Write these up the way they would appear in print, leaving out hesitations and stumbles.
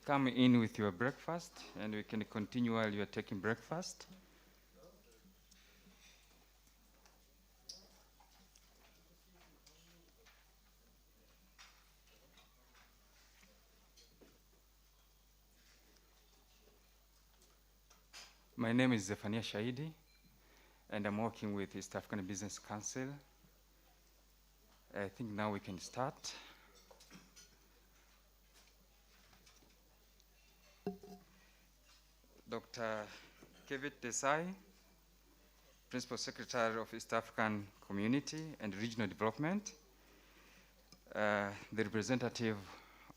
come in with your breakfast, and we can continue while you are taking breakfast. My name is Zephania Shahidi, and I'm working with East African Business Council. I think now we can start. Dr. Kevit Desai, Principal Secretary of East African Community and Regional Development, the representative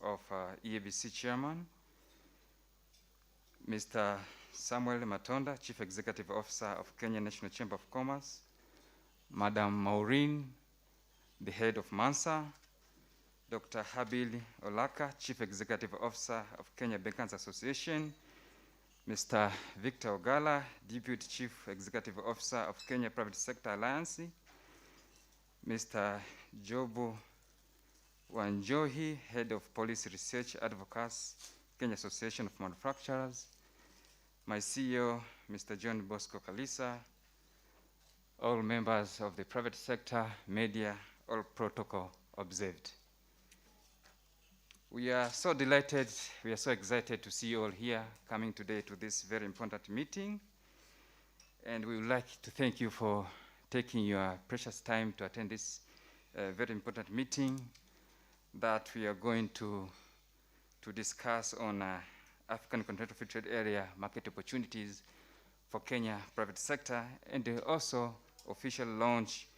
of EABC Chairman, Mr. Samuel Matonda, Chief Executive Officer of Kenya National Chamber of Commerce, Madam Maureen, the head of MANSA, Dr. Habil Olaka, Chief Executive Officer of Kenya Bankers Association, Mr. Victor Ogala, Deputy Chief Executive Officer of Kenya Private Sector Alliance, Mr. Jobu Wanjohi, Head of Policy Research Advocates, Kenya Association of Manufacturers, my CEO, Mr. John Bosco Kalisa, all members of the private sector, media, all protocol observed. We are so delighted, we are so excited to see you all here coming today to this very important meeting. And we would like to thank you for taking your precious time to attend this very important meeting that we are going to discuss on African Continental Free Trade Area market opportunities for Kenya private sector, and also officially launch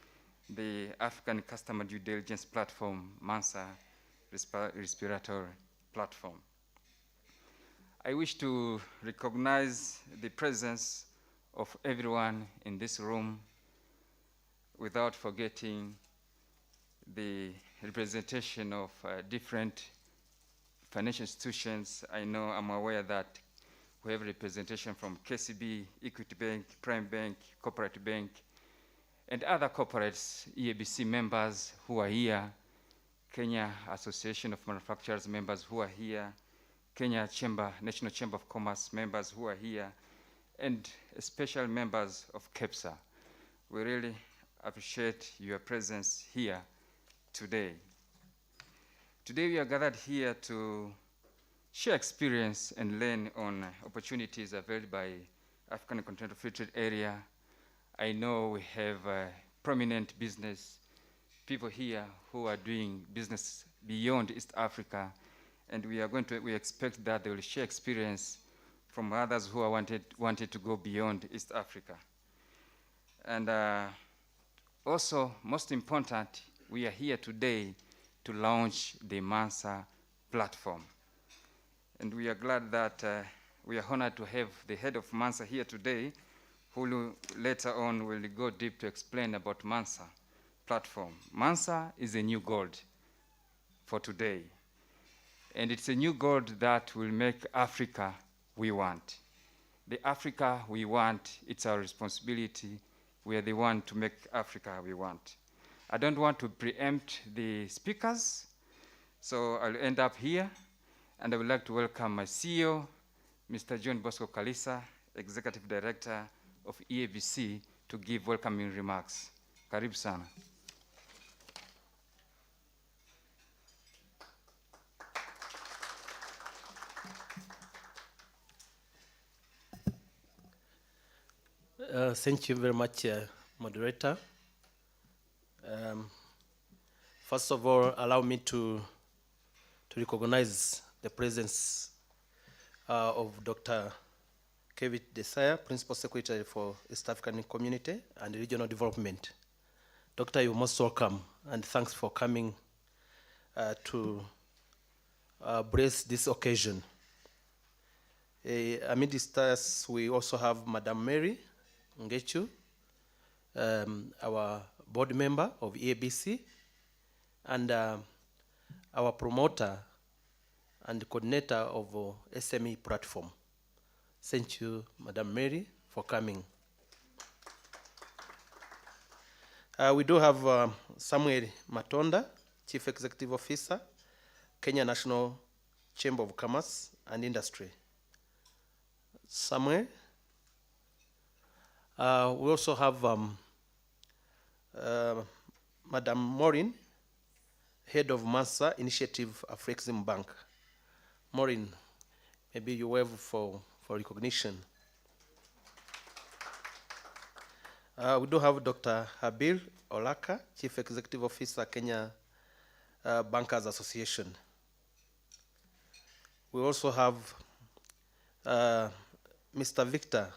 the African Customer Due Diligence Platform, MANSA Respiratory Platform. I wish to recognize the presence of everyone in this room without forgetting the representation of different financial institutions. I'm aware that we have representation from KCB, Equity Bank, Prime Bank, Corporate Bank, and other corporates, EABC members who are here, Kenya Association of Manufacturers members who are here, Kenya National Chamber of Commerce members who are here, and special members of KEPSA. We really appreciate your presence here today. Today we are gathered here to share experience and learn on opportunities available by African Continental Free Trade Area. I know we have prominent business people here who are doing business beyond East Africa, and we expect that they will share experience from others who are wanted to go beyond East Africa. And also, most important, we are here today to launch the MANSA platform. And we are glad that we are honored to have the head of MANSA here today, who later on will go deep to explain about MANSA platform. MANSA is a new gold for today. And it's a new gold that will make Africa we want. The Africa we want, it's our responsibility. We are the one to make Africa we want. I don't want to preempt the speakers, so I'll end up here, and I would like to welcome my CEO, Mr. John Bosco Kalisa, Executive Director of EABC, to give welcoming remarks. Karibu sana. Thank you very much, moderator. First of all, allow me to recognize the presence of Dr. Kevit Desai, Principal Secretary for East African Community and Regional Development. Doctor, you're most welcome, and thanks for coming to brace this occasion. Amidst us, we also have Madam Mary Ngechu, our board member of EABC, and our promoter and coordinator of SME platform. Thank you, Madam Mary, for coming. We do have Samuel Matonda, Chief Executive Officer, Kenya National Chamber of Commerce and Industry. Samuel. We also have Madam Maureen, Head of Mansa Initiative Afrexim Bank. Maureen, maybe you wave for recognition. We do have Dr. Habil Olaka, Chief Executive Officer, Kenya Bankers Association. We also have Mr. Victor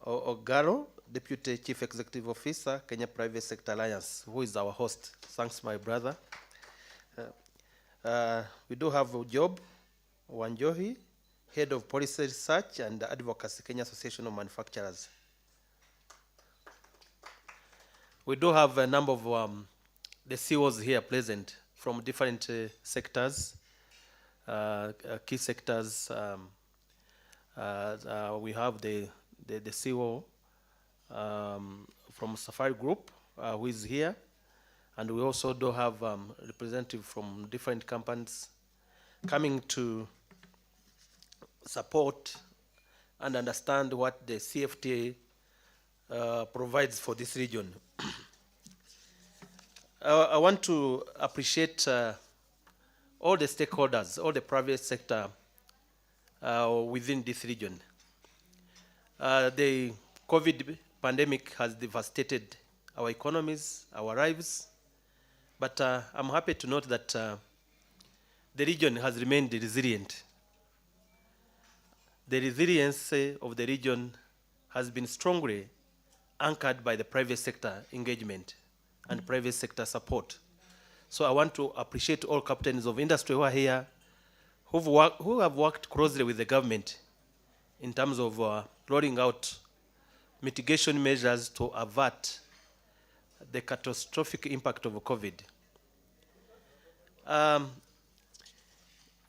Ogaro, Deputy Chief Executive Officer, Kenya Private Sector Alliance, who is our host. Thanks, my brother. We do have Job Wanjohi, Head of Policy Research and Advocacy, Kenya Association of Manufacturers. We do have a number of the CEOs here present from different sectors, key sectors. We have the CEO from Safari Group, who is here. And we also do have representatives from different companies coming to support and understand what the CFTA provides for this region. I want to appreciate all the stakeholders, all the private sector within this region. The COVID pandemic has devastated our economies, our lives, but I'm happy to note that the region has remained resilient. The resilience of the region has been strongly anchored by the private sector engagement and private sector support. So I want to appreciate all captains of industry who are here, who have worked closely with the government in terms of rolling out mitigation measures to avert the catastrophic impact of COVID.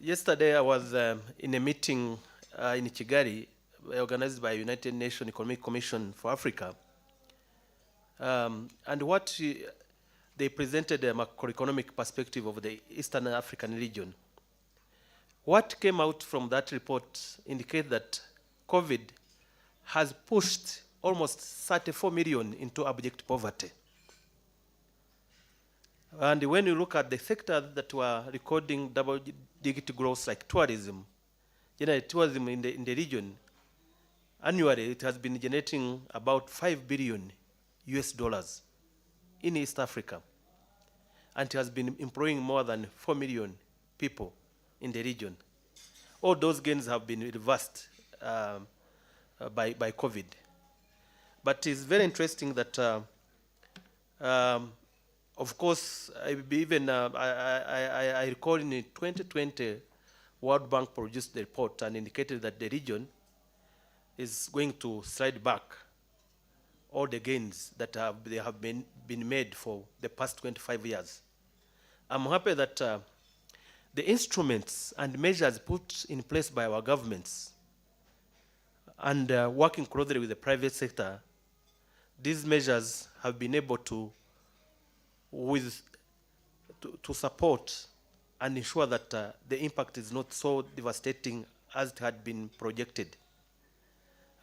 Yesterday I was in a meeting in Kigali organized by United Nations Economic Commission for Africa. And what they presented a macroeconomic perspective of the Eastern African region. What came out from that report indicates that COVID has pushed almost 34 million into abject poverty. And when you look at the sectors that were recording double-digit growth, like tourism, tourism in the region, annually it has been generating about $5 billion US in East Africa, and it has been employing more than 4 million people in the region. All those gains have been reversed by COVID. But it's very interesting that, of course, I recall in 2020, World Bank produced the report and indicated that the region is going to slide back all the gains that have been made for the past 25 years. I'm happy that the instruments and measures put in place by our governments and working closely with the private sector, these measures have been able to support and ensure that the impact is not so devastating as it had been projected.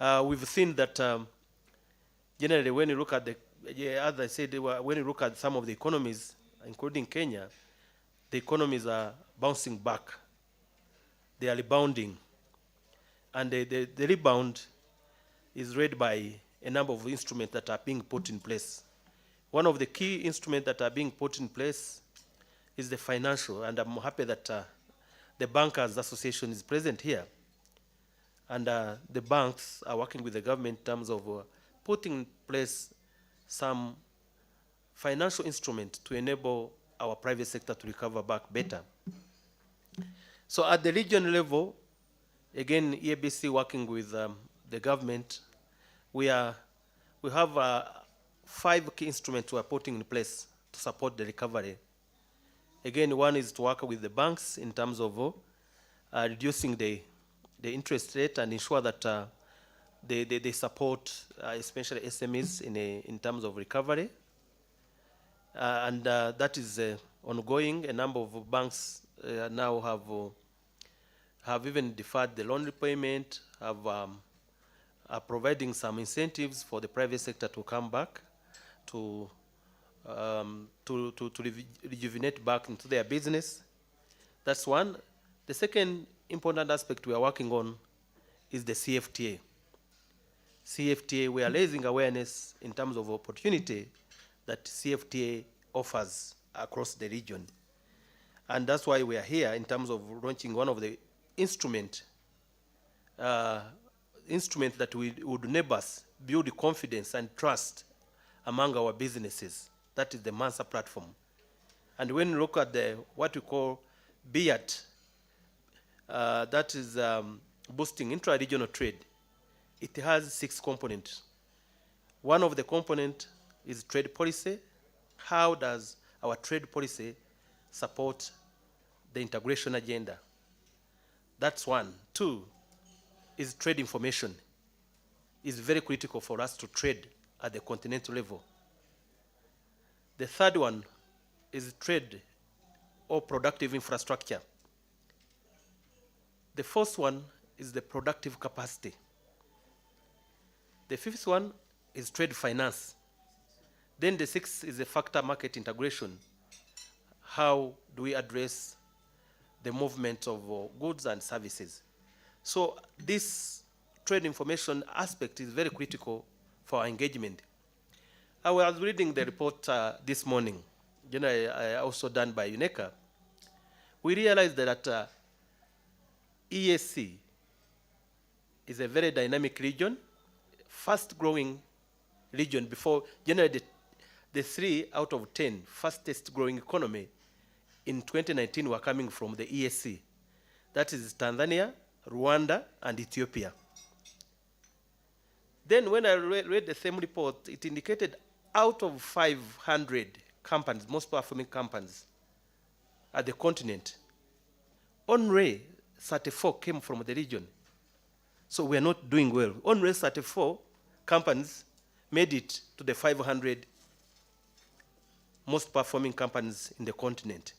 We've seen that generally when you look at as I said, when you look at some of the economies, including Kenya, the economies are bouncing back. They are rebounding. And the rebound is led by a number of instruments that are being put in place. One of the key instruments that are being put in place is the financial, and I'm happy that the Bankers Association is present here. And the banks are working with the government in terms of putting in place some financial instruments to enable our private sector to recover back better. So at the region level, again, EABC working with the government, we have 5 key instruments we are putting in place to support the recovery. Again, one is to work with the banks in terms of reducing the interest rate and ensure that they support especially SMEs in terms of recovery. And that is ongoing. A number of banks now have even deferred the loan repayment, are providing some incentives for the private sector to come back to rejuvenate back into their business. That's one. The second important aspect we are working on is the CFTA. CFTA, we are raising awareness in terms of opportunity that CFTA offers across the region. And that's why we are here in terms of launching one of the instrument that would enable us build confidence and trust among our businesses. That is the Mansa platform. And when you look at what we call BIAT, that is boosting intra-regional trade, it has 6 components. One of the components is trade policy. How does our trade policy support the integration agenda? That's one. 2 is trade information. It's very critical for us to trade at the continental level. The third one is trade or productive infrastructure. The fourth one is the productive capacity. The fifth one is trade finance. Then the sixth is the factor market integration. How do we address the movement of goods and services? So this trade information aspect is very critical for our engagement. I was reading the report this morning, also done by UNECA. We realized that EAC is a very dynamic region, fast-growing region. Before, generally, the 3 out of 10 fastest-growing economy in 2019 were coming from the EAC. That is Tanzania, Rwanda, and Ethiopia. Then when I read the same report, it indicated out of 500 companies, most performing companies at the continent, only 34 came from the region. So we are not doing well. Only 34 companies made it to the 500 most performing companies in the continent.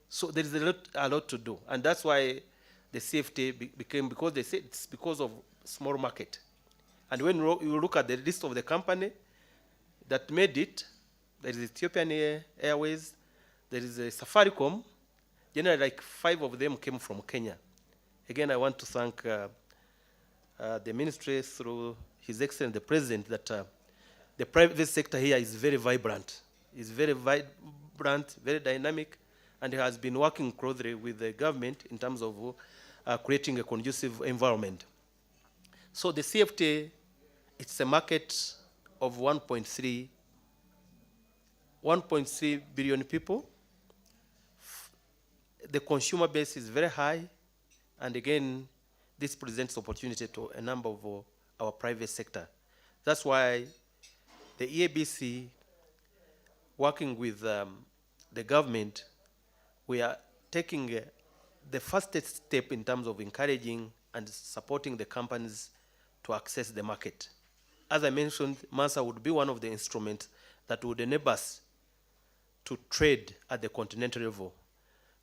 So there is a lot to do. And that's why the CFTA became, because they say it's because of small market. And when you look at the list of the company that made it, there is Ethiopian Airways, there is a Safaricom. Generally, like 5 of them came from Kenya. Again, I want to thank the ministry through His Excellency the President that the private sector here is very vibrant. It's very vibrant, very dynamic, and has been working closely with the government in terms of creating a conducive environment. So the CFTA, it's a market of 1.3 billion people. The consumer base is very high, and again, this presents opportunity to a number of our private sector. That's why the EABC, working with the government, we are taking the fastest step in terms of encouraging and supporting the companies to access the market. As I mentioned, Mansa would be one of the instruments that would enable us to trade at the continental level.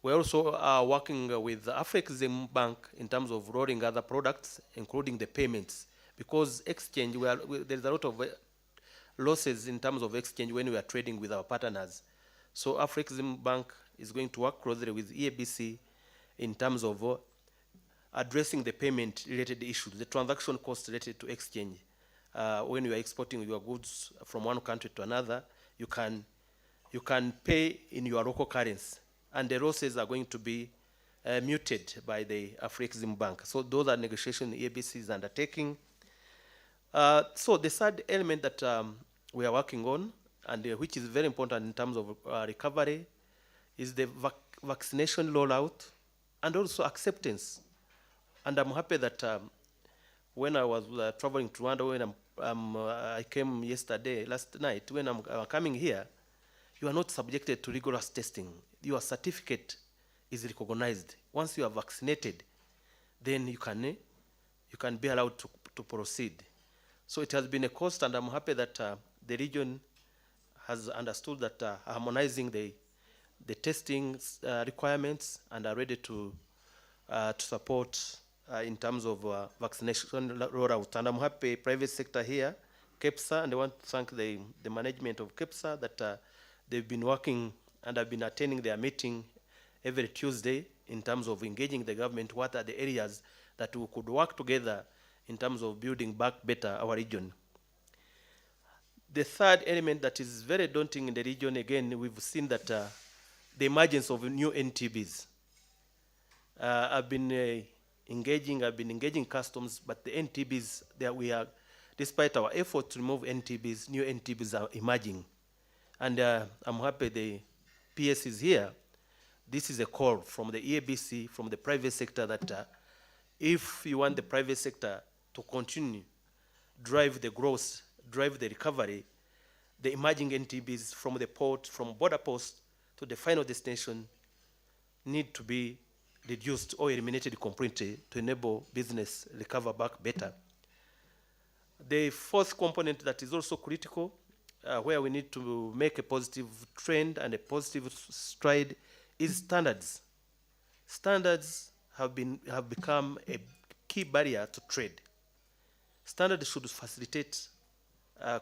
We also are working with the Afrexim Bank in terms of rolling other products, including the payments, because exchange, there's a lot of losses in terms of exchange when we are trading with our partners. So Afrexim Bank is going to work closely with EABC in terms of addressing the payment-related issues, the transaction costs related to exchange. When you are exporting your goods from one country to another, you can pay in your local currency, and the losses are going to be muted by the Afrexim Bank. So those are negotiations EABC is undertaking. So the third element that we are working on, and which is very important in terms of recovery, is the vaccination rollout and also acceptance. And I'm happy that when I was traveling to Rwanda, when I came last night, when I'm coming here, you are not subjected to rigorous testing. Your certificate is recognized. Once you are vaccinated, then you can be allowed to proceed. So it has been a cost, and I'm happy that the region has understood that harmonizing the testing requirements and are ready to to support in terms of vaccination rollout. And I'm happy private sector here, KEPSA, and I want to thank the management of KEPSA that they've been working and have been attending their meeting every Tuesday in terms of engaging the government. What are the areas that we could work together in terms of building back better our region? The third element that is very daunting in the region, again, we've seen that the emergence of new NTBs. I've been engaging customs, but the NTBs, there we are, despite our effort to remove NTBs, new NTBs are emerging. And I'm happy the PS is here. This is a call from the EABC, from the private sector, that if you want the private sector to continue, drive the growth, drive the recovery, the emerging NTBs from the port, from border post to the final destination need to be reduced or eliminated completely to enable business recover back better. The fourth component that is also critical, where we need to make a positive trend and a positive stride, is standards. Standards have become a key barrier to trade. Standards should facilitate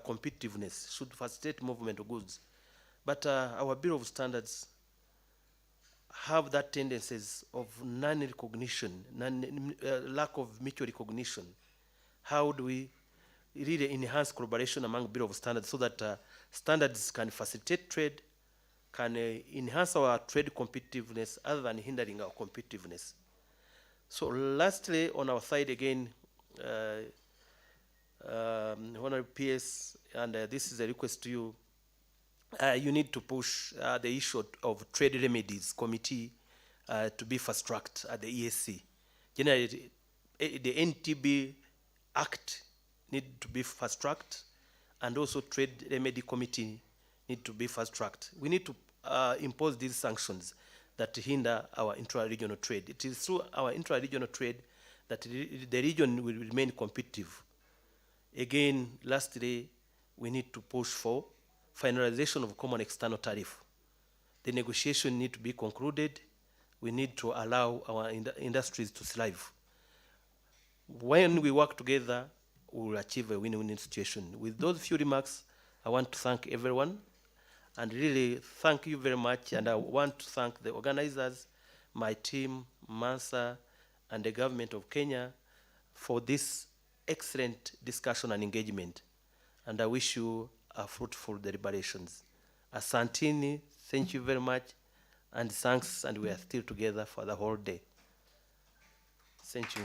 competitiveness, should facilitate movement of goods. But our Bureau of Standards have that tendencies of non-recognition, lack of mutual recognition. How do we really enhance collaboration among Bureau of Standards so that standards can facilitate trade, can enhance our trade competitiveness other than hindering our competitiveness? So lastly, on our side again, Honorable PS, and this is a request to you, you need to push the issue of trade remedies committee to be fast-tracked at the ESC. Generally, the NTB Act need to be fast-tracked, and also trade remedy committee need to be fast-tracked. We need to impose these sanctions that hinder our intra-regional trade. It is through our intra-regional trade that the region will remain competitive. Again, lastly, we need to push for finalization of common external tariff. The negotiation need to be concluded. We need to allow our industries to thrive. When we work together, we will achieve a win-win situation. With those few remarks, I want to thank everyone, and really thank you very much. And I want to thank the organizers, my team, MANSA, and the government of Kenya for this excellent discussion and engagement. And I wish you a fruitful deliberations. Asantini, thank you very much, and thanks, and we are still together for the whole day. Thank you.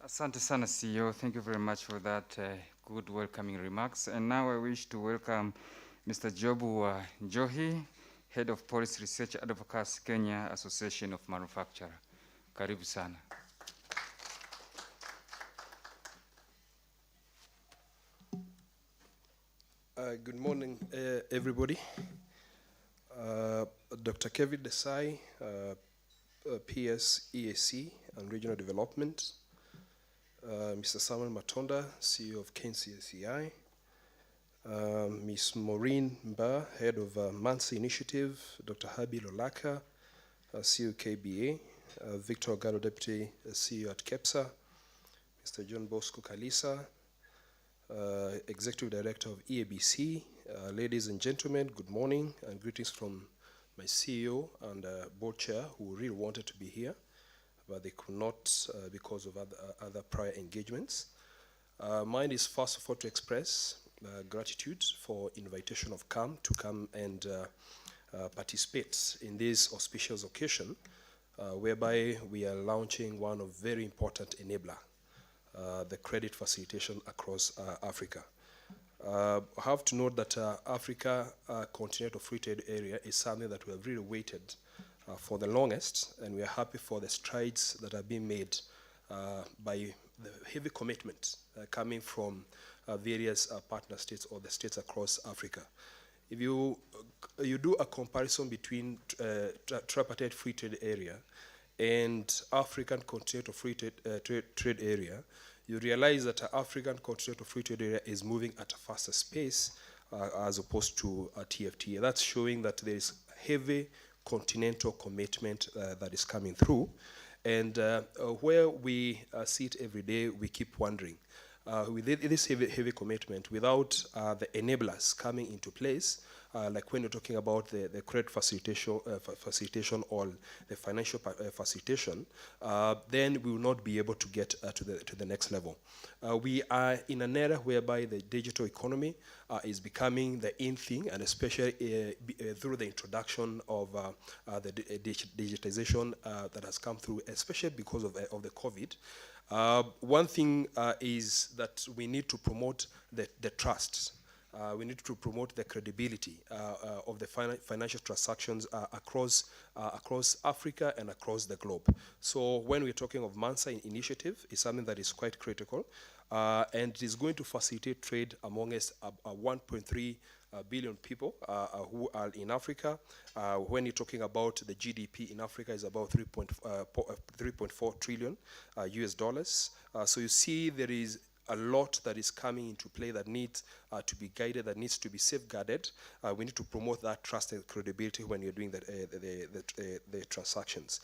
Asante sana CEO, thank you very much for that good welcoming remarks. And now I wish to welcome Mr. Jobu Njohi, Head of Policy Research Advocates, Kenya Association of Manufacturers. Karibu sana. Good morning, everybody. Dr. Kevin Desai, PS EAC and Regional Development. Mr. Samuel Matonda, CEO of KNCSEI. Ms. Maureen Mba, Head of MANSA Initiative. Dr. Habi Lolaka, CEO KBA. Victor Ogado, Deputy CEO at KEPSA. Mr. John Bosco Kalisa, Executive Director of EABC. Ladies and gentlemen, good morning and greetings from my CEO and board chair who really wanted to be here, but they could not because of other prior engagements. Mine is first of all to express gratitude for invitation of CAM to come and participate in this auspicious occasion, whereby we are launching one of very important enabler, the credit facilitation across Africa. I have to note that Africa Continental Free Trade Area is something that we have really waited for the longest, and we are happy for the strides that are being made by the heavy commitment coming from various partner states or the states across Africa. If you do a comparison between tripartite free trade area and African Continental Free Trade Area, you realize that African Continental Free Trade Area is moving at a faster pace as opposed to TFTA. That's showing that there is heavy continental commitment that is coming through. And where we sit every day, we keep wondering, with this heavy commitment, without the enablers coming into place, like when you're talking about the credit facilitation or the financial facilitation, then we will not be able to get to the next level. We are in an era whereby the digital economy is becoming the in thing, and especially through the introduction of the digitization that has come through, especially because of the COVID. One thing is that we need to promote the trust. We need to promote the credibility of the financial transactions across Africa and across the globe. So when we're talking of Mansa initiative, it's something that is quite critical, and it is going to facilitate trade among us 1.3 billion people who are in Africa. When you're talking about the GDP in Africa is about 3.4 trillion US dollars. So you see there is a lot that is coming into play that needs to be guided, that needs to be safeguarded. We need to promote that trust and credibility when you're doing the transactions.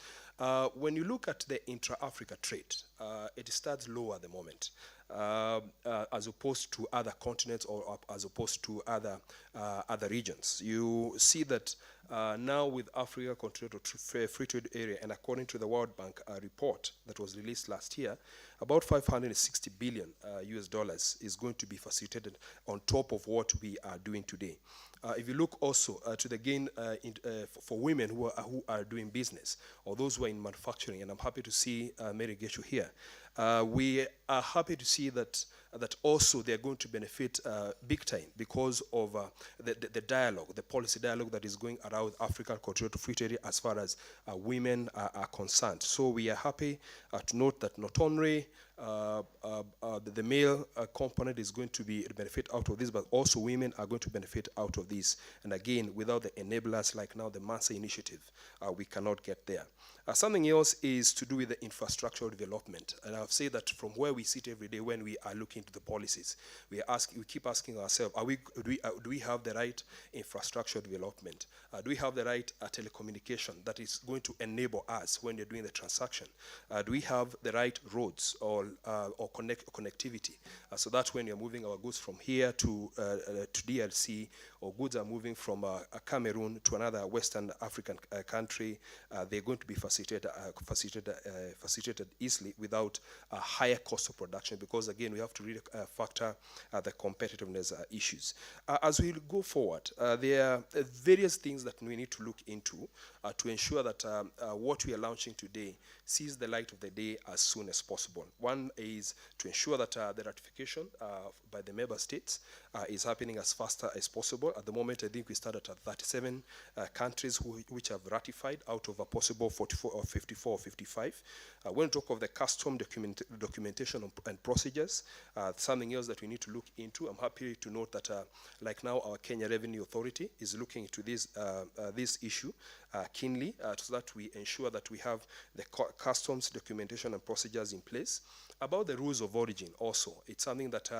When you look at the intra-Africa trade, it starts low at the moment. As opposed to other continents or as opposed to other regions. You see that now with Africa Continental Free Trade Area, and according to the World Bank report that was released last year, about 560 billion US dollars is going to be facilitated on top of what we are doing today. If you look also to the gain for women who are doing business, or those who are in manufacturing, and I'm happy to see Mary Geshu here, we are happy to see that also they're going to benefit big time because of the dialogue, the policy dialogue that is going around African Continental Free Trade as far as women are concerned. So we are happy to note that not only the male component is going to be benefit out of this, but also women are going to benefit out of this. And again, without the enablers like now the Mansa initiative, we cannot get there. Something else is to do with the infrastructural development. And I've said that from where we sit every day when we are looking to the policies, we keep asking ourselves, do we have the right infrastructure development? Do we have the right telecommunication that is going to enable us when you're doing the transaction? Do we have the right roads or connectivity? So that's when you're moving our goods from here to DRC, or goods are moving from Cameroon to another Western African country, they're going to be facilitated easily without a higher cost of production, because again we have to really factor the competitiveness issues. As we go forward, there are various things that we need to look into to ensure that what we are launching today sees the light of the day as soon as possible. One is to ensure that the ratification by the member states is happening as fast as possible. At the moment, I think we started at 37 countries which have ratified out of a possible 44 or 54 or 55. When we talk of the custom documentation and procedures, something else that we need to look into, I'm happy to note that like now our Kenya Revenue Authority is looking into this issue keenly, so that we ensure that we have the customs documentation and procedures in place. About the rules of origin also, it's something that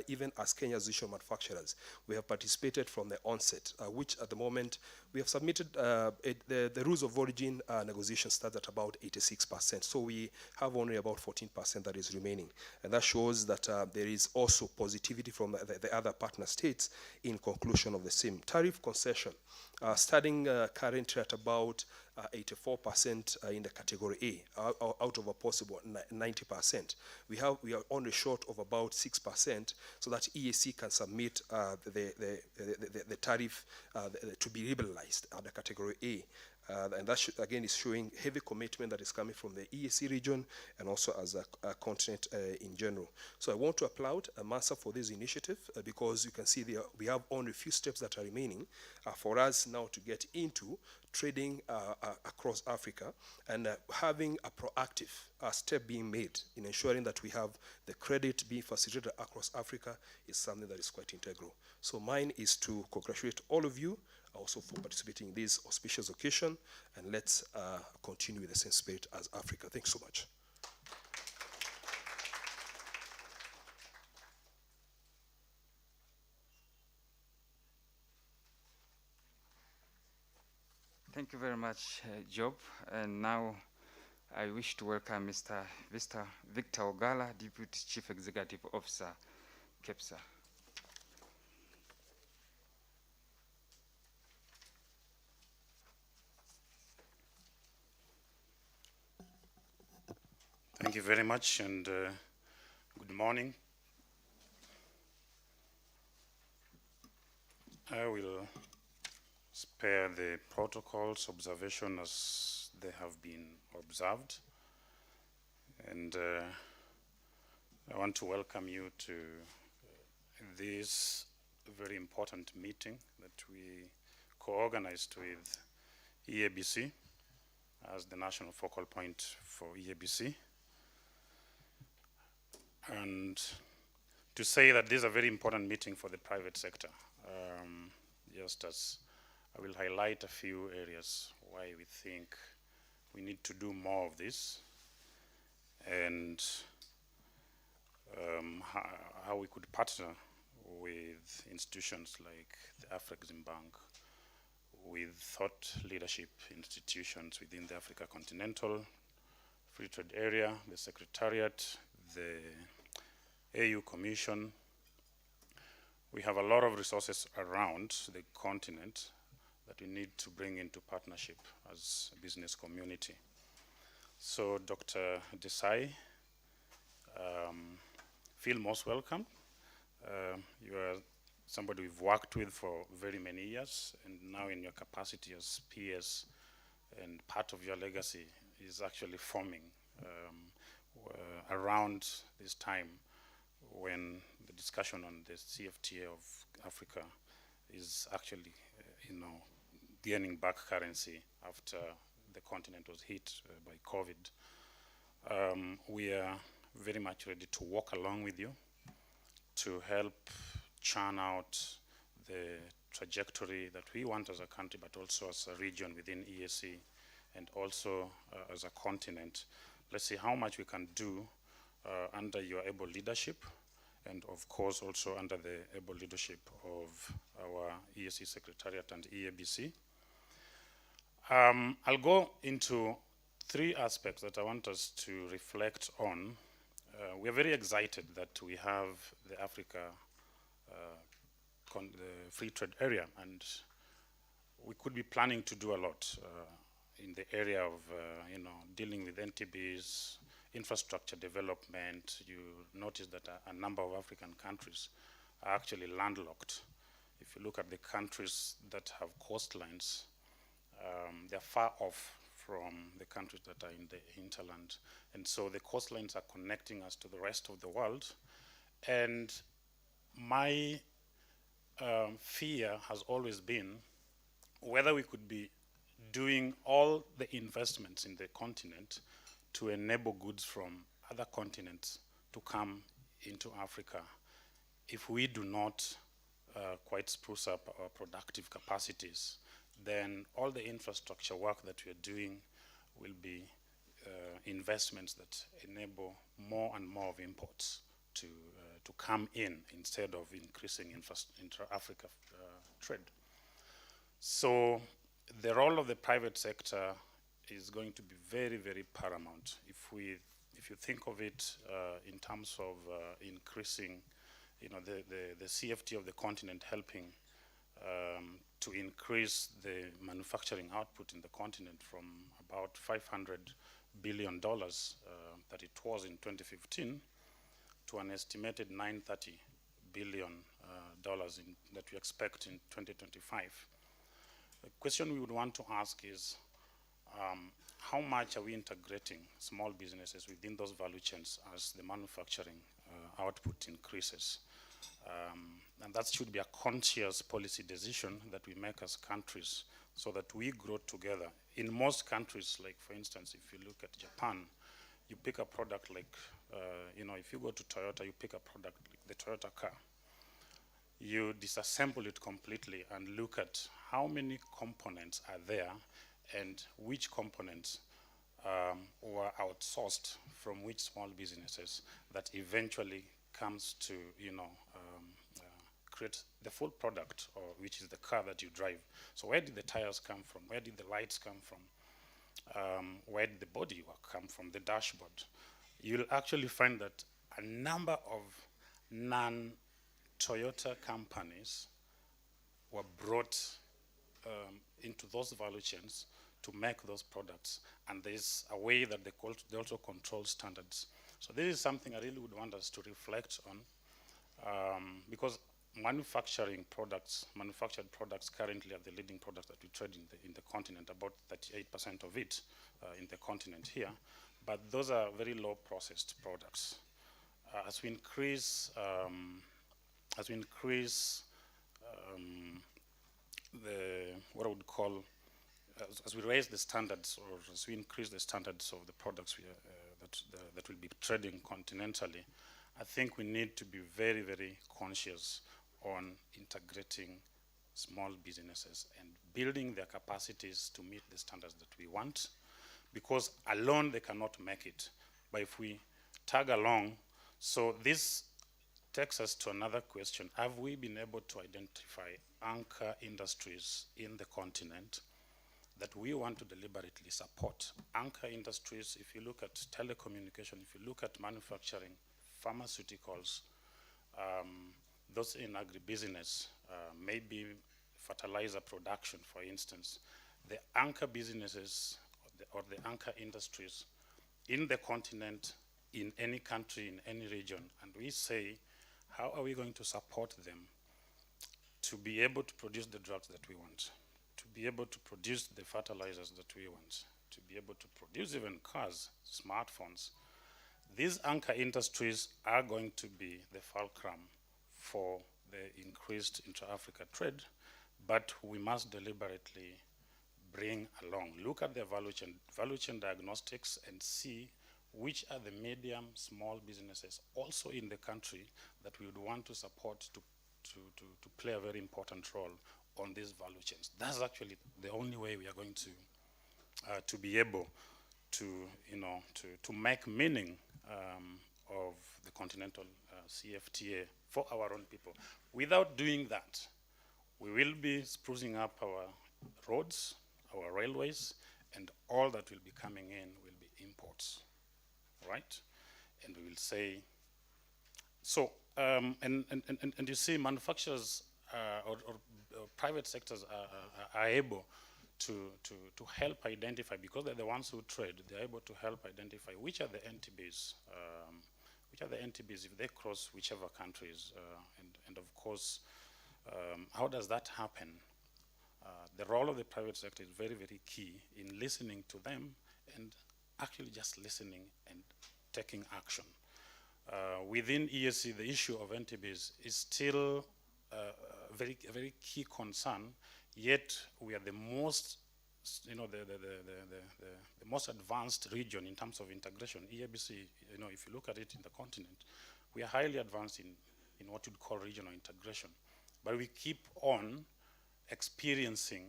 even as Kenya's judicial manufacturers, we have participated from the onset, which at the moment we have submitted the rules of origin negotiation starts at about 86%. So we have only about 14% that is remaining. And that shows that there is also positivity from the other partner states in conclusion of the same. Tariff concession, starting currently at about 84% in the category A, out of a possible 90%. We are only short of about 6%, so that EAC can submit the tariff to be liberalized at the category A. And that again is showing heavy commitment that is coming from the EAC region and also as a continent in general. So I want to applaud Mansa for this initiative because you can see we have only a few steps that are remaining for us now to get into trading across Africa, and having a proactive step being made in ensuring that we have the credit being facilitated across Africa is something that is quite integral. So mine is to congratulate all of you also for participating in this auspicious occasion, and let's continue with the same spirit as Africa. Thanks so much. Thank you very much, Job. And now I wish to welcome Mr. Victor Ogala, Deputy Chief Executive Officer, KEPSA. Thank you very much, and good morning. I will spare the protocols observation as they have been observed, and I want to welcome you to this very important meeting that we co-organized with EABC as the national focal point for EABC. And to say that this is a very important meeting for the private sector, just as I will highlight a few areas why we think we need to do more of this, and how we could partner with institutions like the Afreximbank, with thought leadership institutions within the Africa Continental Free Trade Area, the Secretariat, the AU Commission. We have a lot of resources around the continent that we need to bring into partnership as a business community. So Dr. Desai, feel most welcome. You are somebody we've worked with for very many years, and now in your capacity as PS, and part of your legacy is actually forming around this time when the discussion on the CFTA of Africa is actually, gaining back currency after the continent was hit by COVID. We are very much ready to walk along with you to help churn out the trajectory that we want as a country, but also as a region within EAC, and also as a continent. Let's see how much we can do under your able leadership, and of course also under the able leadership of our EAC Secretariat and EABC. I'll go into three aspects that I want us to reflect on. We are very excited that we have the Africa the free trade area, and we could be planning to do a lot in the area of dealing with NTBs, infrastructure development. You notice that a number of African countries are actually landlocked. If you look at the countries that have coastlines, they're far off from the countries that are in the hinterland. And so the coastlines are connecting us to the rest of the world. And my fear has always been whether we could be doing all the investments in the continent to enable goods from other continents to come into Africa if we do not quite spruce up our productive capacities. Then all the infrastructure work that we are doing will be investments that enable more and more of imports to come in instead of increasing intra-Africa trade. So the role of the private sector is going to be very, very paramount. If you think of it in terms of increasing, the CFT of the continent, helping to increase the manufacturing output in the continent from about $500 billion that it was in 2015 to an estimated $930 billion that we expect in 2025. The question we would want to ask is, how much are we integrating small businesses within those value chains as the manufacturing output increases? And that should be a conscious policy decision that we make as countries so that we grow together. In most countries, like for instance, if you look at Japan, you pick a product like, if you go to Toyota, you pick a product like the Toyota car. You disassemble it completely and look at how many components are there and which components were outsourced from which small businesses that eventually comes to create the full product, or which is the car that you drive. So where did the tires come from? Where did the lights come from? Where did the bodywork come from, the dashboard? You'll actually find that a number of non-Toyota companies were brought into those value chains to make those products. And there's a way that they also control standards. So this is something I really would want us to reflect on, because manufactured products currently are the leading products that we trade in the continent, about 38% of it in the continent here. But those are very low processed products. As we increase what I would call, as we raise the standards, or as we increase the standards of the products that will be trading continentally, I think we need to be very, very conscious on integrating small businesses and building their capacities to meet the standards that we want, because alone they cannot make it. But if we tag along, so this takes us to another question. Have we been able to identify anchor industries in the continent that we want to deliberately support? Anchor industries, if you look at telecommunication, if you look at manufacturing, pharmaceuticals, those in agribusiness, maybe fertilizer production, for instance, the anchor businesses or the anchor industries in the continent, in any country, in any region, and we say, how are we going to support them to be able to produce the drugs that we want, to be able to produce the fertilizers that we want, to be able to produce even cars, smartphones? These anchor industries are going to be the fulcrum for the increased intra-Africa trade, but we must deliberately bring along, look at the value chain diagnostics, and see which are the medium, small businesses also in the country that we would want to support to play a very important role on these value chains. That's actually the only way we are going to be able to, to make meaning of the continental CFTA for our own people. Without doing that, we will be sprucing up our roads, our railways, and all that will be coming in will be imports, right? And we will say, so, and you see manufacturers or private sectors are able to help identify, because they're the ones who trade, they're able to help identify which are the NTBs, if they cross whichever countries, and of course, how does that happen? The role of the private sector is very, very key in listening to them and actually just listening and taking action. Within EAC, the issue of NTBs is still a very key concern, yet we are the most, the most advanced region in terms of integration. EABC, if you look at it in the continent, we are highly advanced in what you'd call regional integration. But we keep on experiencing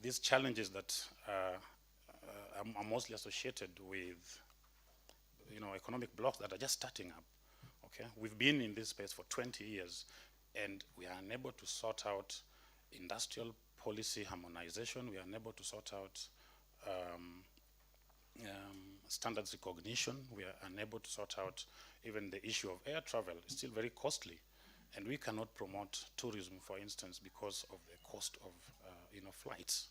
these challenges that are mostly associated with economic blocks that are just starting up. Okay, we've been in this space for 20 years, and we are unable to sort out industrial policy harmonization. We are unable to sort out standards recognition. We are unable to sort out even the issue of air travel. It's still very costly, and we cannot promote tourism, for instance, because of the cost of flights.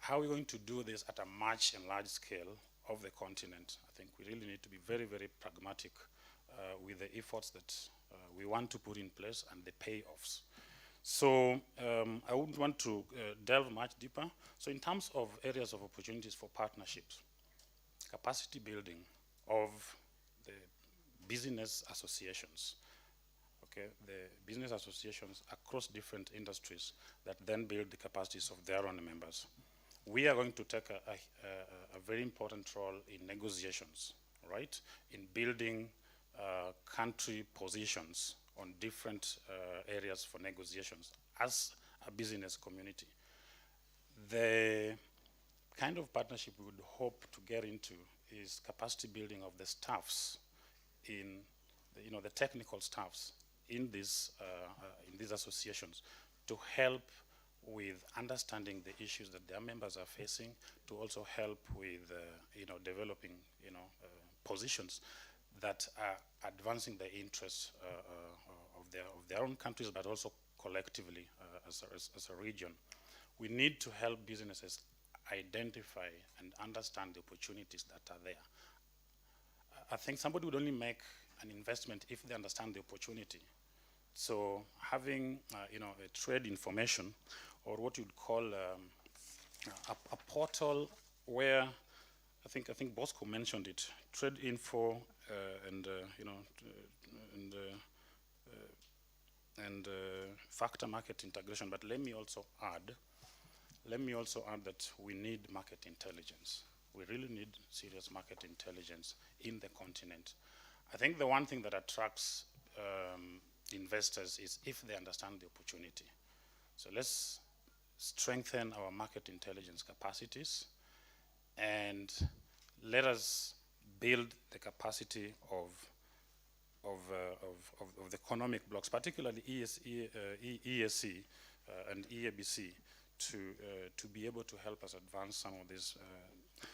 How are we going to do this at a much and large scale of the continent? I think we really need to be very, very pragmatic with the efforts that we want to put in place and the payoffs. So I wouldn't want to delve much deeper. So in terms of areas of opportunities for partnerships, capacity building of the business associations, okay, the business associations across different industries that then build the capacities of their own members. We are going to take a very important role in negotiations, right? In building country positions on different areas for negotiations as a business community. The kind of partnership we would hope to get into is capacity building of the staffs in the technical staffs in these associations to help with understanding the issues that their members are facing, to also help with developing positions that are advancing the interests of their own countries, but also collectively as a region. We need to help businesses identify and understand the opportunities that are there. I think somebody would only make an investment if they understand the opportunity. So having a trade information, or what you'd call a portal where I think Bosco mentioned it, trade info and factor market integration. But let me also add that we need market intelligence. We really need serious market intelligence in the continent. I think the one thing that attracts investors is if they understand the opportunity. So let's strengthen our market intelligence capacities, and let us build the capacity of the economic blocks, particularly ESC and EABC, to be able to help us advance some of this.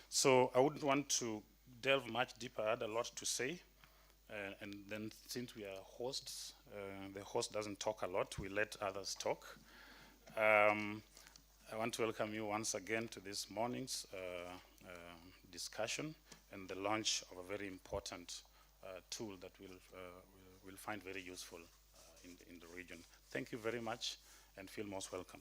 So I wouldn't want to delve much deeper. I had a lot to say. And then since we are hosts, the host doesn't talk a lot, we let others talk. I want to welcome you once again to this morning's discussion and the launch of a very important tool that we'll find very useful in the region. Thank you very much and feel most welcome.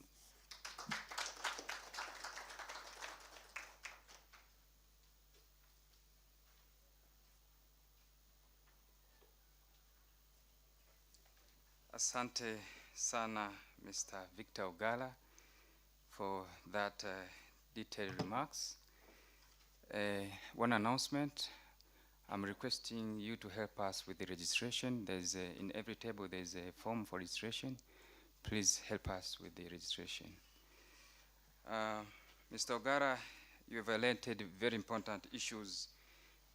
Asante sana, Mr. Victor Ogala, for that detailed remarks. One announcement, I'm requesting you to help us with the registration. There's in every table there's a form for registration. Please help us with the registration. Mr. Ogala, you have highlighted very important issues,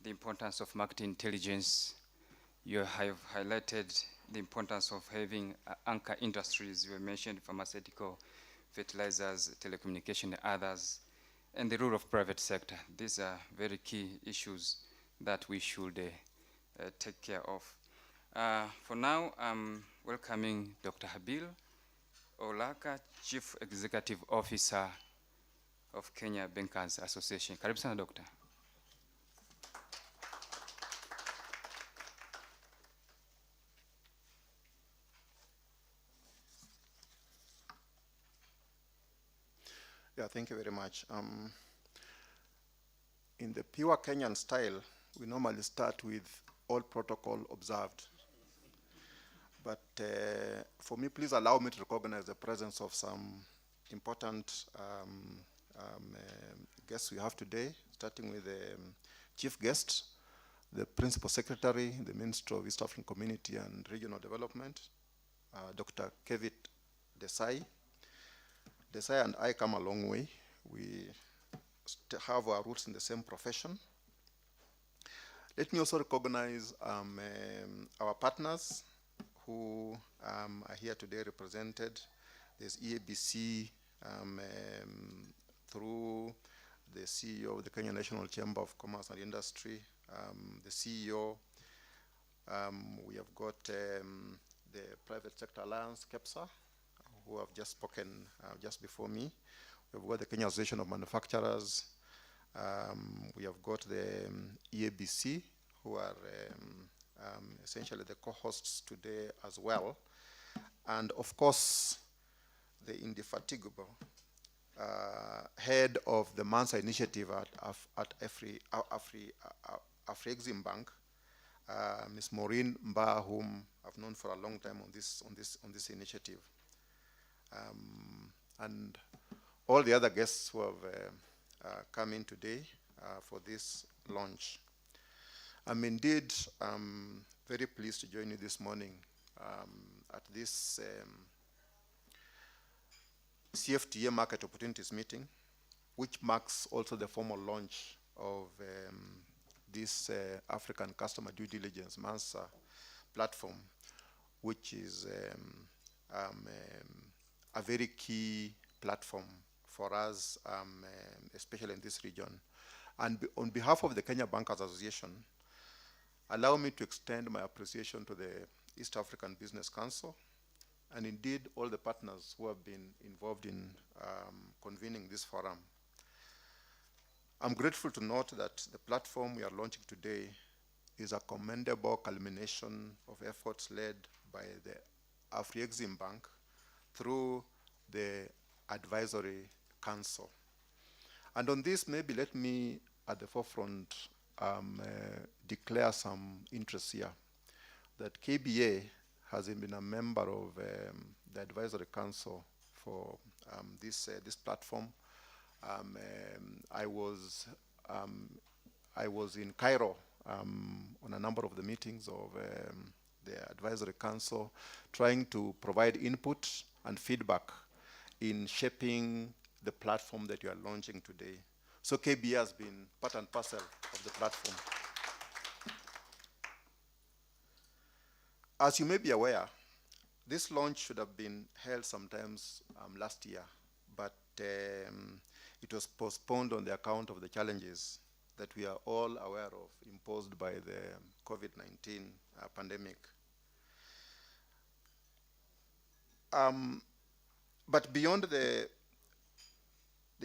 the importance of market intelligence. You have highlighted the importance of having anchor industries. You have mentioned pharmaceutical, fertilizers, telecommunication, and others, and the role of private sector. These are very key issues that we should take care of. For now, I'm welcoming Dr. Habil Olaka, Chief Executive Officer of Kenya Bankers Association. Karibu sana, Doctor. Yeah, thank you very much. In the pure Kenyan style, we normally start with all protocol observed. But for me, please allow me to recognize the presence of some important guests we have today, starting with the chief guest, the Principal Secretary, the Minister of East African Community and Regional Development, Dr. Kevit Desai. Desai and I come a long way. We have our roots in the same profession. Let me also recognize our partners who are here today represented. There's EABC through the CEO of the Kenya National Chamber of Commerce and Industry, the CEO. We have got the Private Sector Alliance, KEPSA, who have just spoken just before me. We've got the Kenya Association of Manufacturers. We have got the EABC, who are essentially the co-hosts today as well. And of course, the indefatigable head of the Mansa initiative at Afrexim Bank, Ms. Maureen Mba, whom I've known for a long time on this initiative. And all the other guests who have come in today for this launch. I'm indeed very pleased to join you this morning at this CFTA Market Opportunities Meeting, which marks also the formal launch of this African Customer Due Diligence, MANSA platform, which is a very key platform for us, especially in this region. And on behalf of the Kenya Bankers Association, allow me to extend my appreciation to the East African Business Council, and indeed all the partners who have been involved in convening this forum. I'm grateful to note that the platform we are launching today is a commendable culmination of efforts led by the Afrexim Bank through the Advisory Council. And on this, maybe let me, at the forefront, declare some interest here, that KBA has been a member of the Advisory Council for this platform. I was in Cairo on a number of the meetings of the Advisory Council, trying to provide input and feedback in shaping the platform that you are launching today. So KBA has been part and parcel of the platform. As you may be aware, this launch should have been held sometimes last year, but it was postponed on the account of the challenges that we are all aware of imposed by the COVID-19 pandemic. But beyond the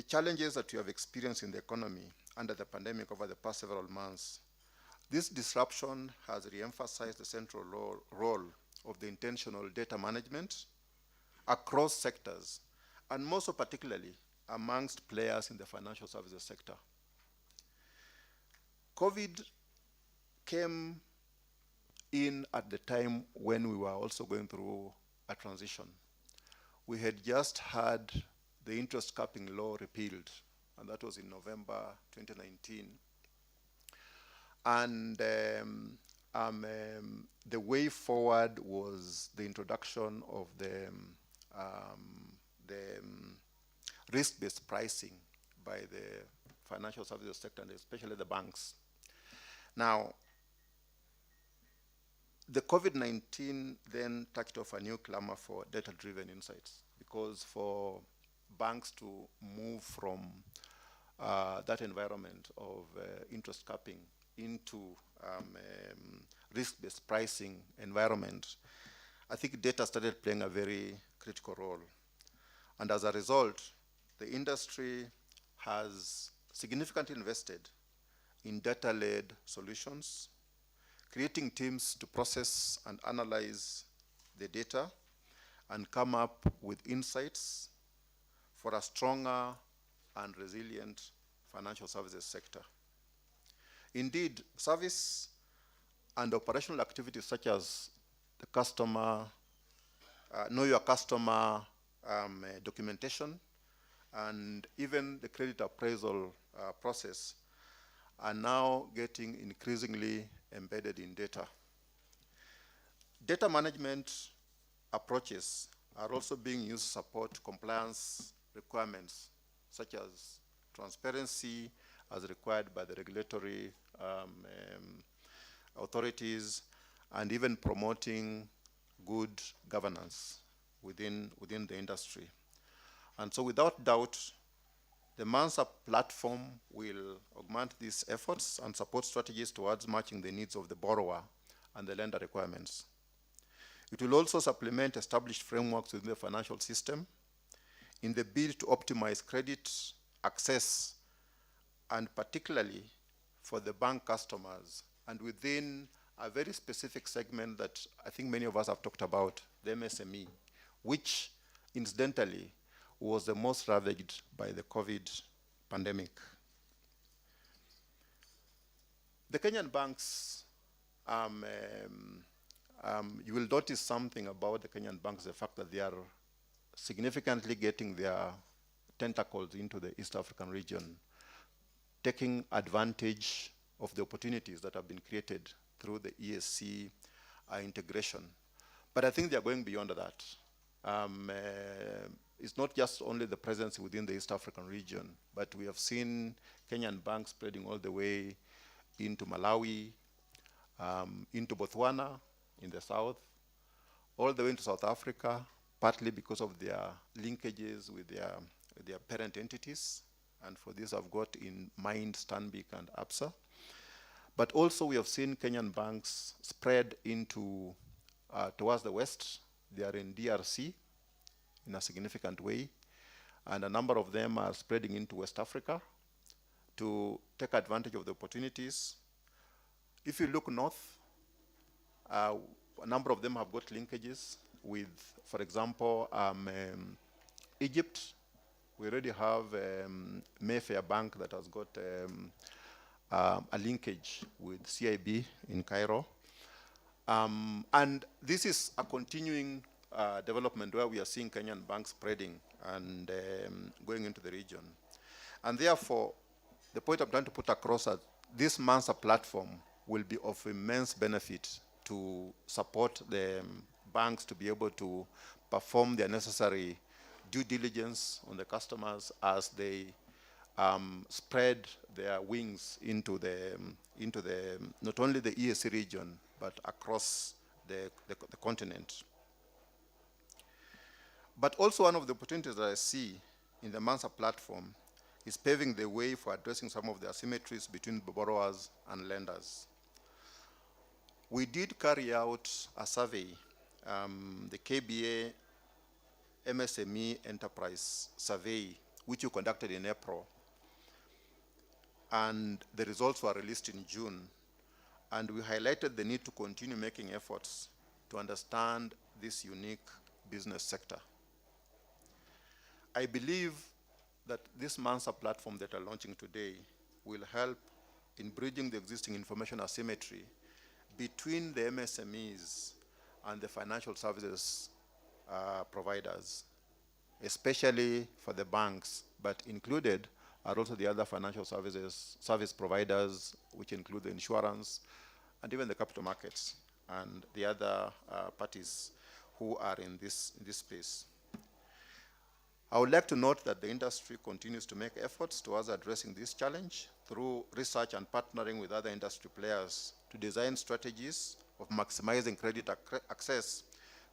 challenges that we have experienced in the economy under the pandemic over the past several months, this disruption has re-emphasized the central role of the intentional data management across sectors, and most particularly amongst players in the financial services sector. COVID came in at the time when we were also going through a transition. We had just had the interest capping law repealed, and that was in November 2019. And the way forward was the introduction of the risk-based pricing by the financial services sector, and especially the banks. Now, the COVID-19 then touched off a new clamor for data-driven insights, because for banks to move from that environment of interest capping into risk-based pricing environment, I think data started playing a very critical role. And as a result, the industry has significantly invested in data-led solutions, creating teams to process and analyze the data and come up with insights for a stronger and resilient financial services sector. Indeed, service and operational activities such as the customer, know your customer documentation, and even the credit appraisal process are now getting increasingly embedded in data. Data management approaches are also being used to support compliance requirements, such as transparency as required by the regulatory authorities, and even promoting good governance within the industry. And so without doubt, the Mansa platform will augment these efforts and support strategies towards matching the needs of the borrower and the lender requirements. It will also supplement established frameworks within the financial system in the bid to optimize credit access, and particularly for the bank customers, and within a very specific segment that I think many of us have talked about, the MSME, which incidentally was the most ravaged by the COVID pandemic. The Kenyan banks, you will notice something about the Kenyan banks, the fact that they are significantly getting their tentacles into the East African region, taking advantage of the opportunities that have been created through the ESC integration. But I think they are going beyond that. It's not just only the presence within the East African region, but we have seen Kenyan banks spreading all the way into Malawi, into Botswana, in the south, all the way into South Africa, partly because of their linkages with their parent entities. And for this, I've got in mind Stanbic and ABSA. But also, we have seen Kenyan banks spread into towards the west. They are in DRC in a significant way, and a number of them are spreading into West Africa to take advantage of the opportunities. If you look north, a number of them have got linkages with, for example, Egypt. We already have Mayfair Bank that has got a linkage with CIB in Cairo. And this is a continuing development where we are seeing Kenyan banks spreading and going into the region. And therefore, the point I'm trying to put across is this Mansa platform will be of immense benefit to support the banks to be able to perform their necessary due diligence on the customers as they spread their wings into the not only the EAC region but across the continent. But also one of the opportunities that I see in the Mansa platform is paving the way for addressing some of the asymmetries between borrowers and lenders. We did carry out a survey, the KBA MSME Enterprise Survey, which we conducted in April. And the results were released in June. And we highlighted the need to continue making efforts to understand this unique business sector. I believe that this Mansa platform that we're launching today will help in bridging the existing information asymmetry between the MSMEs and the financial services providers, especially for the banks, but included are also the other financial service providers, which include the insurance and even the capital markets and the other parties who are in this space. I would like to note that the industry continues to make efforts towards addressing this challenge through research and partnering with other industry players to design strategies of maximizing credit access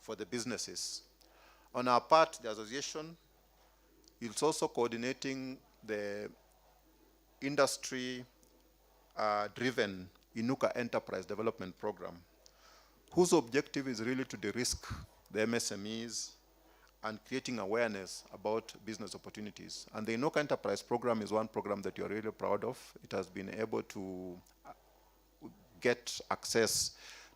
for the businesses. On our part, the association is also coordinating the industry-driven Inuka Enterprise Development Program, whose objective is really to de-risk the MSMEs and creating awareness about business opportunities. And the Inuka Enterprise Program is one program that you're really proud of. It has been able to get access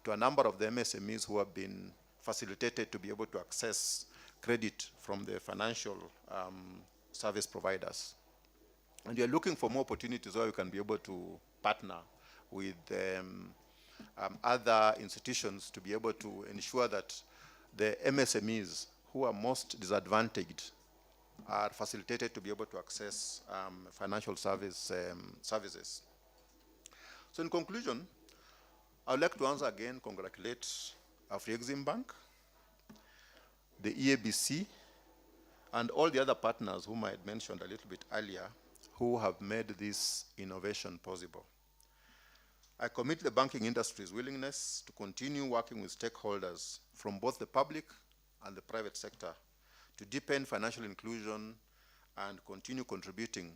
to a number of the MSMEs who have been facilitated to be able to access credit from the financial service providers. And we are looking for more opportunities where we can be able to partner with other institutions to be able to ensure that the MSMEs who are most disadvantaged are facilitated to be able to access financial services. So in conclusion, I would like to once again congratulate Afrexim Bank, the EABC, and all the other partners whom I had mentioned a little bit earlier who have made this innovation possible. I commit the banking industry's willingness to continue working with stakeholders from both the public and the private sector to deepen financial inclusion and continue contributing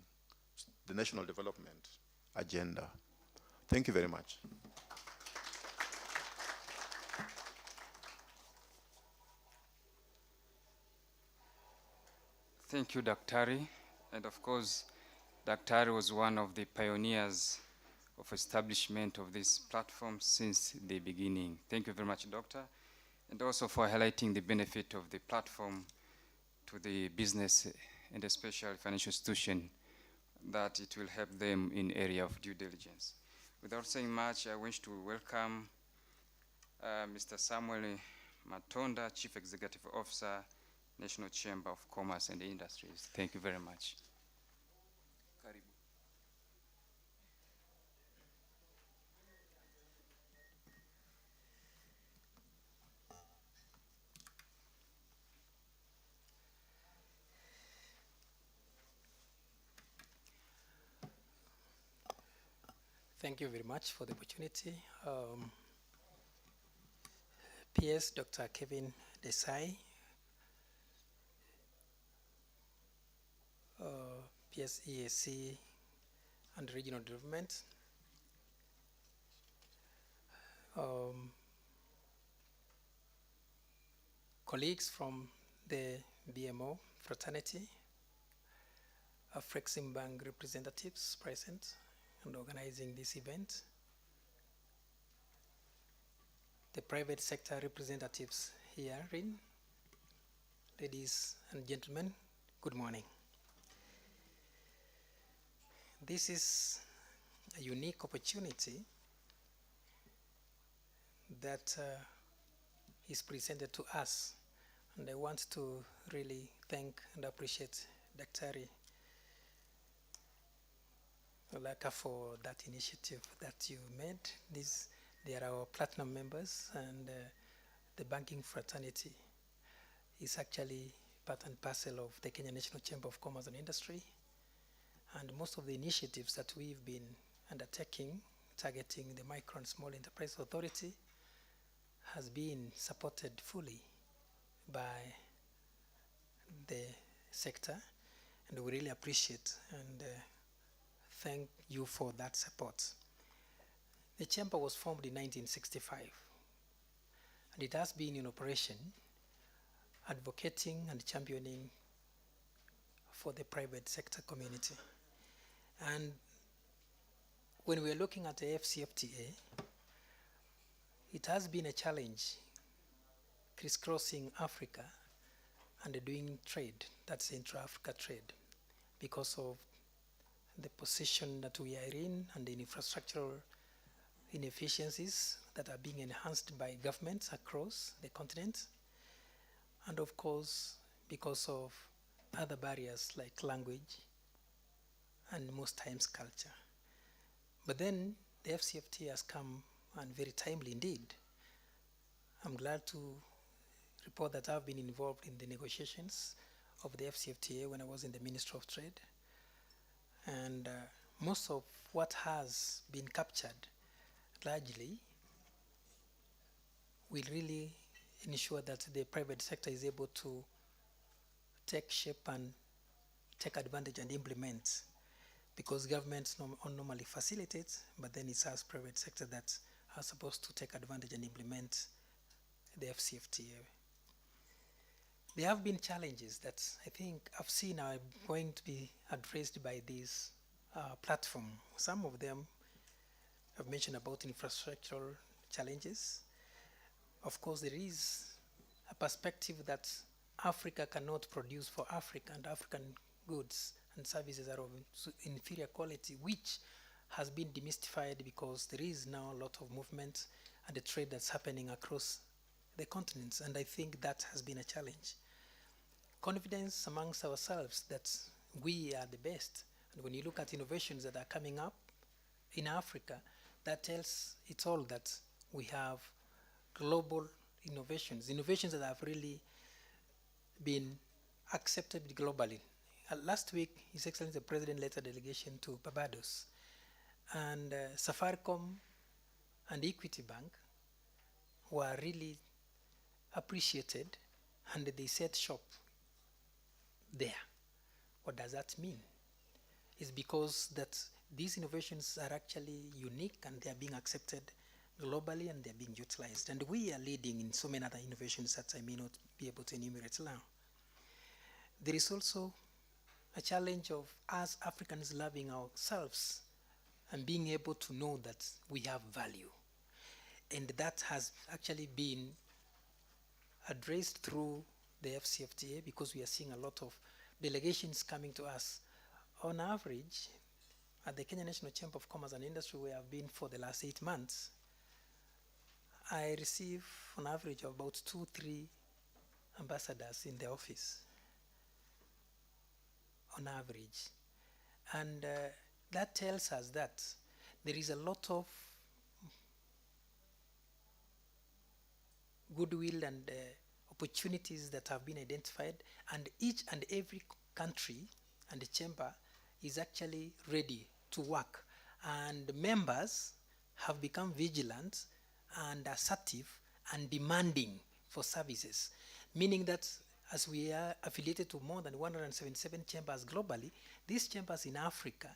to the national development agenda. Thank you very much. Thank you, Daktari. And of course, Daktari was one of the pioneers of establishment of this platform since the beginning. Thank you very much, Doctor, and also for highlighting the benefit of the platform to the business and especially financial institution, that it will help them in area of due diligence. Without saying much, I wish to welcome Mr. Samuel Matonda, Chief Executive Officer, National Chamber of Commerce and Industries. Thank you very much. Thank you very much for the opportunity. PS Dr. Kevin Desai, PS EAC and Regional Development, colleagues from the BMO fraternity, Flexim Bank representatives present and organizing this event, the private sector representatives here in, ladies and gentlemen, good morning. This is a unique opportunity that is presented to us, and I want to really thank and appreciate Dr. Olaka for that initiative that you made. They are our platinum members, and the banking fraternity is actually part and parcel of the Kenya National Chamber of Commerce and Industry. And most of the initiatives that we've been undertaking, targeting the Micro and Small Enterprise Authority, has been supported fully by the sector, and we really appreciate and thank you for that support. The chamber was formed in 1965, and it has been in operation advocating and championing for the private sector community. And when we are looking at the FCFTA, it has been a challenge crisscrossing Africa and doing trade, that's intra-Africa trade, because of the position that we are in and the infrastructural inefficiencies that are being enhanced by governments across the continent, and of course because of other barriers like language and most times culture. But then the FCFTA has come, and very timely indeed. I'm glad to report that I've been involved in the negotiations of the FCFTA when I was in the Ministry of Trade, and most of what has been captured largely will really ensure that the private sector is able to take shape and take advantage and implement, because governments normally facilitate, but then it's us private sector that are supposed to take advantage and implement the FCFTA. There have been challenges that I think I've seen are going to be addressed by this platform. Some of them I've mentioned about infrastructural challenges. Of course, there is a perspective that Africa cannot produce for Africa, and African goods and services are of inferior quality, which has been demystified because there is now a lot of movement and the trade that's happening across the continents, and I think that has been a challenge. Confidence amongst ourselves that we are the best, and when you look at innovations that are coming up in Africa, that tells it all that we have global innovations that have really been accepted globally. Last week, His Excellency the President led a delegation to Barbados, and Safaricom and Equity Bank were really appreciated, and they set shop there. What does that mean? It's because that these innovations are actually unique and they are being accepted globally and they're being utilized. And we are leading in so many other innovations that I may not be able to enumerate now. There is also a challenge of us Africans loving ourselves and being able to know that we have value. And that has actually been addressed through the FCFTA, because we are seeing a lot of delegations coming to us. On average, at the Kenya National Chamber of Commerce and Industry, where I've been for the last 8 months, I receive on average about 2-3 ambassadors in the office, on average. And that tells us that there is a lot of goodwill and opportunities that have been identified, and each and every country and the chamber is actually ready to work. And members have become vigilant and assertive and demanding for services, meaning that as we are affiliated to more than 177 chambers globally, these chambers in Africa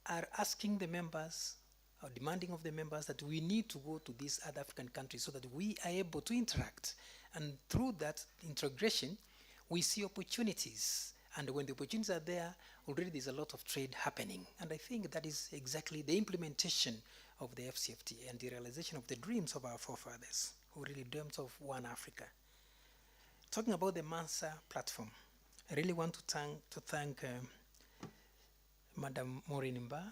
are asking the members or demanding of the members that we need to go to these other African countries so that we are able to interact. And through that integration, we see opportunities. And when the opportunities are there, already there's a lot of trade happening. And I think that is exactly the implementation of the FCFTA and the realization of the dreams of our forefathers who really dreamt of one Africa. Talking about the Mansa platform, I really want to thank Madam Maureen Mba.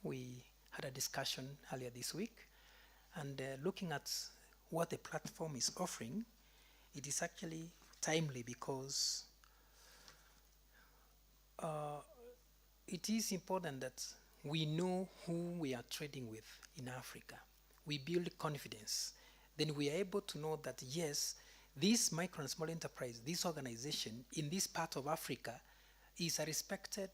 We had a discussion earlier this week, and looking at what the platform is offering, it is actually timely because it is important that we know who we are trading with in Africa. We build confidence. Then we are able to know that, yes, this micro and small enterprise, this organization in this part of Africa is a respected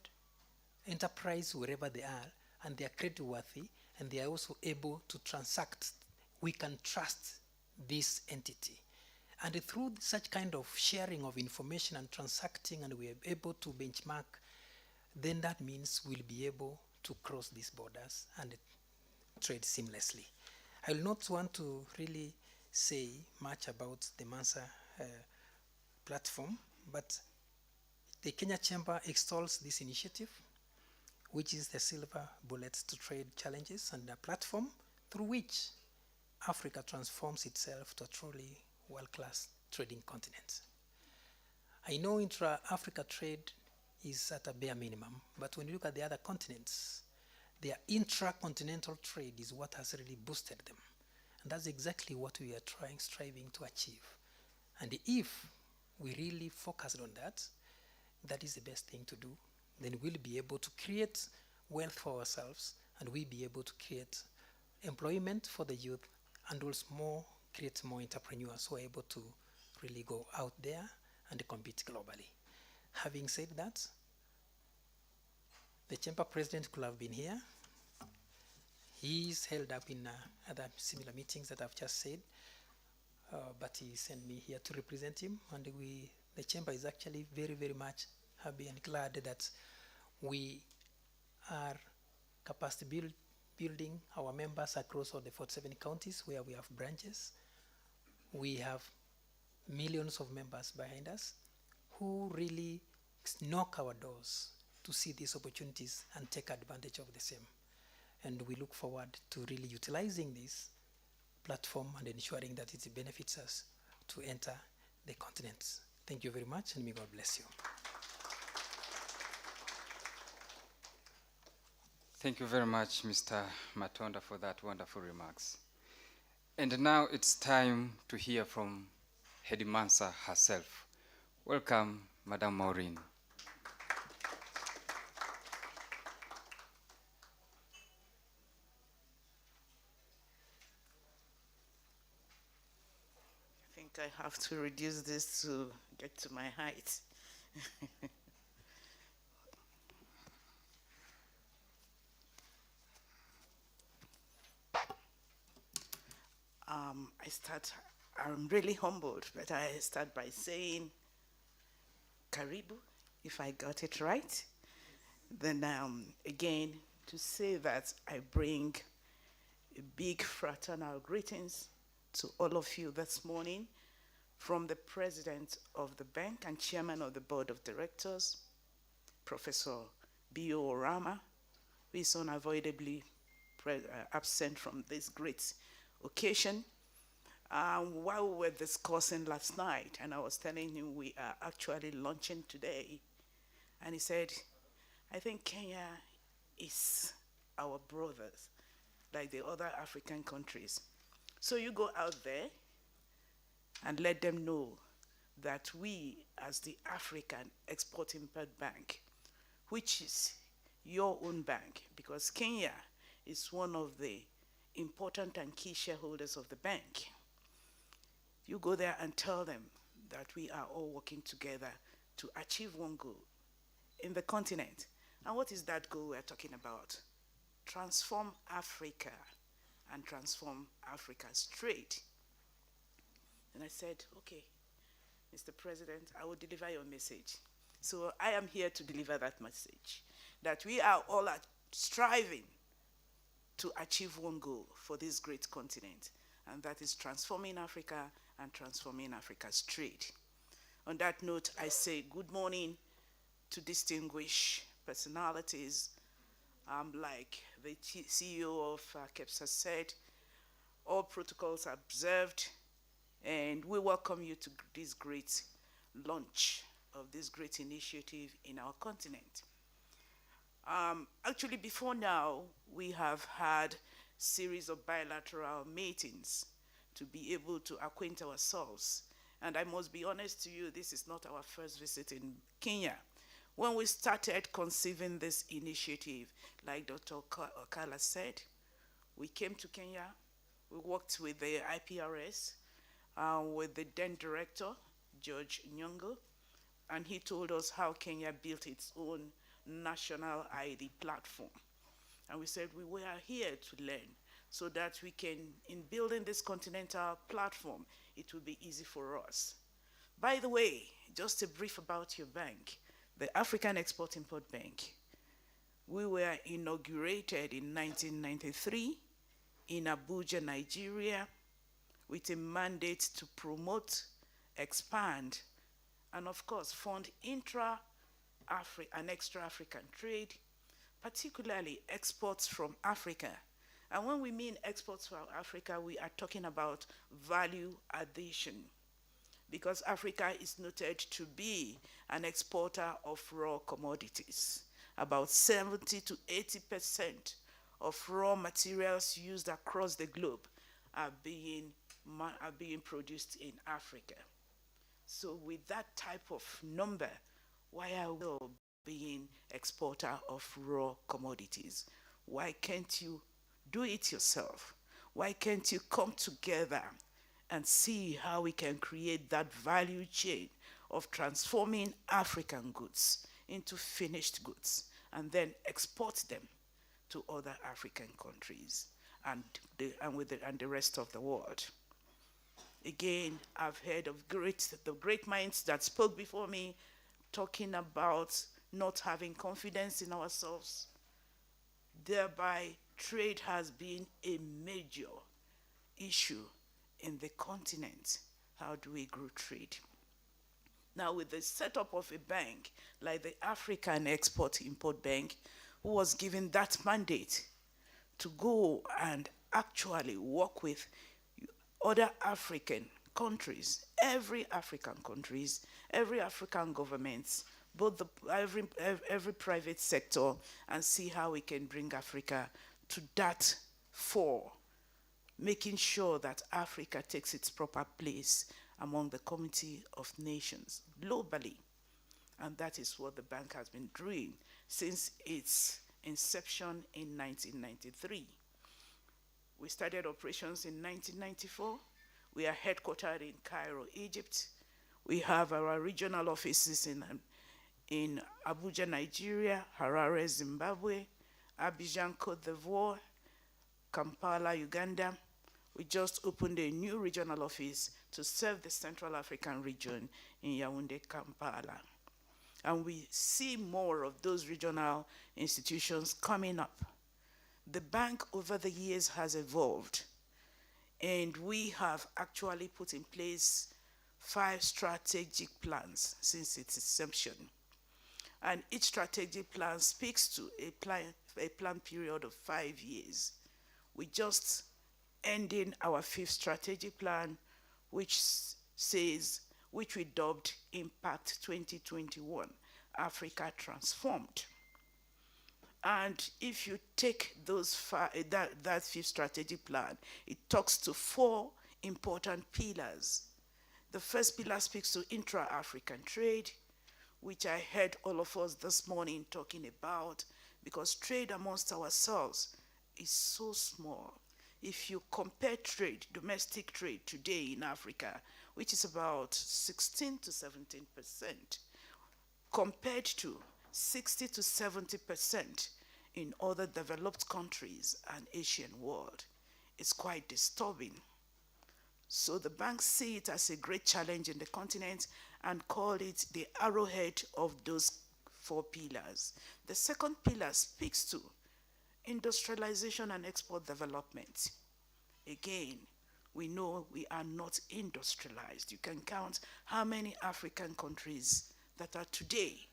enterprise wherever they are, and they are creditworthy, and they are also able to transact. We can trust this entity. And through such kind of sharing of information and transacting, and we are able to benchmark, then that means we'll be able to cross these borders and trade seamlessly. I will not want to really say much about the Mansa platform, but the Kenya Chamber extols this initiative, which is the silver bullet to trade challenges, and a platform through which Africa transforms itself to a truly world-class trading continent. I know intra-Africa trade is at a bare minimum, but when you look at the other continents, their intra-continental trade is what has really boosted them. And that's exactly what we are striving to achieve. And if we really focus on that, that is the best thing to do. Then we'll be able to create wealth for ourselves, and we'll be able to create employment for the youth, and also create more entrepreneurs who are able to really go out there and compete globally. Having said that, the chamber president could have been here. He is held up in other similar meetings that I've just said, but he sent me here to represent him, and the chamber is actually very, very much happy and glad that we are capacity building our members across all the 47 counties where we have branches. We have millions of members behind us who really knock our doors to see these opportunities and take advantage of the same. And we look forward to really utilizing this platform and ensuring that it benefits us to enter the continent. Thank you very much, and may God bless you. Thank you very much, Mr. Matonda, for that wonderful remarks. And now it's time to hear from Hedi Mansa herself. Welcome, Madam Maureen. I think I have to reduce this to get to my height. I'm really humbled, but I start by saying Karibu, if I got it right. Then again, to say that I bring a big fraternal greetings to all of you this morning from the president of the bank and chairman of the board of directors, Professor B.O. Orama, who is unavoidably absent from this great occasion. While we were discussing last night, and I was telling him we are actually launching today, and he said, I think Kenya is our brothers, like the other African countries. So you go out there and let them know that we, as the African Export-Import Bank, which is your own bank, because Kenya is one of the important and key shareholders of the bank. You go there and tell them that we are all working together to achieve one goal in the continent. And what is that goal we're talking about? Transform Africa and transform Africa's trade. And I said, okay, Mr. President, I will deliver your message. So I am here to deliver that message, that we are all striving to achieve one goal for this great continent, and that is transforming Africa and transforming Africa's trade. On that note, I say good morning to distinguished personalities. Like the CEO of KEPSA said, all protocols are observed, and we welcome you to this great launch of this great initiative in our continent. Actually, before now, we have had series of bilateral meetings to be able to acquaint ourselves. And I must be honest to you, this is not our first visit in Kenya. When we started conceiving this initiative, like Dr. Okala said, we came to Kenya, we worked with the IPRS, with the then director, George Nyong'o, and he told us how Kenya built its own national ID platform. And we said we were here to learn so that we can, in building this continental platform, it will be easy for us. By the way, just a brief about your bank, the African Export-Import Bank. We were inaugurated in 1993 in Abuja, Nigeria, with a mandate to promote, expand, and of course, fund intra-African and extra-African trade, particularly exports from Africa. And when we mean exports from Africa, we are talking about value addition, because Africa is noted to be an exporter of raw commodities. About 70 to 80% of raw materials used across the globe are being produced in Africa. So with that type of number, why are we being exporter of raw commodities? Why can't you do it yourself? Why can't you come together and see how we can create that value chain of transforming African goods into finished goods and then export them to other African countries and the rest of the world? Again, I've heard of the great minds that spoke before me talking about not having confidence in ourselves. Thereby, trade has been a major issue in the continent. How do we grow trade? Now, with the setup of a bank like the African Export-Import Bank, who was given that mandate to go and actually work with other African countries, every African governments, both every private sector, and see how we can bring Africa to that fore, making sure that Africa takes its proper place among the community of nations globally. And that is what the bank has been doing since its inception in 1993. We started operations in 1994. We are headquartered in Cairo, Egypt. We have our regional offices in Abuja, Nigeria, Harare, Zimbabwe, Abidjan, Cote d'Ivoire, Kampala, Uganda. We just opened a new regional office to serve the Central African region in Yaoundé, Kampala. And we see more of those regional institutions coming up. The bank over the years has evolved, and we have actually put in place 5 strategic plans since its inception. And each strategic plan speaks to a plan period of 5 years. We just ending our 5th strategic plan, which we dubbed Impact 2021, Africa Transformed. And if you take that 5th strategic plan, it talks to 4 important pillars. The first pillar speaks to intra-African trade, which I heard all of us this morning talking about, because trade amongst ourselves is so small. If you compare trade, domestic trade today in Africa, which is about 16 to 17%, compared to 60 to 70% in other developed countries and Asian world, is quite disturbing. So the banks see it as a great challenge in the continent and call it the arrowhead of those 4 pillars. The second pillar speaks to industrialization and export development. Again, we know we are not industrialized. You can count how many African countries that are today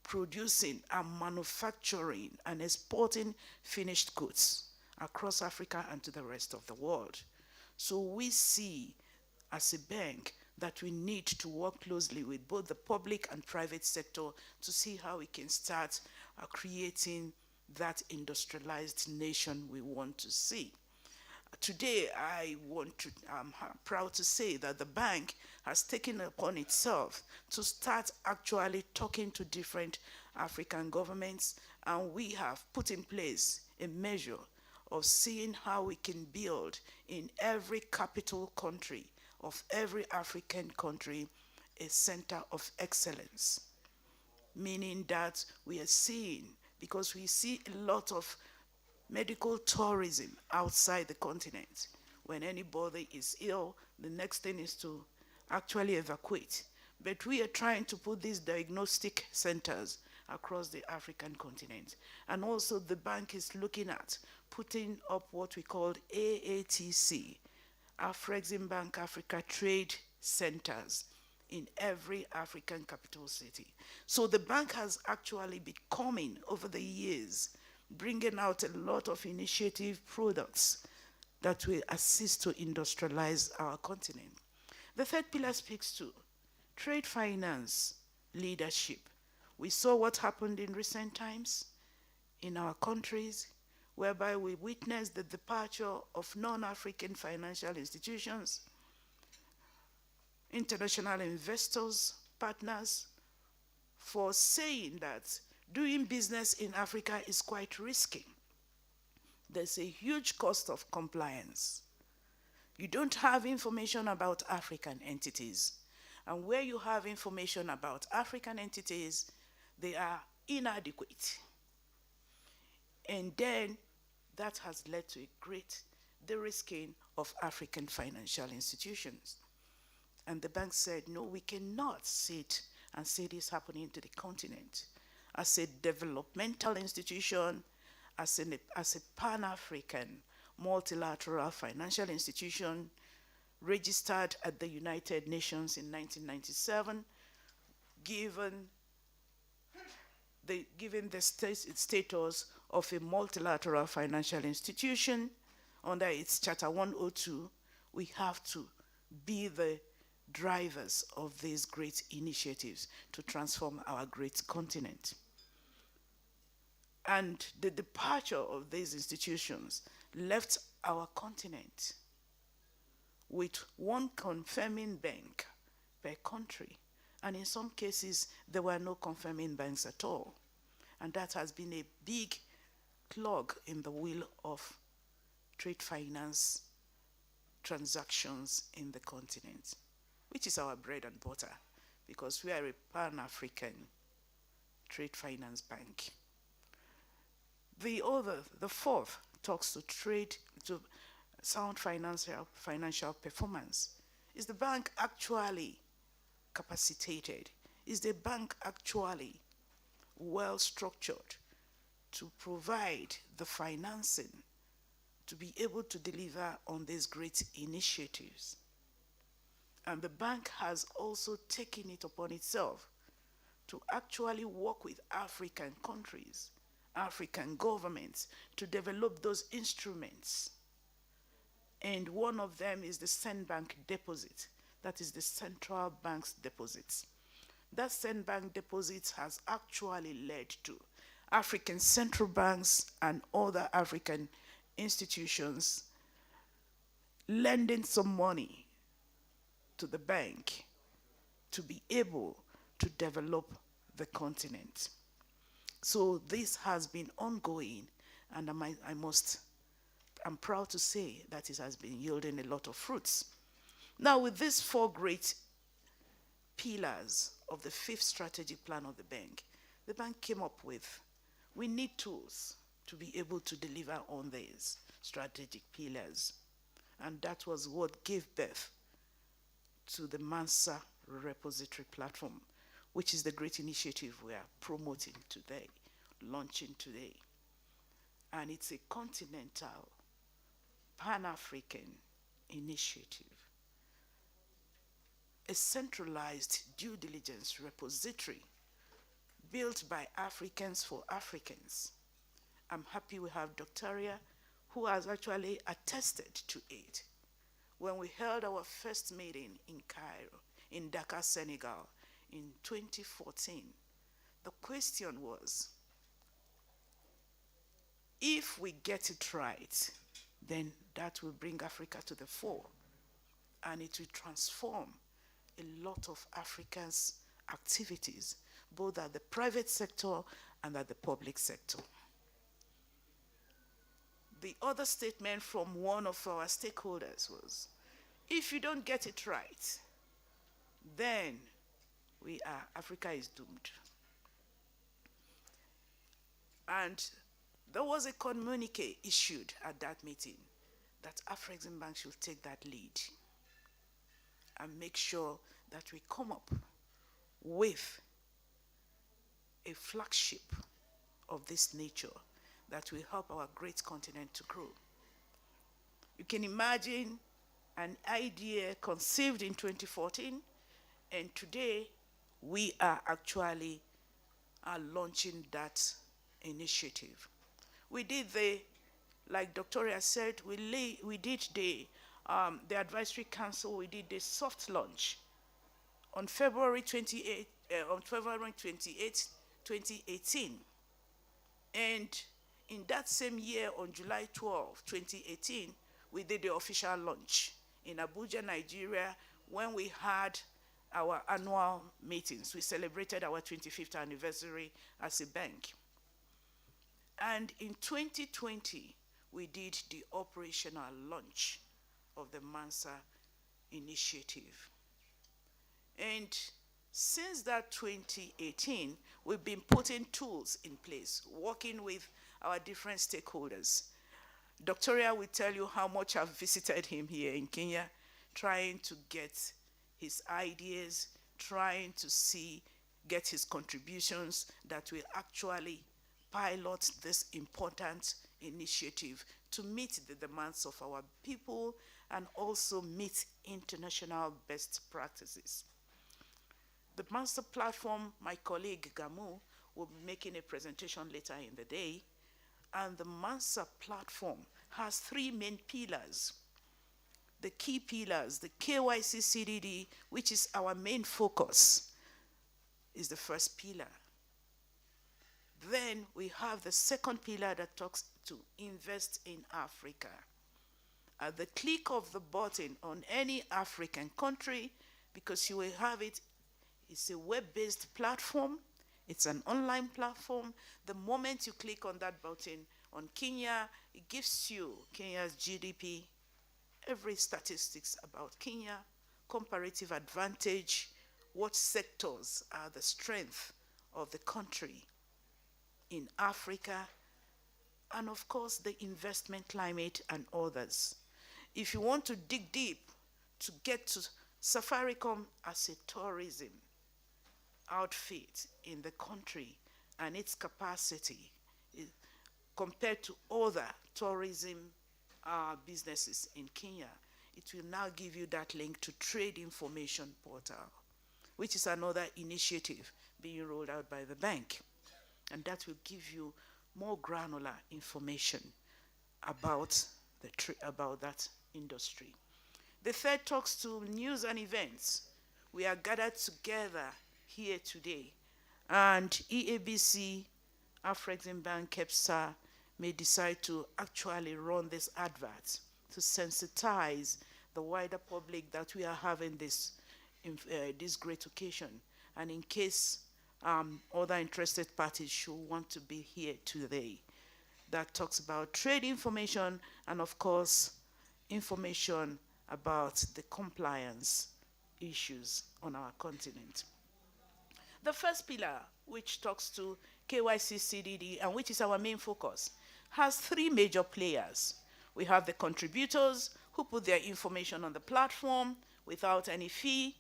producing and manufacturing and exporting finished goods across Africa and to the rest of the world. So we see as a bank that we need to work closely with both the public and private sector to see how we can start creating that industrialized nation we want to see. Today, I'm proud to say that the bank has taken upon itself to start actually talking to different African governments, and we have put in place a measure of seeing how we can build in every capital country of every African country a center of excellence. Meaning that we are seeing, because we see a lot of medical tourism outside the continent. When anybody is ill, the next thing is to actually evacuate. But we are trying to put these diagnostic centers across the African continent. And also the bank is looking at putting up what we call AATC, Afreximbank Africa Trade Centers, in every African capital city. So the bank has actually been coming over the years, bringing out a lot of initiative products that will assist to industrialize our continent. The third pillar speaks to trade finance leadership. We saw what happened in recent times in our countries, whereby we witnessed the departure of non-African financial institutions, international investors, partners, for saying that doing business in Africa is quite risky. There's a huge cost of compliance. You don't have information about African entities. And where you have information about African entities, they are inadequate. And then that has led to a great de-risking of African financial institutions. And the bank said, no, we cannot sit and see this happening to the continent. As a developmental institution, as a Pan-African multilateral financial institution registered at the United Nations in 1997, given the status of a multilateral financial institution under its Charter 102, we have to be the drivers of these great initiatives to transform our great continent. And the departure of these institutions left our continent with one confirming bank per country. And in some cases, there were no confirming banks at all. And that has been a big clog in the wheel of trade finance transactions in the continent, which is our bread and butter, because we are a Pan-African trade finance bank. The fourth talks to sound financial performance. Is the bank actually capacitated? Is the bank actually well structured to provide the financing to be able to deliver on these great initiatives? And the bank has also taken it upon itself to actually work with African countries, African governments, to develop those instruments. And one of them is the CENBank deposit. That is the central bank's deposits. That CENBank deposits has actually led to African central banks and other African institutions lending some money to the bank to be able to develop the continent. So this has been ongoing, and I'm proud to say that it has been yielding a lot of fruits. Now, with these 4 great pillars of the 5th strategic plan of the bank came up with, we need tools to be able to deliver on these strategic pillars. And that was what gave birth to the Mansa Repository Platform, which is the great initiative we are promoting today, launching today. And it's a continental, Pan-African initiative. A centralized due diligence repository built by Africans for Africans. I'm happy we have Dr. Aria, who has actually attested to it. When we held our first meeting in Cairo, in Dakar, Senegal, in 2014, the question was, if we get it right, then that will bring Africa to the fore, and it will transform a lot of Africans' activities, both at the private sector and at the public sector. The other statement from one of our stakeholders was, if you don't get it right, then Africa is doomed. And there was a communique issued at that meeting that Afreximbank should take that lead and make sure that we come up with a flagship of this nature that will help our great continent to grow. You can imagine an idea conceived in 2014, and today we are actually launching that initiative. We did like Dr. Aria said, we did the advisory council, we did the soft launch on February 28, 2018. And in that same year, on July 12, 2018, we did the official launch in Abuja, Nigeria, when we had our annual meetings. We celebrated our 25th anniversary as a bank. And in 2020, we did the operational launch of the Mansa initiative. And since that 2018, we've been putting tools in place, working with our different stakeholders. Dr. Aria will tell you how much I've visited him here in Kenya, trying to get his ideas, trying to get his contributions that will actually pilot this important initiative to meet the demands of our people and also meet international best practices. The Mansa platform, my colleague Gamu will be making a presentation later in the day, and the Mansa platform has three main pillars. The key pillars, the KYC CDD, which is our main focus, is the first pillar. Then we have the second pillar that talks to invest in Africa. At the click of the button on any African country, because you will have it, it's a web-based platform, it's an online platform. The moment you click on that button on Kenya, it gives you Kenya's GDP, every statistics about Kenya, comparative advantage, what sectors are the strength of the country in Africa, and of course the investment climate and others. If you want to dig deep to get to Safaricom as a tourism outfit in the country and its capacity compared to other tourism businesses in Kenya, it will now give you that link to Trade Information Portal, which is another initiative being rolled out by the bank. And that will give you more granular information about that industry. The third talks to news and events. We are gathered together here today, and EABC, Afreximbank, KEPSA may decide to actually run this advert to sensitize the wider public that we are having this great occasion. And in case other interested parties should want to be here today, that talks about trade information and of course information about the compliance issues on our continent. The first pillar, which talks to KYC CDD and which is our main focus, has three major players. We have the contributors, who put their information on the platform without any fee.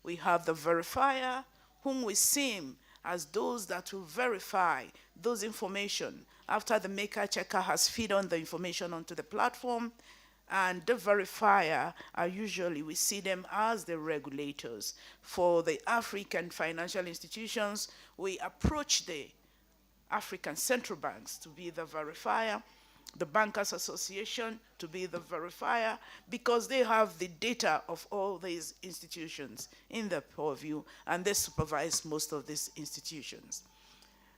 We have the verifier, whom we seem as those that will verify those information after the maker checker has fed on the information onto the platform. And the verifier are usually, we see them as the regulators. For the African financial institutions, we approach the African central banks to be the verifier, the Bankers Association to be the verifier, because they have the data of all these institutions in their purview, and they supervise most of these institutions.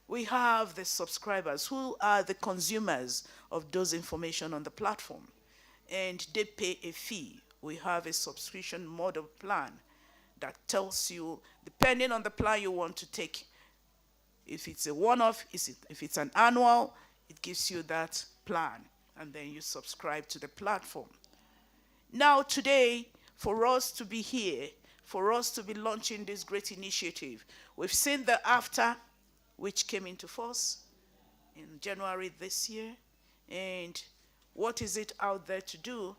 We have the subscribers, who are the consumers of those information on the platform, and they pay a fee. We have a subscription model plan that tells you, depending on the plan you want to take, if it's a one-off, if it's an annual, it gives you that plan, and then you subscribe to the platform. Now today, for us to be here, for us to be launching this great initiative, we've seen the AFTA, which came into force in January this year, and what is it out there to do?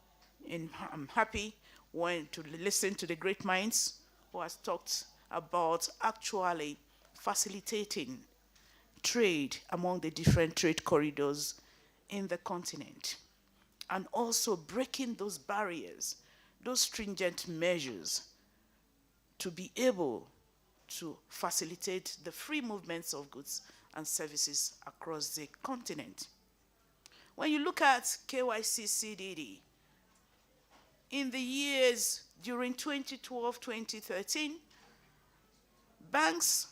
And I'm happy to listen to the great minds who has talked about actually facilitating trade among the different trade corridors in the continent, and also breaking those barriers, those stringent measures to be able to facilitate the free movements of goods and services across the continent. When you look at KYC CDD, in the years during 2012-2013, banks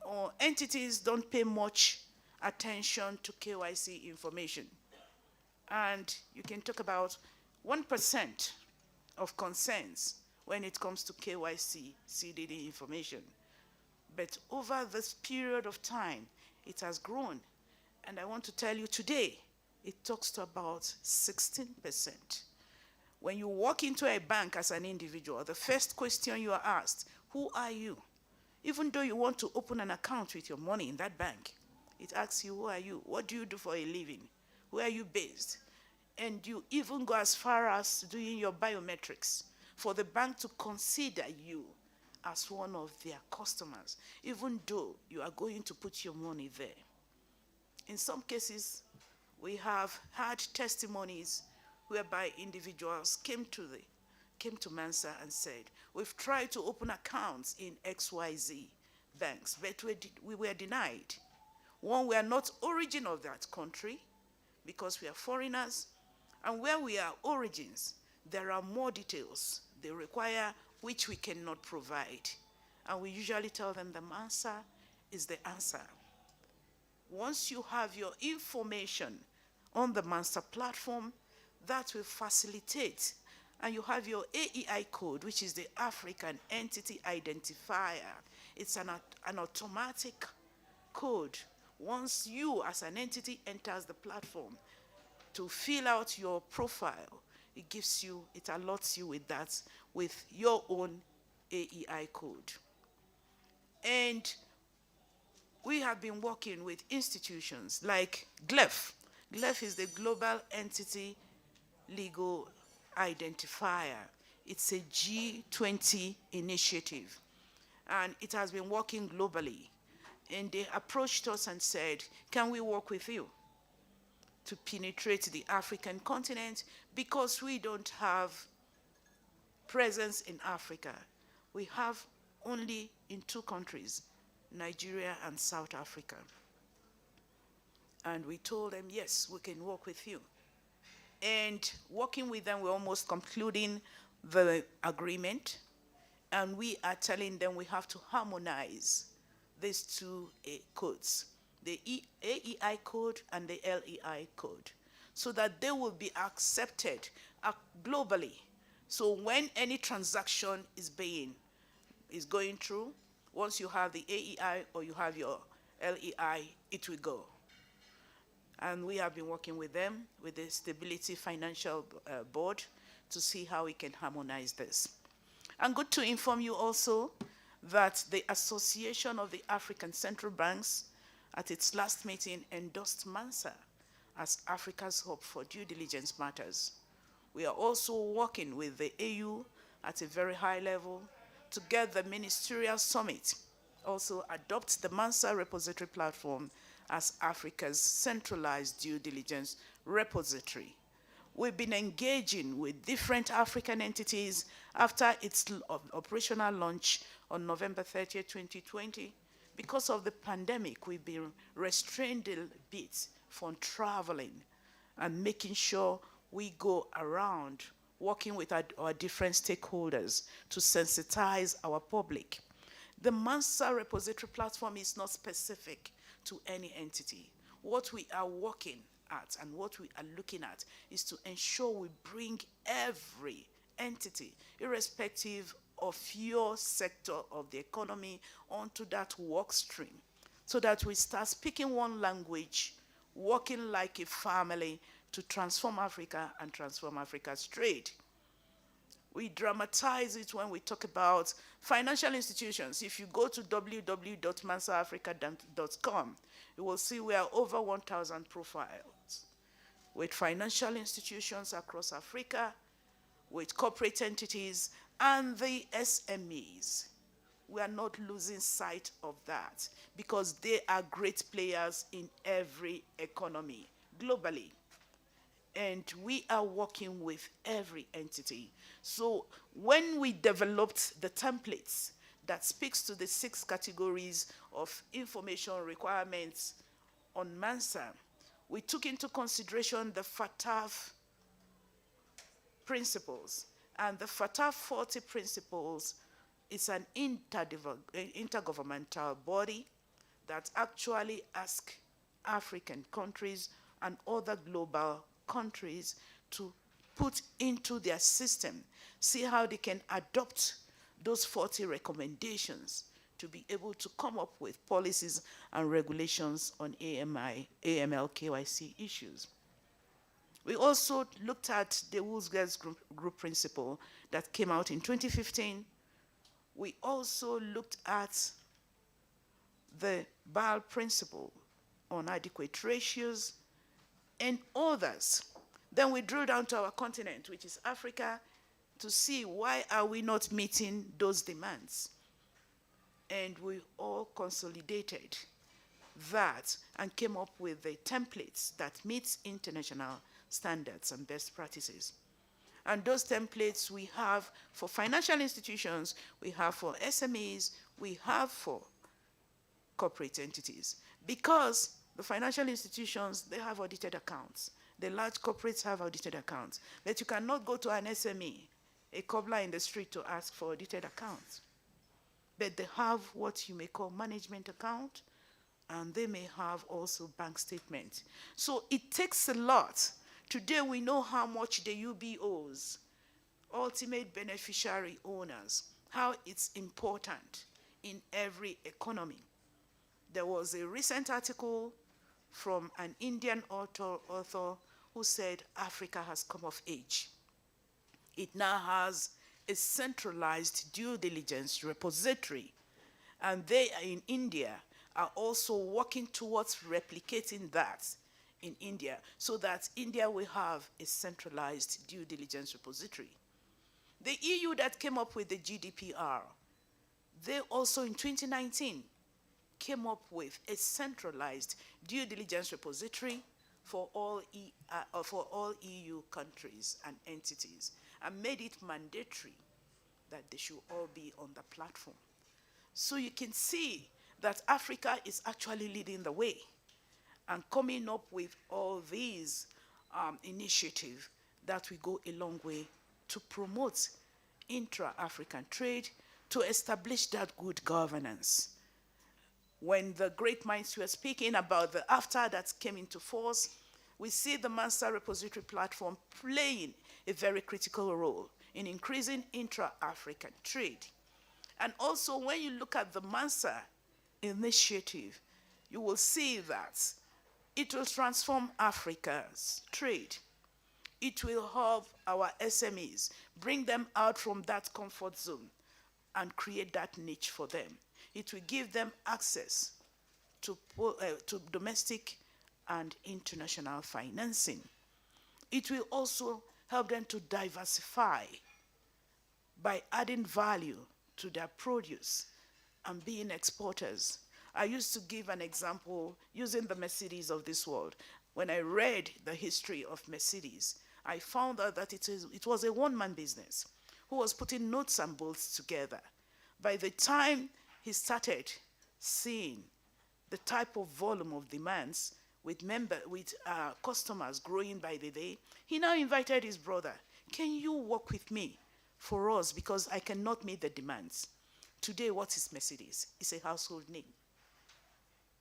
or entities don't pay much attention to KYC information. And you can talk about 1% of concerns when it comes to KYC CDD information. But over this period of time, it has grown. And I want to tell you today, it talks to about 16%. When you walk into a bank as an individual, the first question you are asked, who are you? Even though you want to open an account with your money in that bank, it asks you, who are you? What do you do for a living? Where are you based? And you even go as far as doing your biometrics for the bank to consider you as one of their customers, even though you are going to put your money there. In some cases, we have had testimonies whereby individuals came to Mensa and said, we've tried to open accounts in XYZ banks, but we were denied. One, we are not origin of that country because we are foreigners, and where we are origins, there are more details they require which we cannot provide. And we usually tell them the Mensa is the answer. Once you have your information on the Mensa platform, that will facilitate, and you have your AEI code, which is the African Entity Identifier. It's an automatic code. Once you as an entity enters the platform to fill out your profile, it allots you with that, with your own AEI code. And we have been working with institutions like GLEF. GLEF is the Global Entity Legal Identifier. It's a G20 initiative, and it has been working globally. And they approached us and said, can we work with you to penetrate the African continent, because we don't have presence in Africa. We have only in 2 countries, Nigeria and South Africa. And we told them, yes, we can work with you. And working with them, we're almost concluding the agreement. And we are telling them we have to harmonize these 2 codes, the AEI code and the LEI code, so that they will be accepted globally. So when any transaction is going through, once you have the AEI or you have your LEI, it will go. And we have been working with them, with the Stability Financial Board, to see how we can harmonize this. And good to inform you also that the Association of the African Central Banks, at its last meeting, endorsed Mensa as Africa's hub for due diligence matters. We are also working with the AU at a very high level to get the ministerial summit also adopt the Mansa repository platform as Africa's centralized due diligence repository. We've been engaging with different African entities after its operational launch on November 30th, 2020. Because of the pandemic, we've been restrained a bit from traveling and making sure we go around working with our different stakeholders to sensitize our public. The Mansa repository platform is not specific to any entity. What we are working at and what we are looking at is to ensure we bring every entity, irrespective of your sector of the economy, onto that work stream, so that we start speaking one language, working like a family to transform Africa and transform Africa's trade. We dramatize it when we talk about financial institutions. If you go to www.mansaafrica.com, you will see we are over 1,000 profiles with financial institutions across Africa, with corporate entities, and the SMEs. We are not losing sight of that because they are great players in every economy globally. And we are working with every entity. So when we developed the templates that speaks to the 6 categories of information requirements on Mansa, we took into consideration the FATF principles. And the FATF 40 principles is an intergovernmental body that actually asks African countries and other global countries to put into their system, see how they can adopt those 40 recommendations to be able to come up with policies and regulations on AML, KYC issues. We also looked at the Woolsgate group principle that came out in 2015. We also looked at the BAL principle on adequate ratios and others. Then we drew down to our continent, which is Africa, to see why are we not meeting those demands. And we all consolidated that and came up with the templates that meets international standards and best practices. And those templates we have for financial institutions, we have for SMEs, we have for corporate entities. Because the financial institutions, they have audited accounts. The large corporates have audited accounts. But you cannot go to an SME, a cobbler in the street, to ask for audited accounts. But they have what you may call management account, and they may have also bank statements. So it takes a lot. Today we know how much the UBOs, ultimate beneficiary owners, how it's important in every economy. There was a recent article from an Indian author who said Africa has come of age. It now has a centralized due diligence repository, and they in India are also working towards replicating that in India, so that India will have a centralized due diligence repository. The EU that came up with the GDPR, they also in 2019 came up with a centralized due diligence repository for all EU countries and entities, and made it mandatory that they should all be on the platform. So you can see that Africa is actually leading the way and coming up with all these initiatives that will go a long way to promote intra-African trade, to establish that good governance. When the great minds were speaking about the AFTA that came into force, we see the Mansa repository platform playing a very critical role in increasing intra-African trade. And also when you look at the Mansa initiative, you will see that it will transform Africa's trade. It will help our SMEs, bring them out from that comfort zone and create that niche for them. It will give them access to domestic and international financing. It will also help them to diversify by adding value to their produce and being exporters. I used to give an example using the Mercedes of this world. When I read the history of Mercedes, I found out that it was a one-man business who was putting nuts and bolts together. By the time he started seeing the type of volume of demands with customers growing by the day, he now invited his brother. Can you work with me for us, because I cannot meet the demands? Today, what is Mercedes? It's a household name.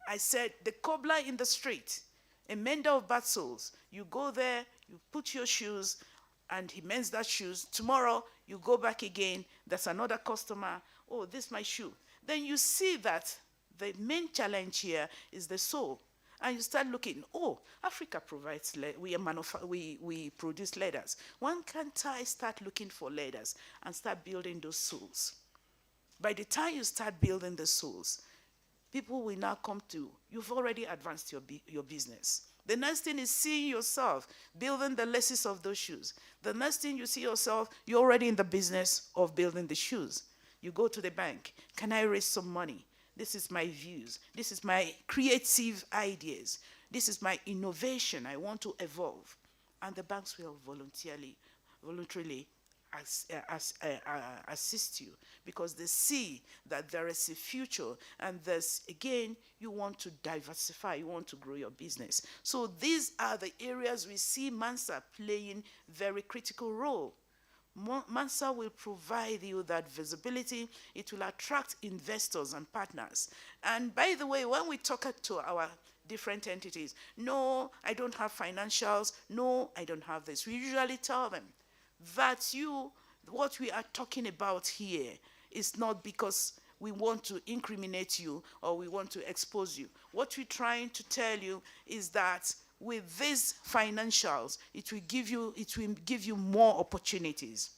I said, the cobbler in the street, a mender of bad souls, you go there, you put your shoes, and he mends that shoes. Tomorrow, you go back again, there's another customer, oh, this is my shoe. Then you see that the main challenge here is the soul. And you start looking, oh, Africa provides, we produce leathers. Why can't I start looking for leathers and start building those souls? By the time you start building the souls, people will now come to, you've already advanced your business. The next thing is seeing yourself building the laces of those shoes. The next thing you see yourself, you're already in the business of building the shoes. You go to the bank, can I raise some money? This is my views. This is my creative ideas. This is my innovation. I want to evolve. And the banks will voluntarily assist you, because they see that there is a future, and there's, again, you want to diversify, you want to grow your business. So these are the areas we see Mansa playing very critical role. Mansa will provide you that visibility. It will attract investors and partners. And by the way, when we talk to our different entities, no, I don't have financials, no, I don't have this, we usually tell them that what we are talking about here is not because we want to incriminate you or we want to expose you. What we're trying to tell you is that with these financials, it will give you more opportunities.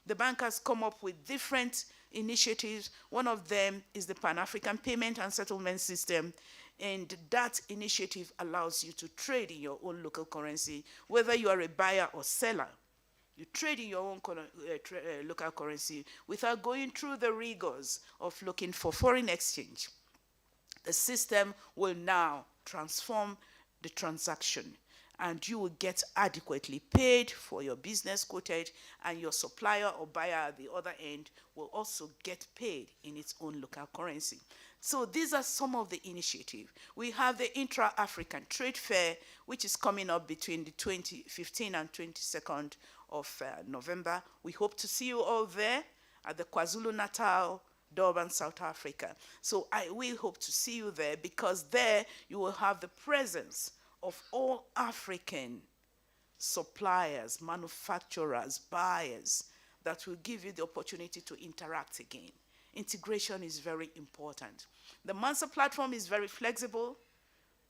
The bank has come up with different initiatives. One of them is the Pan-African Payment and Settlement System, and that initiative allows you to trade in your own local currency, whether you are a buyer or seller. You trade in your own local currency without going through the rigors of looking for foreign exchange. The system will now transform the transaction, and you will get adequately paid for your business quoted, and your supplier or buyer at the other end will also get paid in its own local currency. So these are some of the initiatives. We have the Intra-African Trade Fair, which is coming up between the 15th and 22nd of November. We hope to see you all there at the KwaZulu-Natal, Durban, South Africa. So I will hope to see you there, because there you will have the presence of all African suppliers, manufacturers, buyers, that will give you the opportunity to interact again. Integration is very important. The Mansa platform is very flexible.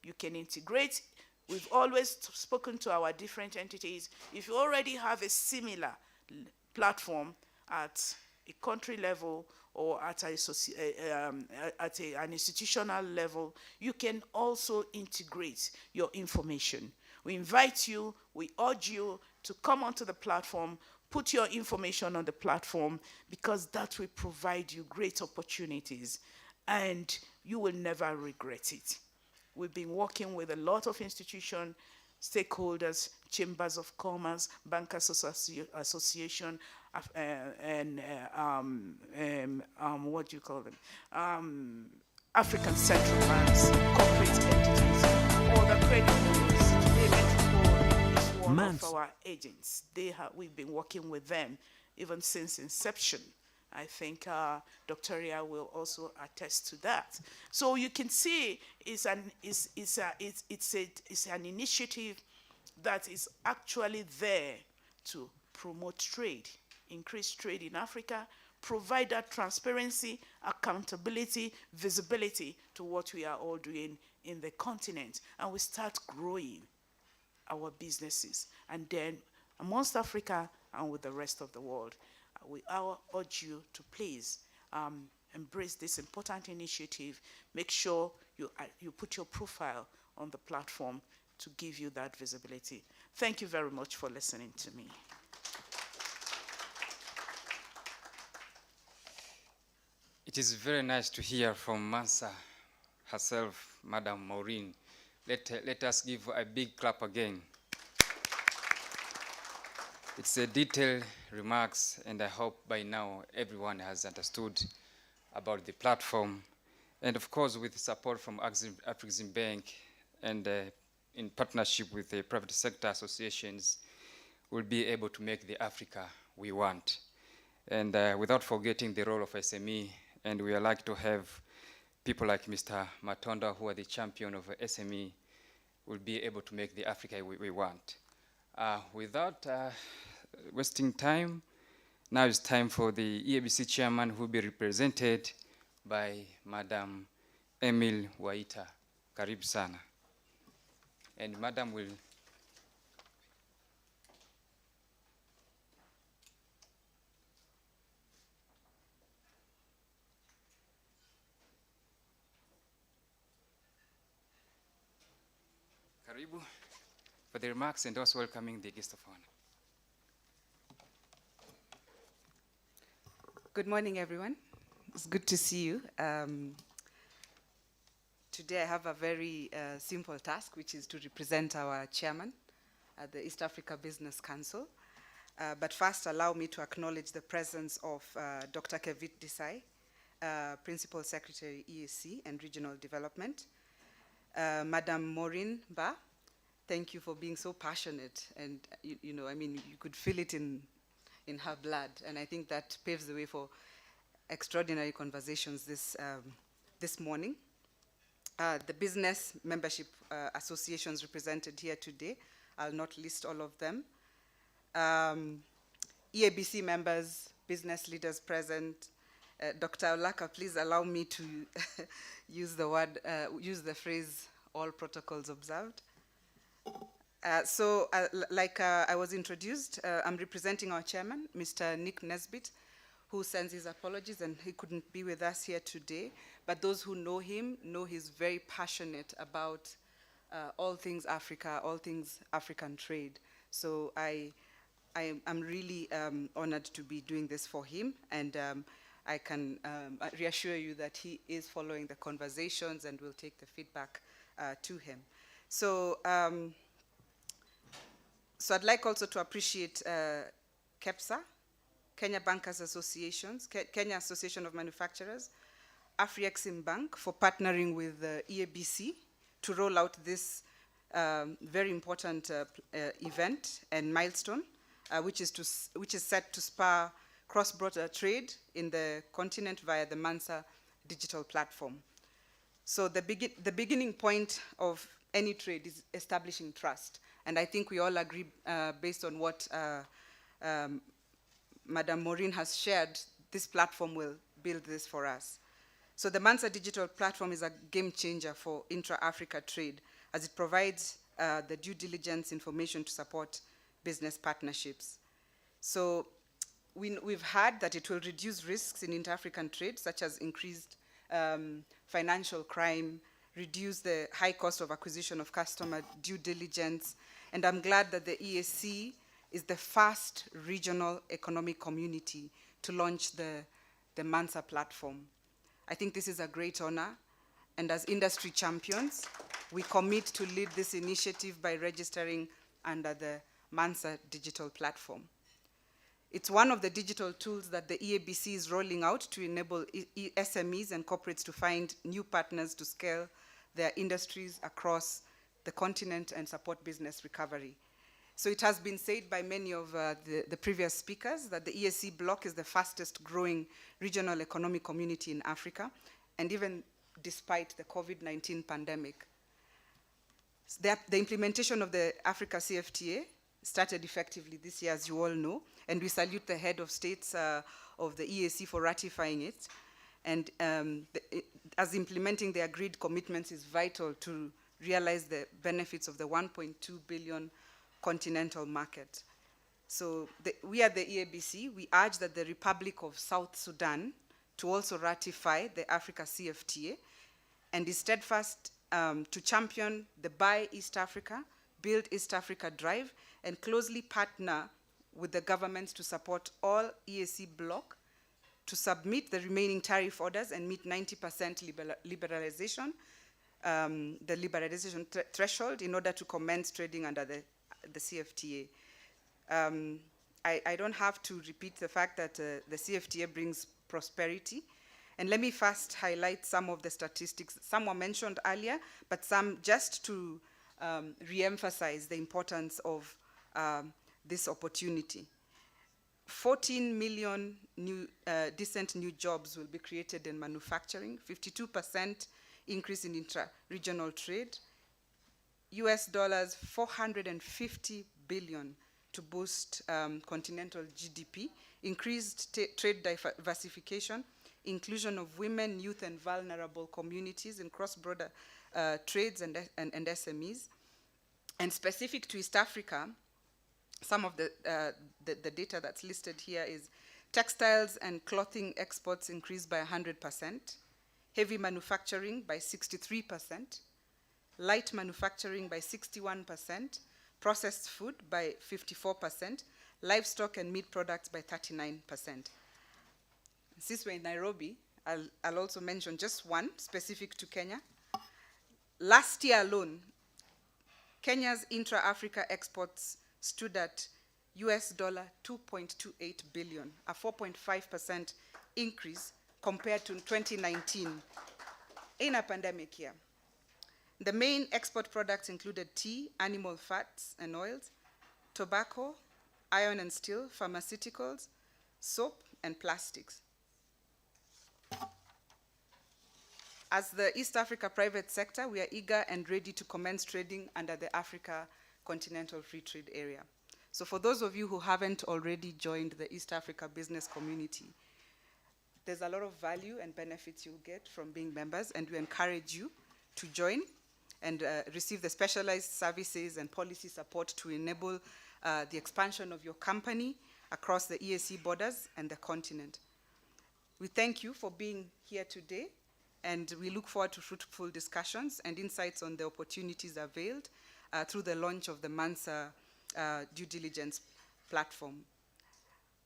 You can integrate. We've always spoken to our different entities. If you already have a similar platform at a country level or at an institutional level, you can also integrate your information. We invite you, we urge you to come onto the platform, put your information on the platform, because that will provide you great opportunities and you will never regret it. We've been working with a lot of institutions, stakeholders, chambers of commerce, bankers association, and what do you call them? African central banks, corporate entities, all the credit bureaus. Today, Metropole is one of our agents. We've been working with them even since inception. I think Dr. Ria will also attest to that. So you can see it's an initiative that is actually there to promote trade, increase trade in Africa, provide that transparency, accountability, visibility to what we are all doing in the continent. And we start growing our businesses. And then amongst Africa and with the rest of the world, we urge you to please embrace this important initiative. Make sure you put your profile on the platform to give you that visibility. Thank you very much for listening to me. It is very nice to hear from Mansa herself, Madam Maureen. Let us give a big clap again. It's a detailed remarks, and I hope by now everyone has understood about the platform. And of course, with support from Afrexim Bank and in partnership with the private sector associations, we'll be able to make the Africa we want. And without forgetting the role of SME, and we are like to have people like Mr. Matonda, who are the champion of SME, will be able to make the Africa we want. Without wasting time, now it's time for the EABC chairman, who will be represented by Madam Emil Waita. Karibu sana. And Madam will Karibu for the remarks and also welcoming the guest of honor. Good morning, everyone. It's good to see you. Today I have a very simple task, which is to represent our chairman at the East Africa Business Council. But first, allow me to acknowledge the presence of Dr. Kevit Desai, Principal Secretary, EAC and Regional Development. Madam Maureen Ba, thank you for being so passionate, and you know, I mean, you could feel it in her blood, and I think that paves the way for extraordinary conversations this morning. The business membership associations represented here today, I'll not list all of them. EABC members, business leaders present. Dr. Olaka, please allow me to use the phrase, all protocols observed. Like I was introduced, I'm representing our chairman, Mr. Nick Nesbitt, who sends his apologies, and he couldn't be with us here today. But those who know him know he's very passionate about all things Africa, all things African trade. So I'm really honored to be doing this for him, and I can reassure you that he is following the conversations and will take the feedback to him. So I'd like also to appreciate KEPSA, Kenya Bankers Associations, Kenya Association of Manufacturers, Afrexim Bank for partnering with EABC to roll out this very important event and milestone, which is set to spur cross-border trade in the continent via the Mansa digital platform. So the beginning point of any trade is establishing trust. And I think we all agree, based on what Madam Maureen has shared, this platform will build this for us. So the Mansa digital platform is a game changer for intra-Africa trade, as it provides the due diligence information to support business partnerships. So we've heard that it will reduce risks in inter-African trade, such as increased financial crime, reduce the high cost of acquisition of customer due diligence, and I'm glad that the EAC is the first regional economic community to launch the Mansa platform. I think this is a great honor, and as industry champions, we commit to lead this initiative by registering under the Mansa digital platform. It's one of the digital tools that the EABC is rolling out to enable SMEs and corporates to find new partners to scale their industries across the continent and support business recovery. So it has been said by many of the previous speakers that the EAC bloc is the fastest growing regional economic community in Africa, and even despite the COVID-19 pandemic. The implementation of the Africa CFTA started effectively this year, as you all know, and we salute the head of states of the EAC for ratifying it. And as implementing the agreed commitments is vital to realize the benefits of the 1.2 billion continental market. So we at the EABC, we urge that the Republic of South Sudan to also ratify the Africa CFTA, and is steadfast to champion the Buy East Africa, Build East Africa drive, and closely partner with the governments to support all EAC bloc to submit the remaining tariff orders and meet 90% liberalization, the liberalization threshold in order to commence trading under the CFTA. I don't have to repeat the fact that the CFTA brings prosperity. And let me first highlight some of the statistics. Some were mentioned earlier, but some just to re-emphasize the importance of this opportunity. 14 million new, decent new jobs will be created in manufacturing, 52% increase in intra-regional trade, US dollars 450 billion to boost continental GDP, increased trade diversification, inclusion of women, youth, and vulnerable communities in cross-border trades and SMEs. And specific to East Africa, some of the data that's listed here is textiles and clothing exports increased by 100%, heavy manufacturing by 63%, light manufacturing by 61%, processed food by 54%, livestock and meat products by 39%. Since we're in Nairobi, I'll also mention just one specific to Kenya. Last year alone, Kenya's intra-Africa exports stood at US $2.28 billion, a 4.5% increase compared to 2019 in a pandemic year. The main export products included tea, animal fats and oils, tobacco, iron and steel, pharmaceuticals, soap, and plastics. As the East Africa private sector, we are eager and ready to commence trading under the Africa Continental Free Trade Area. So for those of you who haven't already joined the East Africa business community, there's a lot of value and benefits you'll get from being members, and we encourage you to join and receive the specialized services and policy support to enable the expansion of your company across the EAC borders and the continent. We thank you for being here today, and we look forward to fruitful discussions and insights on the opportunities availed through the launch of the MANSA due diligence platform.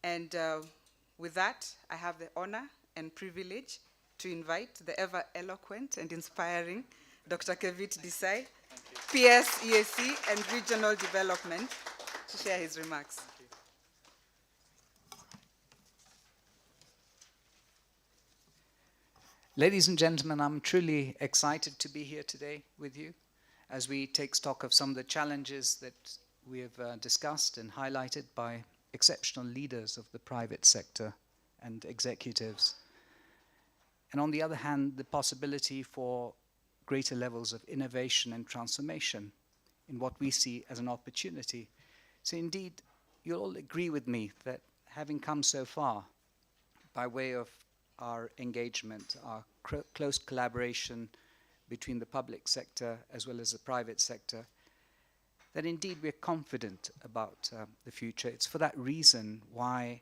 And with that, I have the honor and privilege to invite the ever eloquent and inspiring Dr. Kevit Desai, PS, EAC, and Regional Development, to share his remarks. Ladies and gentlemen, I'm truly excited to be here today with you as we take stock of some of the challenges that we have discussed and highlighted by exceptional leaders of the private sector and executives. And on the other hand, the possibility for greater levels of innovation and transformation in what we see as an opportunity. So indeed, you'll all agree with me that having come so far by way of our engagement, our close collaboration between the public sector as well as the private sector, that indeed we're confident about the future. It's for that reason why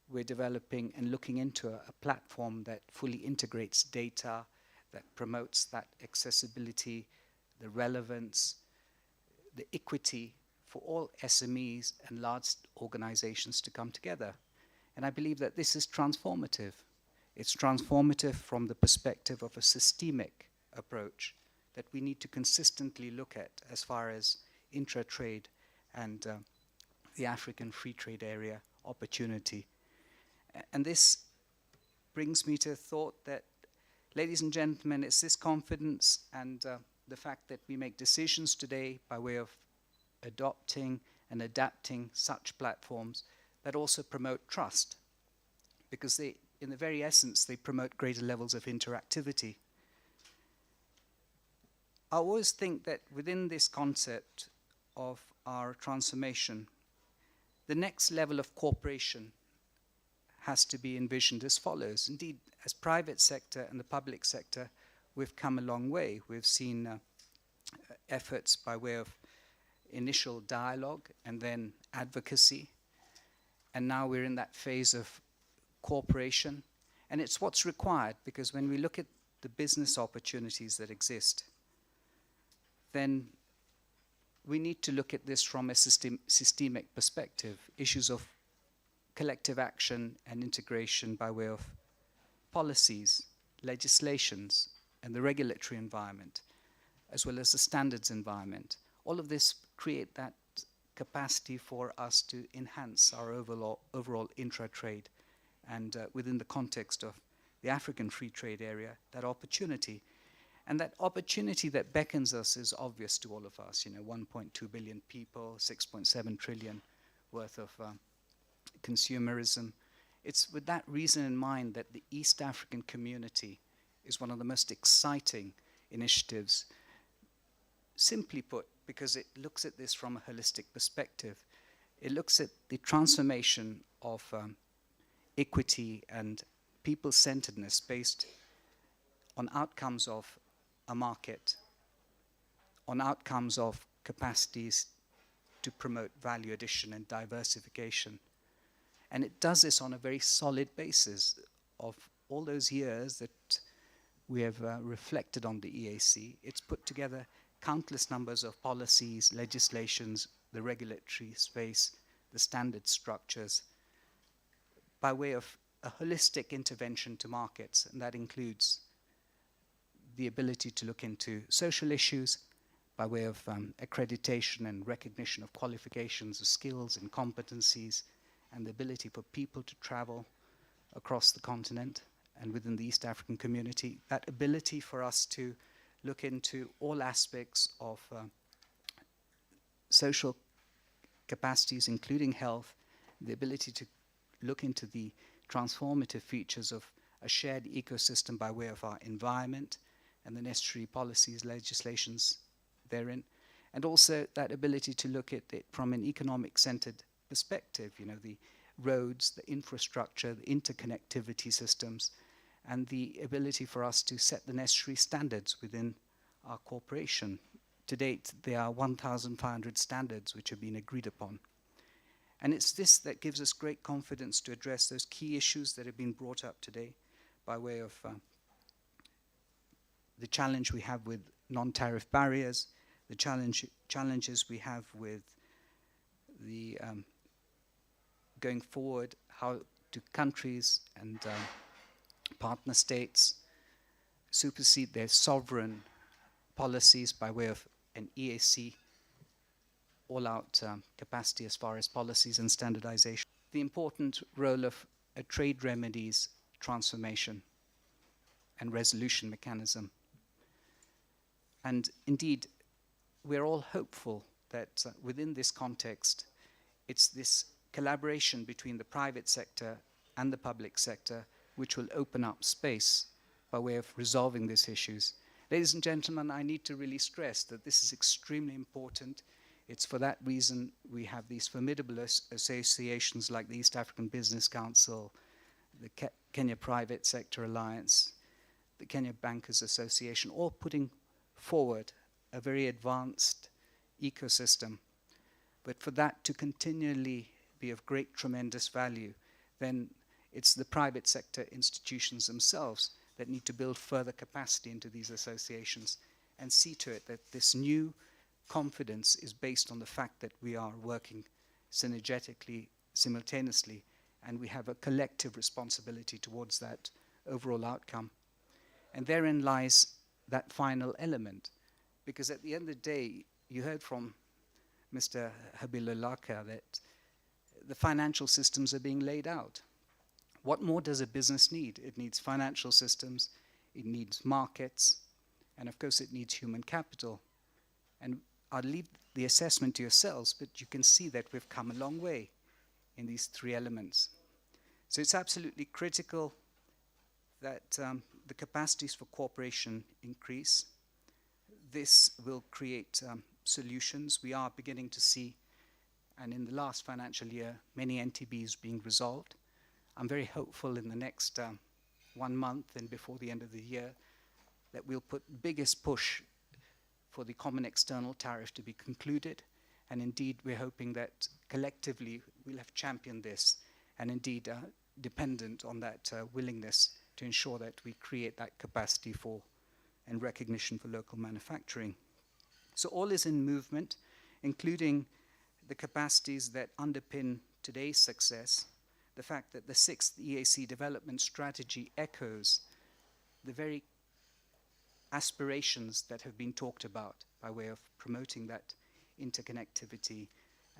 we're developing and looking into a platform that fully integrates data, that promotes that accessibility, the relevance, the equity for all SMEs and large organizations to come together. And I believe that this is transformative. It's transformative from the perspective of a systemic approach that we need to consistently look at as far as intra-trade and the African Free Trade Area opportunity. And this brings me to the thought that, ladies and gentlemen, it's this confidence and the fact that we make decisions today by way of adopting and adapting such platforms that also promote trust, because they, in the very essence, they promote greater levels of interactivity. I always think that within this concept of our transformation, the next level of cooperation has to be envisioned as follows. Indeed, as private sector and the public sector, we've come a long way. We've seen efforts by way of initial dialogue and then advocacy. And now we're in that phase of cooperation. And it's what's required, because when we look at the business opportunities that exist, then we need to look at this from a systemic perspective. Issues of collective action and integration by way of policies, legislations, and the regulatory environment, as well as the standards environment. All of this create that capacity for us to enhance our overall intra-trade, and within the context of the African Free Trade Area, that opportunity. And that opportunity that beckons us is obvious to all of us, 1.2 billion people, 6.7 trillion worth of consumerism. It's with that reason in mind that the East African community is one of the most exciting initiatives, simply put, because it looks at this from a holistic perspective. It looks at the transformation of equity and people-centeredness based on outcomes of a market, on outcomes of capacities to promote value addition and diversification. And it does this on a very solid basis of all those years that we have reflected on the EAC. It's put together countless numbers of policies, legislations, the regulatory space, the standard structures, by way of a holistic intervention to markets, and that includes the ability to look into social issues by way of accreditation and recognition of qualifications, of skills and competencies, and the ability for people to travel across the continent and within the East African community. That ability for us to look into all aspects of social capacities, including health, the ability to look into the transformative features of a shared ecosystem by way of our environment and the necessary policies, legislations therein, and also that ability to look at it from an economic-centered perspective, the roads, the infrastructure, the interconnectivity systems, and the ability for us to set the necessary standards within our corporation. To date, there are 1,500 standards which have been agreed upon. And it's this that gives us great confidence to address those key issues that have been brought up today by way of the challenge we have with non-tariff barriers, the challenges we have with the going forward, how do countries and partner states supersede their sovereign policies by way of an EAC all-out capacity as far as policies and standardization. The important role of a trade remedies transformation and resolution mechanism. And indeed, we're all hopeful that within this context, it's this collaboration between the private sector and the public sector which will open up space by way of resolving these issues. Ladies and gentlemen, I need to really stress that this is extremely important. It's for that reason we have these formidable associations like the East African Business Council, the Kenya Private Sector Alliance, the Kenya Bankers Association, all putting forward a very advanced ecosystem. But for that to continually be of great, tremendous value, then it's the private sector institutions themselves that need to build further capacity into these associations and see to it that this new confidence is based on the fact that we are working synergetically, simultaneously, and we have a collective responsibility towards that overall outcome. And therein lies that final element, because at the end of the day, you heard from Mr. Habilulaka that the financial systems are being laid out. What more does a business need? It needs financial systems, it needs markets, and of course it needs human capital. And I'll leave the assessment to yourselves, but you can see that we've come a long way in these three elements. So it's absolutely critical that the capacities for cooperation increase. This will create solutions. We are beginning to see, and in the last financial year, many NTBs being resolved. I'm very hopeful in the next 1 month and before the end of the year that we'll put biggest push for the common external tariff to be concluded. And indeed, we're hoping that collectively we'll have championed this and indeed dependent on that willingness to ensure that we create that capacity for and recognition for local manufacturing. So all is in movement, including the capacities that underpin today's success, the fact that the 6th EAC development strategy echoes the very aspirations that have been talked about by way of promoting that interconnectivity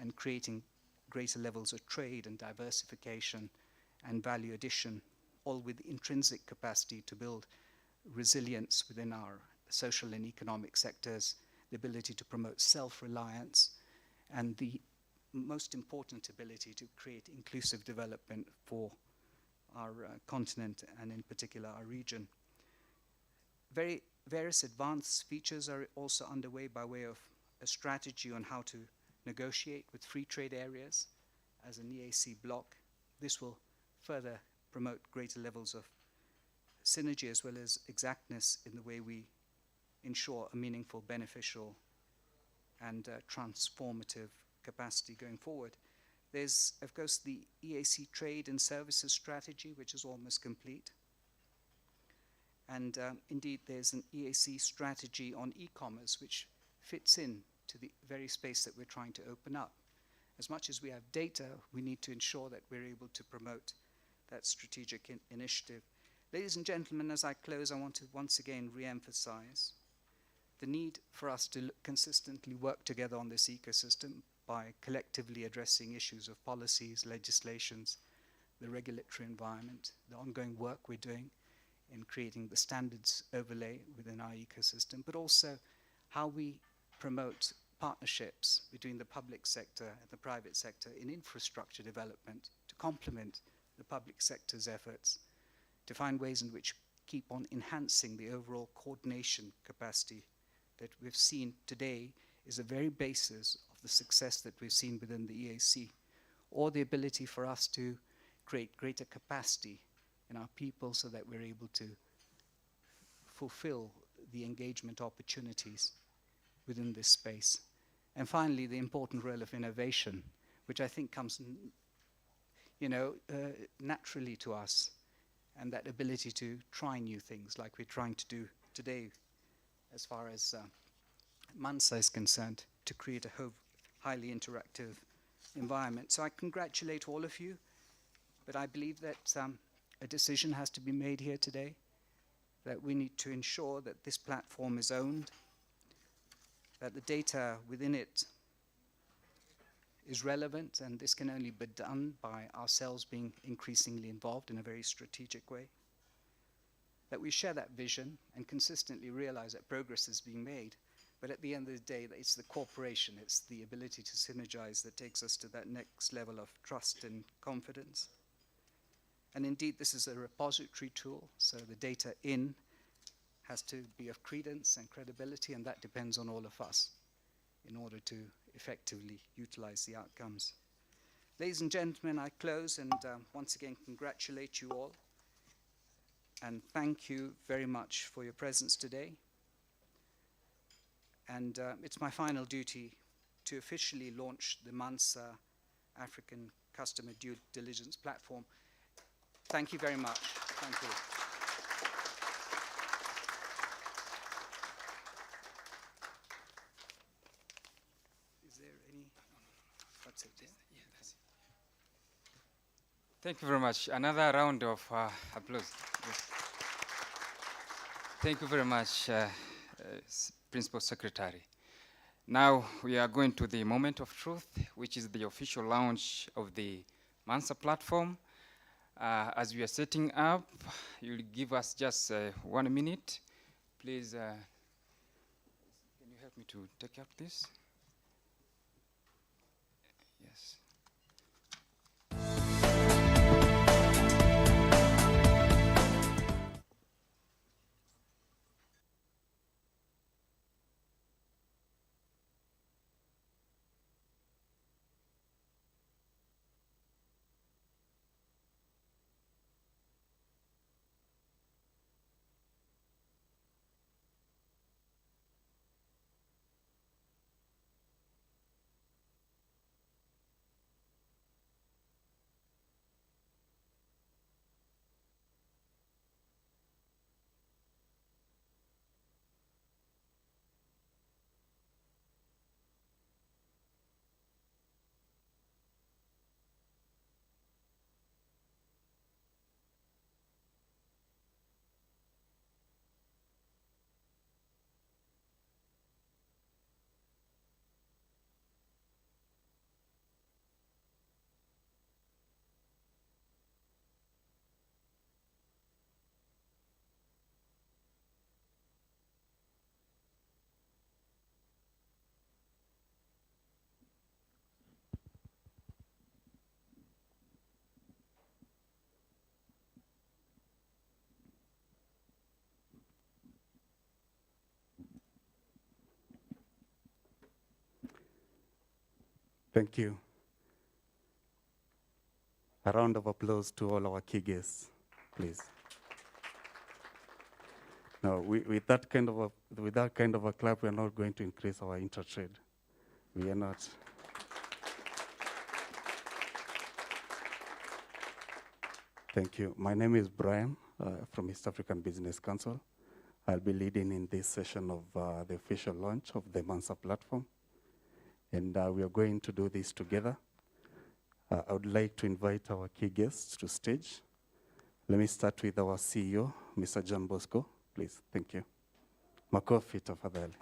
and creating greater levels of trade and diversification and value addition, all with intrinsic capacity to build resilience within our social and economic sectors, the ability to promote self-reliance, and the most important ability to create inclusive development for our continent and in particular our region. Various advanced features are also underway by way of a strategy on how to negotiate with free trade areas as an EAC bloc. This will further promote greater levels of synergy as well as exactness in the way we ensure a meaningful, beneficial, and transformative capacity going forward. There's, of course, the EAC trade and services strategy, which is almost complete. And indeed, there's an EAC strategy on e-commerce, which fits in to the very space that we're trying to open up. As much as we have data, we need to ensure that we're able to promote that strategic initiative. Ladies and gentlemen, as I close, I want to once again re-emphasize the need for us to consistently work together on this ecosystem by collectively addressing issues of policies, legislations, the regulatory environment, the ongoing work we're doing in creating the standards overlay within our ecosystem, but also how we promote partnerships between the public sector and the private sector in infrastructure development to complement the public sector's efforts, to find ways in which keep on enhancing the overall coordination capacity that we've seen today is the very basis of the success that we've seen within the EAC, or the ability for us to create greater capacity in our people so that we're able to fulfill the engagement opportunities within this space. And finally, the important role of innovation, which I think comes naturally to us, and that ability to try new things like we're trying to do today as far as Mansa is concerned, to create a highly interactive environment. So I congratulate all of you, but I believe that a decision has to be made here today, that we need to ensure that this platform is owned, that the data within it is relevant, and this can only be done by ourselves being increasingly involved in a very strategic way, that we share that vision and consistently realize that progress is being made. But at the end of the day, it's the cooperation, it's the ability to synergize that takes us to that next level of trust and confidence. And indeed, this is a repository tool, so the data in has to be of credence and credibility, and that depends on all of us in order to effectively utilize the outcomes. Ladies and gentlemen, I close and once again congratulate you all and thank you very much for your presence today. And it's my final duty to officially launch the Mansa African Customer Due Diligence Platform. Thank you very much. Thank you. Is there any? That's it. Yeah? Yeah, that's it. Thank you very much. Another round of applause. Yes. Thank you very much, Principal Secretary. Now we are going to the moment of truth, which is the official launch of the Mansa platform. As we are setting up, you'll give us just 1 minute. Please, can you help me to take up this? Yes. Thank you. A round of applause to all our key guests, please. Now, with that kind of a clap, we are not going to increase our intertrade. We are not. Thank you. My name is Brian from East African Business Council. I'll be leading in this session of the official launch of the Mansa platform. And we are going to do this together. I would like to invite our key guests to stage. Let me start with our CEO, Mr. John Bosco, please. Thank you. Makofi tafadhali.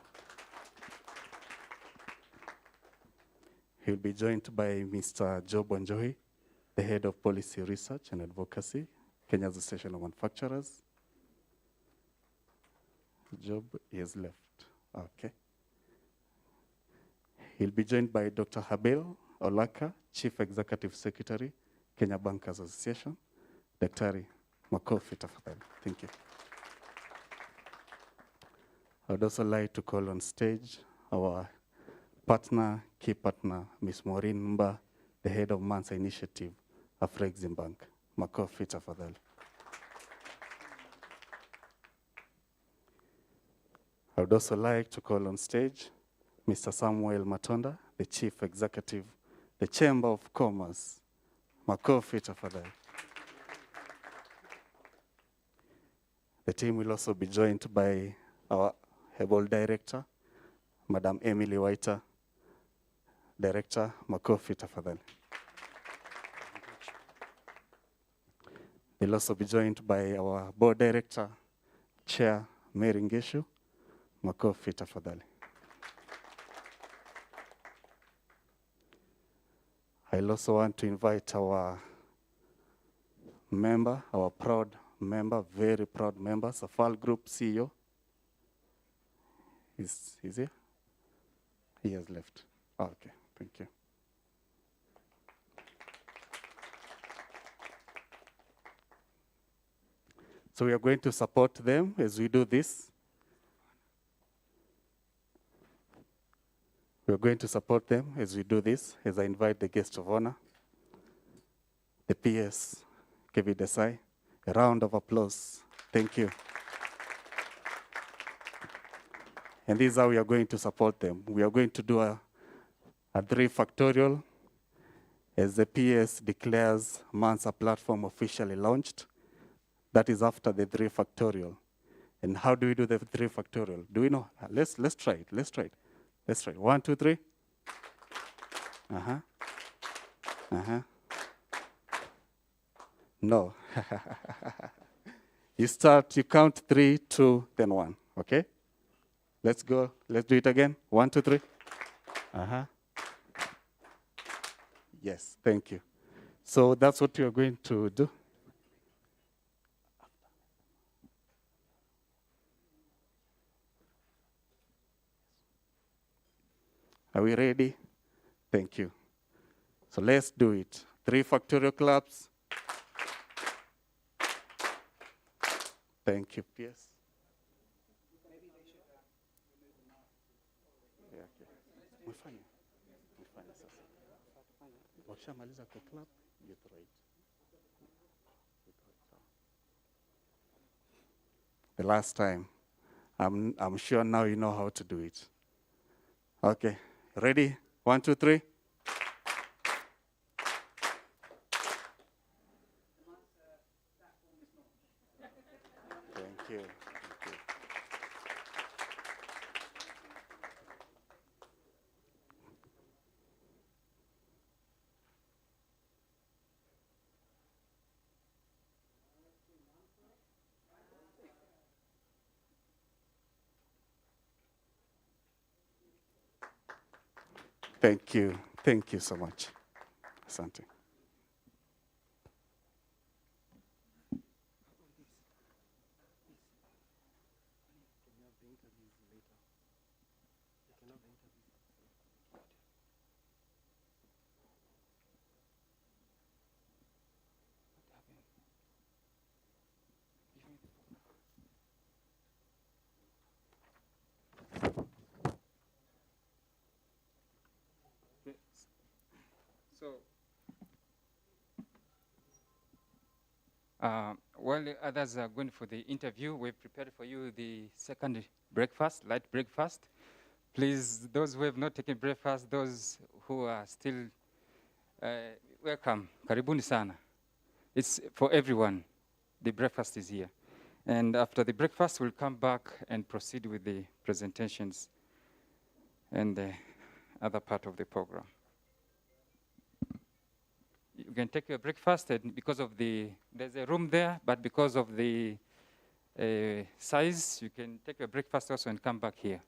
He'll be joined by Mr. Job Wanjohi, the Head of Policy Research and Advocacy, Kenya Association of Manufacturers. Job is left. Okay. He'll be joined by Dr. Habel Olaka, Chief Executive Secretary, Kenya Bankers Association. Daktari, makofi tafadhali. Thank you. I would also like to call on stage our partner, key partner, Ms. Maureen Mba, the head of Mansa Initiative, Afrexim Bank. Makofi tafadhali. I would also like to call on stage Mr. Samuel Matonda, the Chief Executive, the Chamber of Commerce. Makofi tafadhali. The team will also be joined by our Hebel Director, Madam Emily Waiter, Director. Makofi tafadhali. They'll also be joined by our Board Director, Chair Mary Ngeshu. Makofi tafadhali. I'll also want to invite our member, our proud member, very proud member, Safal Group CEO. Is he? He has left. Okay, thank you. So we are going to support them as we do this. We are going to support them as we do this, as I invite the guest of honor, the PS, Kevin Desai. A round of applause. Thank you. And this is how we are going to support them. We are going to do a 3 factorial as the PS declares Mansa platform officially launched. That is after the 3 factorial. And how do we do the 3 factorial? Do we know? Let's try it. Let's try it. Let's try it. 1, 2, 3. No. You count 3, 2, then 1. Okay? Let's go. Let's do it again. 1, 2, 3. Yes, thank you. So that's what we are going to do. Are we ready? Thank you. So let's do it. 3 factorial claps. Thank you, PS. Wakishamaliza ku clap, you throw it. The last time. I'm sure now you know how to do it. Okay. Ready? 1, 2, 3. Thank you. Thank you. Thank you so much. Asante. While the others are going for the interview, we've prepared for you the second breakfast, light breakfast. Please, those who have not taken breakfast, those who are still, welcome. Karibuni sana. It's for everyone. The breakfast is here. And after the breakfast, we'll come back and proceed with the presentations and the other part of the program. You can take your breakfast, and because of there's a room there, but because of the size, you can take your breakfast also and come back here.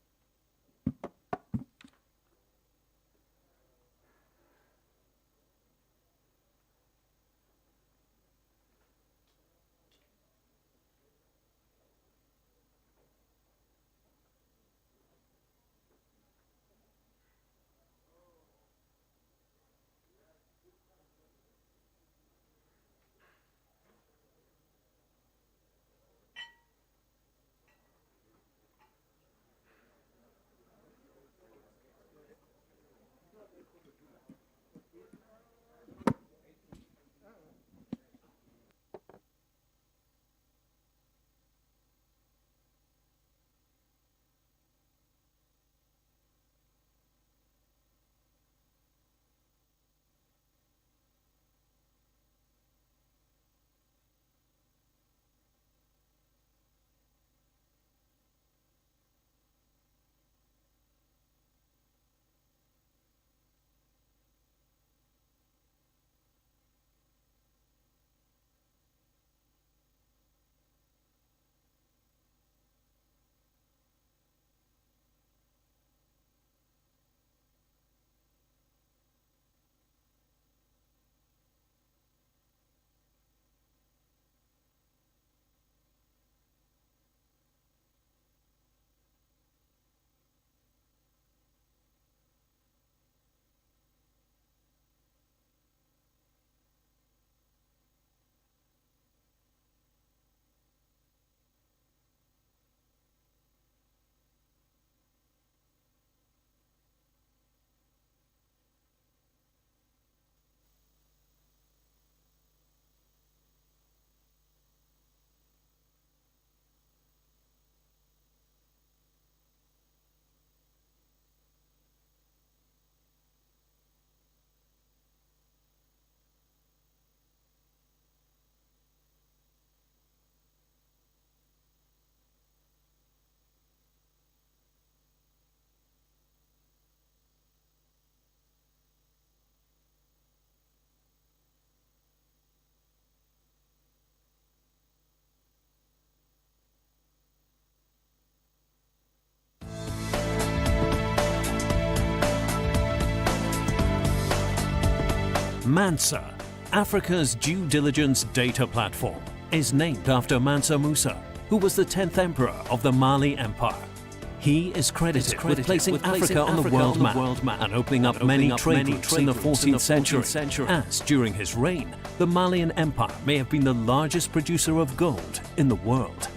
Mansa, Africa's due diligence data platform, is named after Mansa Musa, who was the 10th emperor of the Mali Empire. He is credited with placing Africa on the world map and opening up many trade routes in the 14th century, as during his reign, the Malian Empire may have been the largest producer of gold in the world.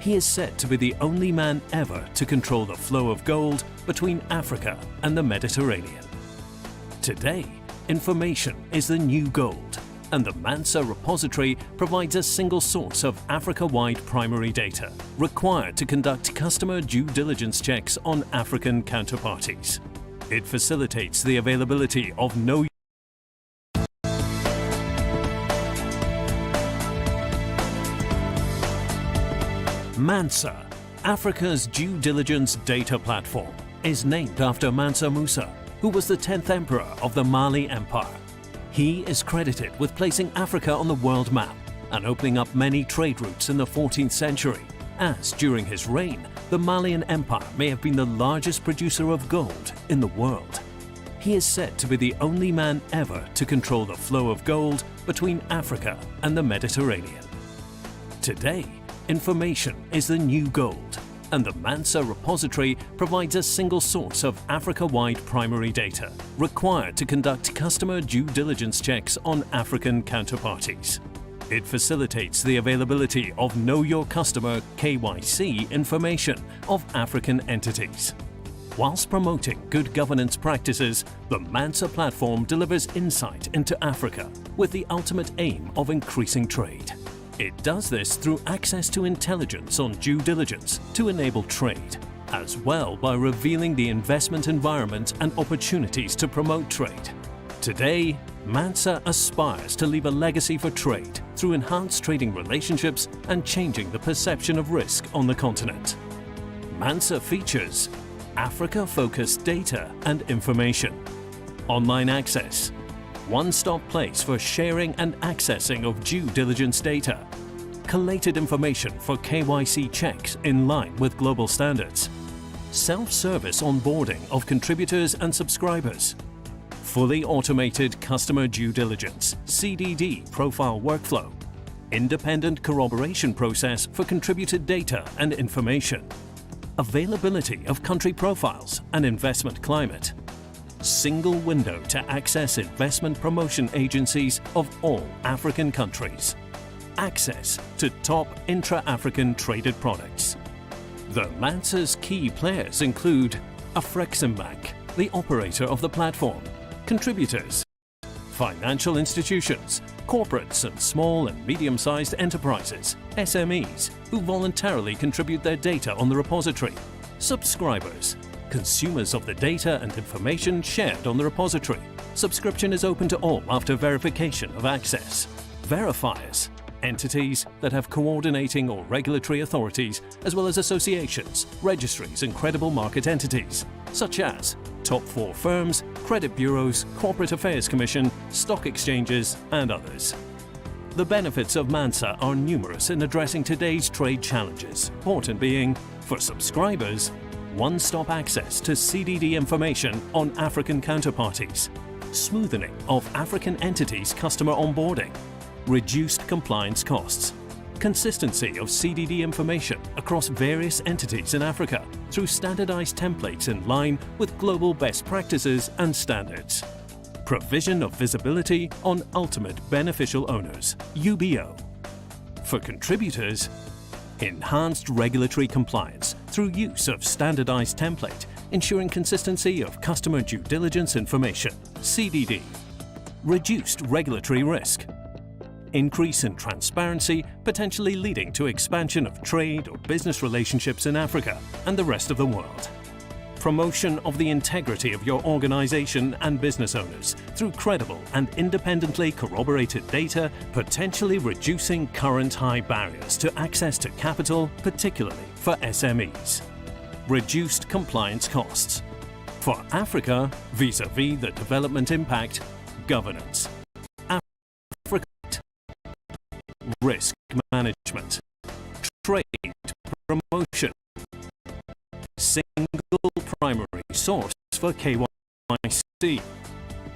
He is said to be the only man ever to control the flow of gold between Africa and the Mediterranean. Today, information is the new gold, and the Mansa repository provides a single source of Africa-wide primary data required to conduct customer due diligence checks on African counterparties. It facilitates the availability of Know Mansa, Africa's due diligence data platform, is named after Mansa Musa, who was the 10th emperor of the Mali Empire. He is credited with placing Africa on the world map and opening up many trade routes in the 14th century, as during his reign, the Malian Empire may have been the largest producer of gold in the world. He is said to be the only man ever to control the flow of gold between Africa and the Mediterranean. Today, information is the new gold, and the Mansa repository provides a single source of Africa-wide primary data required to conduct customer due diligence checks on African counterparties. It facilitates the availability of Know Your Customer (KYC) information of African entities. Whilst promoting good governance practices, the MANSA platform delivers insight into Africa with the ultimate aim of increasing trade. It does this through access to intelligence on due diligence to enable trade, as well by revealing the investment environment and opportunities to promote trade. Today, MANSA aspires to leave a legacy for trade through enhanced trading relationships and changing the perception of risk on the continent. MANSA features Africa-focused data and information, online access, one-stop place for sharing and accessing of due diligence data, collated information for KYC checks in line with global standards, self-service onboarding of contributors and subscribers, fully automated customer due diligence (CDD) profile workflow, independent corroboration process for contributed data and information, availability of country profiles and investment climate, single window to access investment promotion agencies of all African countries, access to top intra-African traded products. The MANSA's key players include Afreximbank, the operator of the platform, contributors, financial institutions, corporates and small and medium-sized enterprises, SMEs, who voluntarily contribute their data on the repository, subscribers, consumers of the data and information shared on the repository. Subscription is open to all after verification of access. Verifiers, entities that have coordinating or regulatory authorities, as well as associations, registries and credible market entities, such as top 4 firms, credit bureaus, Corporate Affairs Commission, stock exchanges, and others. The benefits of MANSA are numerous in addressing today's trade challenges, important being, for subscribers, one-stop access to CDD information on African counterparties, smoothening of African entities' customer onboarding, reduced compliance costs, consistency of CDD information across various entities in Africa through standardized templates in line with global best practices and standards, provision of visibility on ultimate beneficial owners, UBO. For contributors, enhanced regulatory compliance through use of standardized template, ensuring consistency of customer due diligence information, CDD, reduced regulatory risk, increase in transparency, potentially leading to expansion of trade or business relationships in Africa and the rest of the world. Promotion of the integrity of your organization and business owners through credible and independently corroborated data, potentially reducing current high barriers to access to capital, particularly for SMEs. Reduced compliance costs. For Africa, vis-à-vis the development impact, governance. Africa, risk management, trade promotion, single primary source for KYC.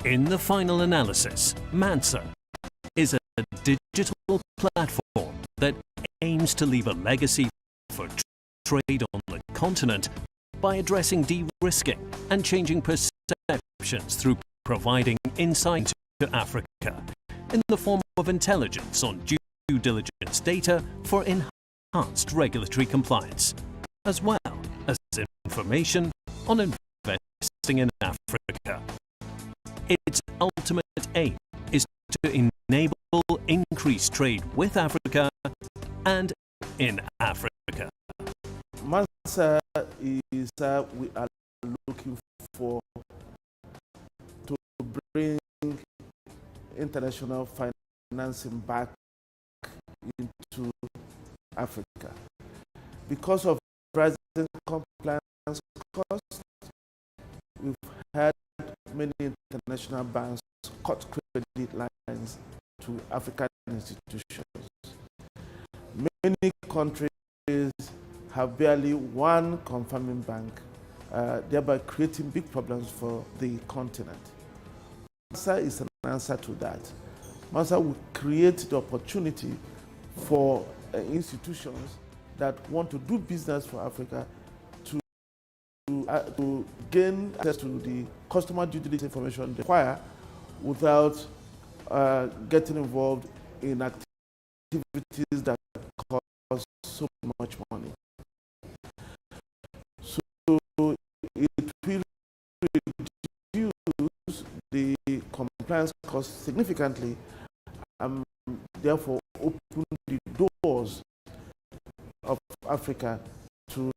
In the final analysis, MANSA is a digital platform that aims to leave a legacy for trade on the continent by addressing de-risking and changing perceptions through providing insight to Africa in the form of intelligence on due diligence data for enhanced regulatory compliance, as well as information on investing in Africa. Its ultimate aim is to enable increased trade with Africa and in Africa. MANSA is we are looking for to bring international financing back into Africa. Because of rising compliance costs, we've had many international banks cut credit lines to African institutions. Many countries have barely one confirming bank, thereby creating big problems for the continent. MANSA is an answer to that. MANSA will create the opportunity for institutions that want to do business for Africa to gain access to the customer due diligence information they require without getting involved in activities that cost so much money. So it compliance costs significantly, and therefore open the doors of Africa to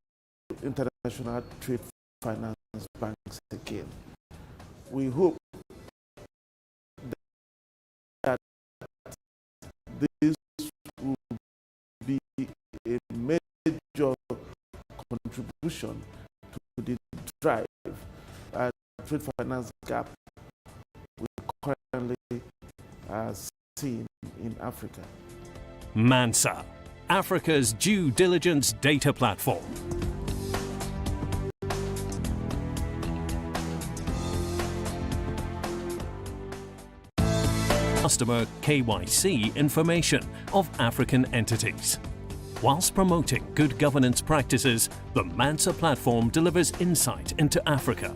international trade finance banks again. We hope that this will be a major contribution to the drive and trade finance gap we currently are seeing in Africa. MANSA, Africa's due diligence data platform. Customer KYC information of African entities. Whilst promoting good governance practices, the MANSA platform delivers insight into Africa.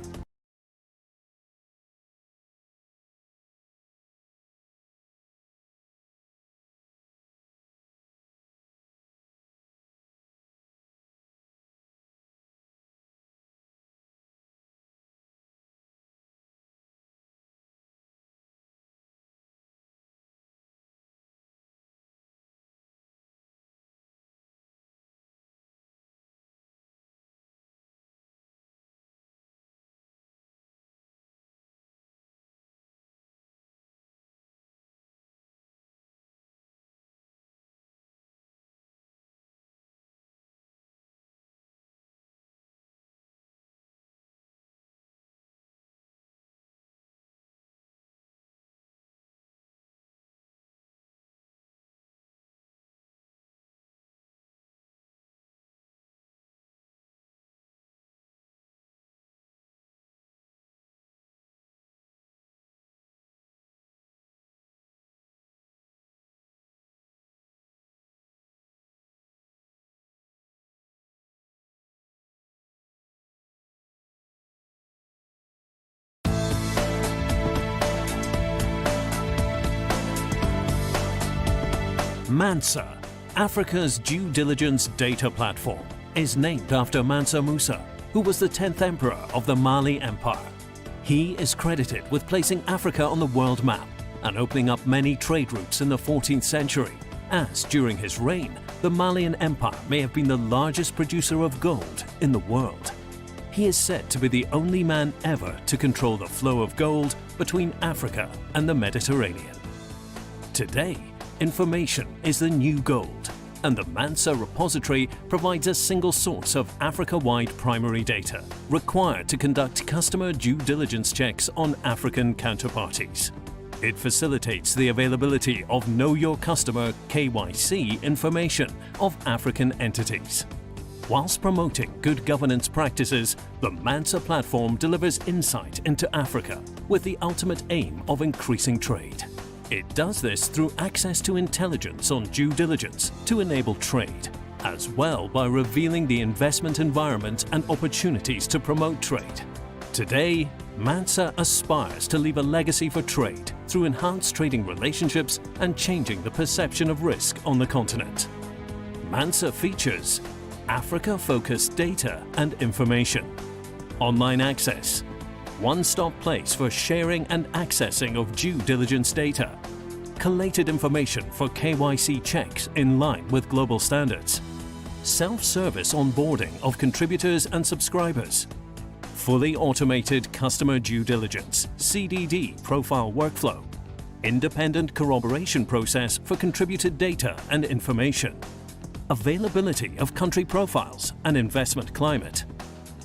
MANSA, Africa's due diligence data platform, is named after Mansa Musa, who was the 10th emperor of the Mali Empire. He is credited with placing Africa on the world map and opening up many trade routes in the 14th century, as during his reign, the Malian Empire may have been the largest producer of gold in the world. He is said to be the only man ever to control the flow of gold between Africa and the Mediterranean. Today, information is the new gold, and the MANSA repository provides a single source of Africa-wide primary data required to conduct customer due diligence checks on African counterparties. It facilitates the availability of Know Your Customer KYC information of African entities. Whilst promoting good governance practices, the MANSA platform delivers insight into Africa with the ultimate aim of increasing trade. It does this through access to intelligence on due diligence to enable trade, as well by revealing the investment environment and opportunities to promote trade. Today, MANSA aspires to leave a legacy for trade through enhanced trading relationships and changing the perception of risk on the continent. MANSA features Africa-focused data and information, online access, one-stop place for sharing and accessing of due diligence data, collated information for KYC checks in line with global standards, self-service onboarding of contributors and subscribers, fully automated customer due diligence (CDD) profile workflow, independent corroboration process for contributed data and information, availability of country profiles and investment climate,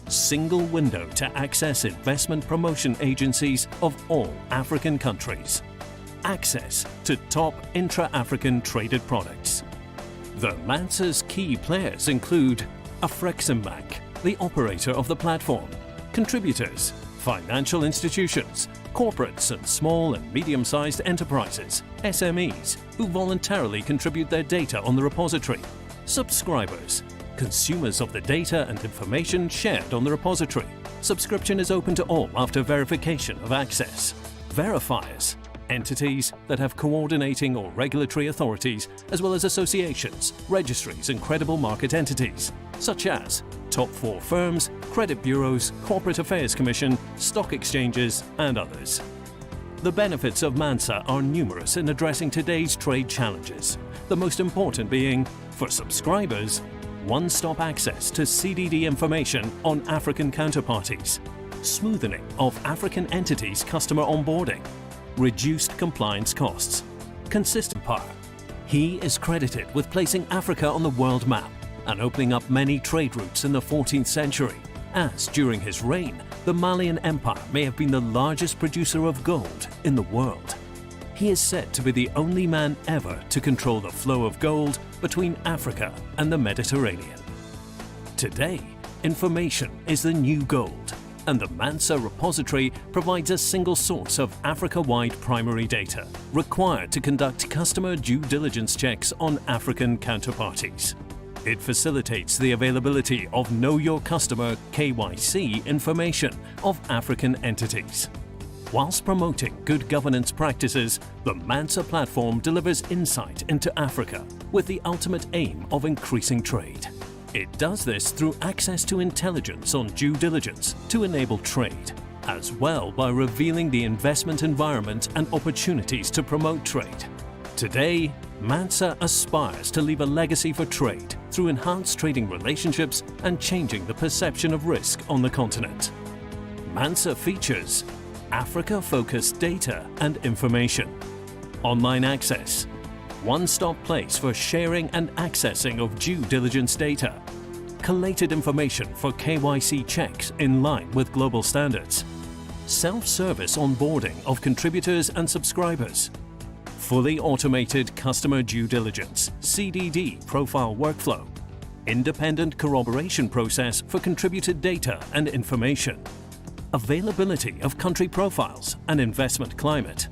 single window to access investment promotion agencies of all African countries, access to top intra-African traded products. The MANSA's key players include Afreximbank, the operator of the platform, contributors, financial institutions, corporates and small and medium-sized enterprises, SMEs, who voluntarily contribute their data on the repository, subscribers, consumers of the data and information shared on the repository. Subscription is open to all after verification of access. Verifiers, entities that have coordinating or regulatory authorities, as well as associations, registries and credible market entities, such as top 4 firms, credit bureaus, corporate affairs commission, stock exchanges and others. The benefits of MANSA are numerous in addressing today's trade challenges, the most important being, for subscribers, one-stop access to CDD information on African counterparties, smoothening of African entities' customer onboarding, reduced compliance costs, consistent power. He is credited with placing Africa on the world map and opening up many trade routes in the 14th century, as during his reign, the Malian Empire may have been the largest producer of gold in the world. He is said to be the only man ever to control the flow of gold between Africa and the Mediterranean. Today, information is the new gold, and the MANSA repository provides a single source of Africa-wide primary data required to conduct customer due diligence checks on African counterparties. It facilitates the availability of Know Your Customer (KYC) information of African entities. Whilst promoting good governance practices, the MANSA platform delivers insight into Africa with the ultimate aim of increasing trade. It does this through access to intelligence on due diligence to enable trade, as well by revealing the investment environment and opportunities to promote trade. Today, MANSA aspires to leave a legacy for trade through enhanced trading relationships and changing the perception of risk on the continent. MANSA features Africa-focused data and information, online access, one-stop place for sharing and accessing of due diligence data, collated information for KYC checks in line with global standards, self-service onboarding of contributors and subscribers, fully automated customer due diligence (CDD) profile workflow, independent corroboration process for contributed data and information, availability of country profiles and investment climate,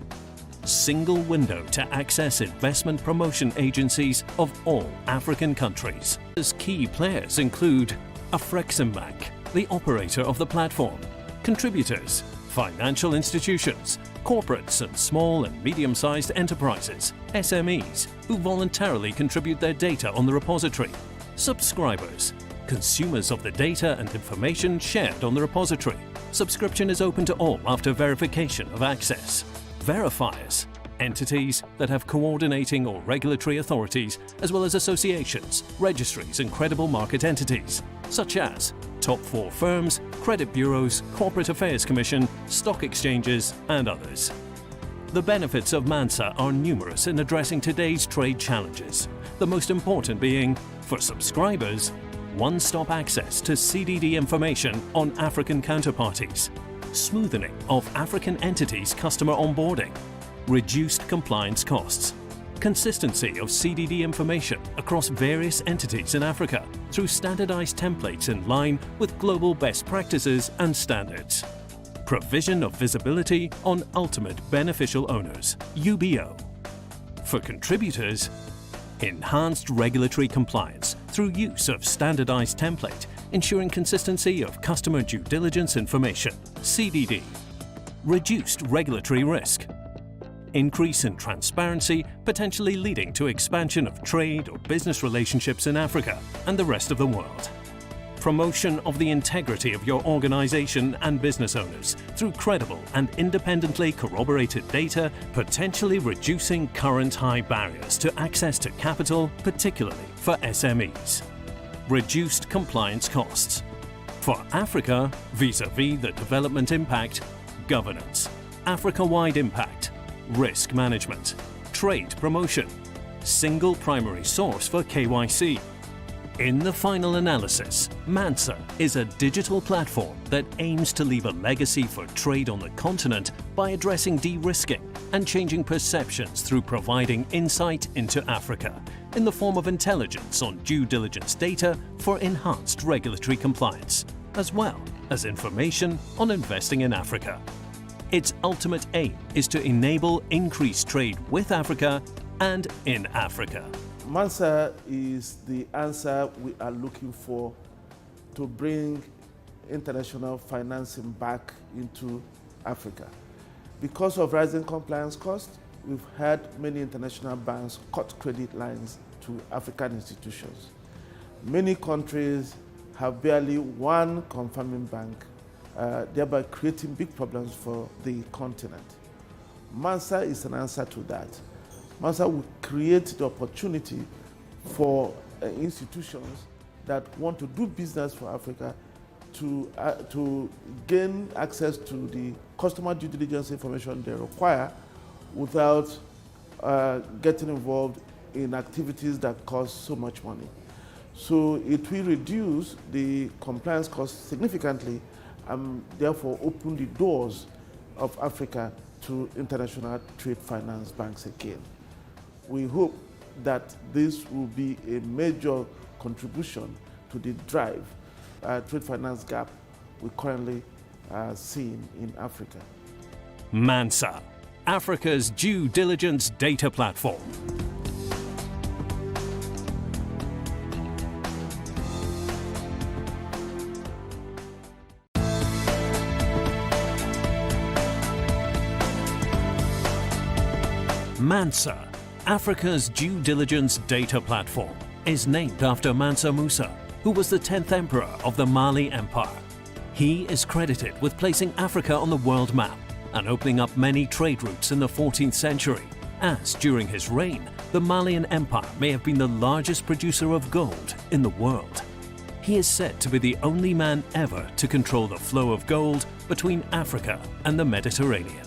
single window to access investment promotion agencies of all African countries. As key players include Afreximbank, the operator of the platform, contributors, financial institutions, corporates and small and medium-sized enterprises, SMEs, who voluntarily contribute their data on the repository, subscribers, consumers of the data and information shared on the repository. Subscription is open to all after verification of access. Verifiers, entities that have coordinating or regulatory authorities, as well as associations, registries and credible market entities, such as top 4 firms, credit bureaus, corporate affairs commission, stock exchanges, and others. The benefits of MANSA are numerous in addressing today's trade challenges, the most important being, for subscribers, one-stop access to CDD information on African counterparties, smoothening of African entities' customer onboarding, reduced compliance costs, consistency of CDD information across various entities in Africa through standardized templates in line with global best practices and standards, provision of visibility on ultimate beneficial owners, UBO. For contributors, enhanced regulatory compliance through use of standardized template, ensuring consistency of customer due diligence information, CDD, reduced regulatory risk, increase in transparency, potentially leading to expansion of trade or business relationships in Africa and the rest of the world, promotion of the integrity of your organization and business owners through credible and independently corroborated data, potentially reducing current high barriers to access to capital, particularly for SMEs. Reduced compliance costs. For Africa, vis-à-vis the development impact, governance, Africa-wide impact, risk management, trade promotion, single primary source for KYC. In the final analysis, MANSA is a digital platform that aims to leave a legacy for trade on the continent by addressing de-risking and changing perceptions through providing insight into Africa in the form of intelligence on due diligence data for enhanced regulatory compliance, as well as information on investing in Africa. Its ultimate aim is to enable increased trade with Africa and in Africa. MANSA is the answer we are looking for to bring international financing back into Africa. Because of rising compliance costs, we've had many international banks cut credit lines to African institutions. Many countries have barely one confirming bank, thereby creating big problems for the continent. Mansa is an answer to that. Mansa will create the opportunity for institutions that want to do business for Africa to gain access to the customer due diligence information they require without getting involved in activities that cost so much money. So it will reduce the compliance costs significantly and therefore open the doors of Africa to international trade finance banks again. We hope that this will be a major contribution to the drive trade finance gap we currently seeing in Africa. Mansa, Africa's due diligence data platform. Mansa, Africa's due diligence data platform, is named after Mansa Musa, who was the 10th emperor of the Mali Empire. He is credited with placing Africa on the world map and opening up many trade routes in the 14th century, as during his reign, the Malian Empire may have been the largest producer of gold in the world. He is said to be the only man ever to control the flow of gold between Africa and the Mediterranean.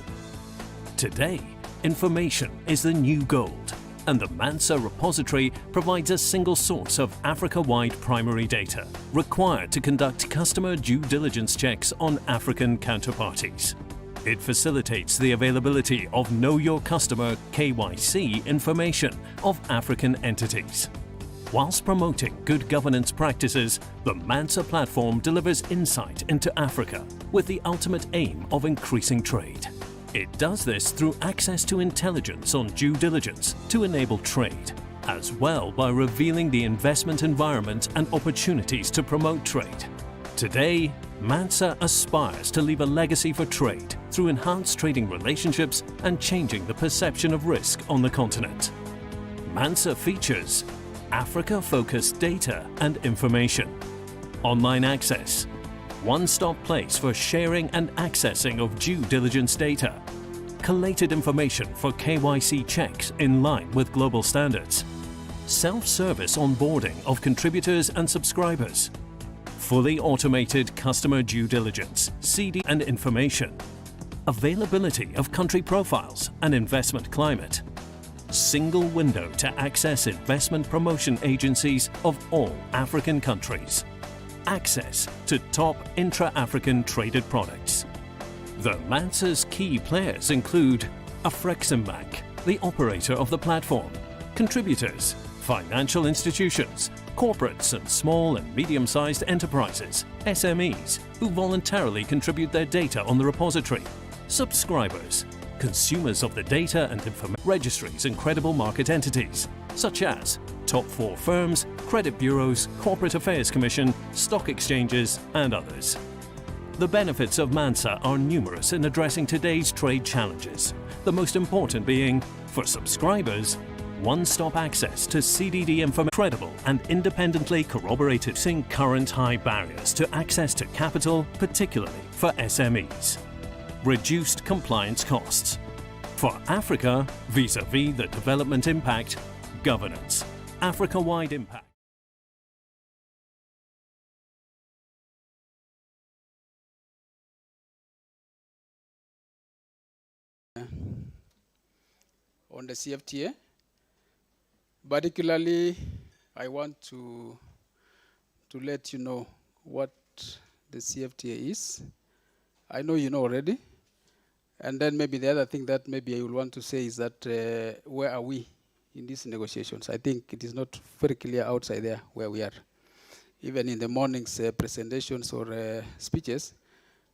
Today, information is the new gold, and the Mansa repository provides a single source of Africa-wide primary data required to conduct customer due diligence checks on African counterparties. It facilitates the availability of Know Your Customer (KYC) information of African entities. Whilst promoting good governance practices, the Mansa platform delivers insight into Africa with the ultimate aim of increasing trade. It does this through access to intelligence on due diligence to enable trade, as well by revealing the investment environment and opportunities to promote trade. Today, Mansa aspires to leave a legacy for trade through enhanced trading relationships and changing the perception of risk on the continent. Mansa features Africa-focused data and information, online access, one-stop place for sharing and accessing of due diligence data, collated information for KYC checks in line with global standards, self-service onboarding of contributors and subscribers, fully automated customer due diligence, CD and information, availability of country profiles and investment climate, single window to access investment promotion agencies of all African countries, access to top intra-African traded products. The Mansa's key players include Afreximbank, the operator of the platform, contributors, financial institutions, corporates and small and medium-sized enterprises, SMEs, who voluntarily contribute their data on the repository, subscribers, consumers of the data and information, registries and credible market entities, such as top 4 firms, credit bureaus, corporate affairs commission, stock exchanges, and others. The benefits of Mansa are numerous in addressing today's trade challenges, the most important being, for subscribers, one-stop access to CDD information, credible and independently corroborated, seeing current high barriers to access to capital, particularly for SMEs. Reduced compliance costs. For Africa, vis-à-vis the development impact, governance, Africa-wide impact. On the CFTA, particularly, I want to let you know what the CFTA is. I know you know already, and then maybe the other thing that maybe I will want to say is that where are we in these negotiations? I think it is not very clear outside there where we are. Even in the morning's presentations or speeches,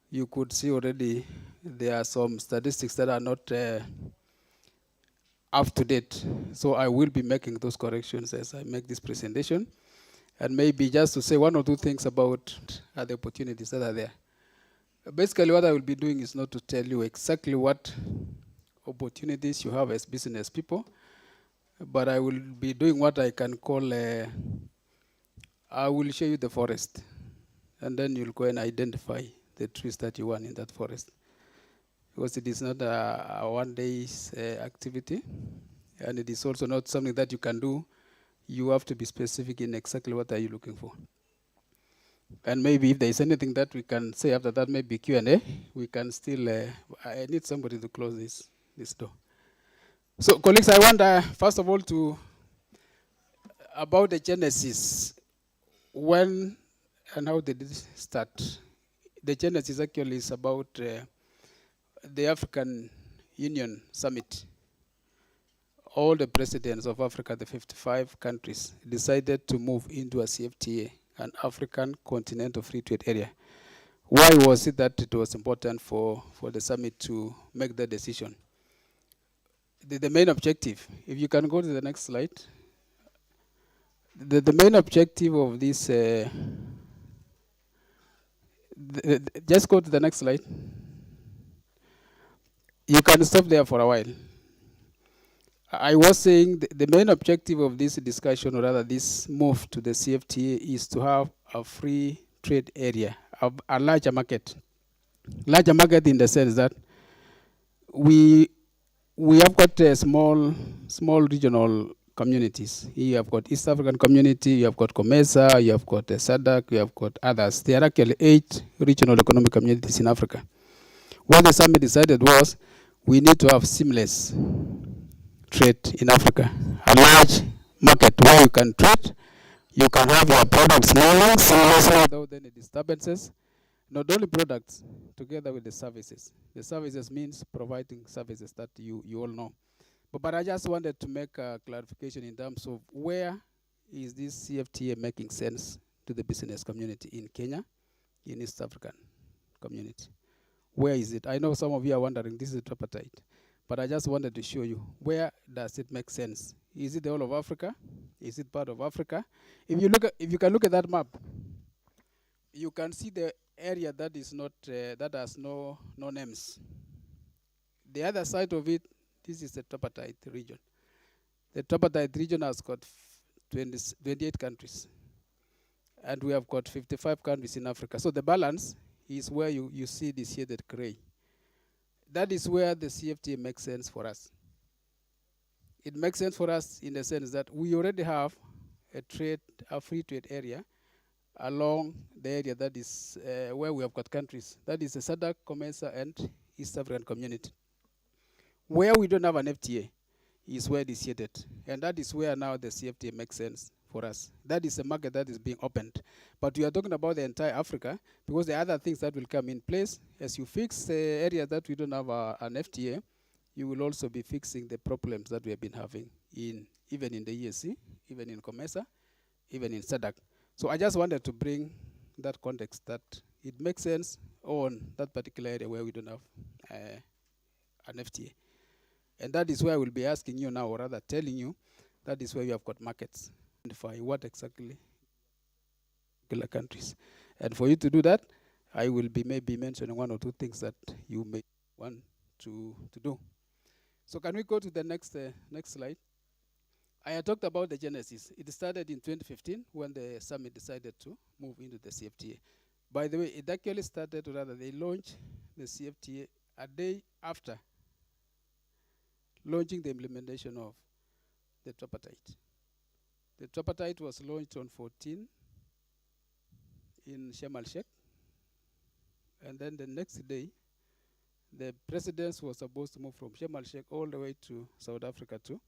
you could see already there are some statistics that are not up to date. So I will be making those corrections as I make this presentation. And maybe just to say one or two things about the opportunities that are there. Basically, what I will be doing is not to tell you exactly what opportunities you have as business people, but I will be doing what I can call, I will show you the forest, and then you'll go and identify the trees that you want in that forest. because it is not a one-day's activity, and it is also not something that you can do. You have to be specific in exactly what are you looking for. And maybe if there is anything that we can say after that, maybe Q&A, we can still, I need somebody to close this door. So colleagues, I want first of all to, about the genesis, when and how did it start? The genesis actually is about the African Union Summit. All the presidents of Africa, the 55 countries, decided to move into a CFTA, an African Continental Free Trade Area. Why was it that it was important for the summit to make that decision? The main objective, if you can go to the next slide, the main objective of this, just go to the next slide. You can stop there for a while. I was saying the main objective of this discussion, or rather this move to the CFTA, is to have a free trade area, a larger market. Larger market in the sense that we have got small regional communities. You have got East African community, you have got COMESA, you have got SADC, you have got others. There are actually 8 regional economic communities in Africa. What the summit decided was we need to have seamless trade in Africa, a large market where you can trade, you can have your products moving seamlessly without any disturbances. Not only products, together with the services. The services means providing services that you all know. But I just wanted to make a clarification in terms of where is this CFTA making sense to the business community in Kenya, in East African community. Where is it? I know some of you are wondering, this is tripartite. But I just wanted to show you, where does it make sense? Is it the whole of Africa? Is it part of Africa? If you can look at that map, you can see the area that is not, that has no names. The other side of it, this is the tripartite region. The tripartite region has got 28 countries. And we have got 55 countries in Africa. So the balance is where you see this shaded gray. That is where the CFTA makes sense for us. It makes sense for us in the sense that we already have a free trade area along the area that is where we have got countries. That is the SADC, COMESA, and East African community. Where we don't have an FTA is where it is shaded. And that is where now the CFTA makes sense for us. That is a market that is being opened. But we are talking about the entire Africa because there are other things that will come in place. As you fix the area that we don't have an FTA, you will also be fixing the problems that we have been having even in the ESC, even in COMESA, even in SADC. So I just wanted to bring that context that it makes sense on that particular area where we don't have an FTA. And that is where I will be asking you now, or rather telling you, that is where you have got markets. Identify what exactly particular countries. And for you to do that, I will be maybe mentioning 1 or 2 things that you may want to do. So can we go to the next slide? I had talked about the genesis. It started in 2015 when the summit decided to move into the CFTA. By the way, it actually started, or rather they launched the CFTA a day after launching the implementation of the tripartite. The tripartite was launched on 14 in Sharm el-Sheikh. And then the next day, the presidents were supposed to move from Sharm el-Sheikh all the way to South Africa to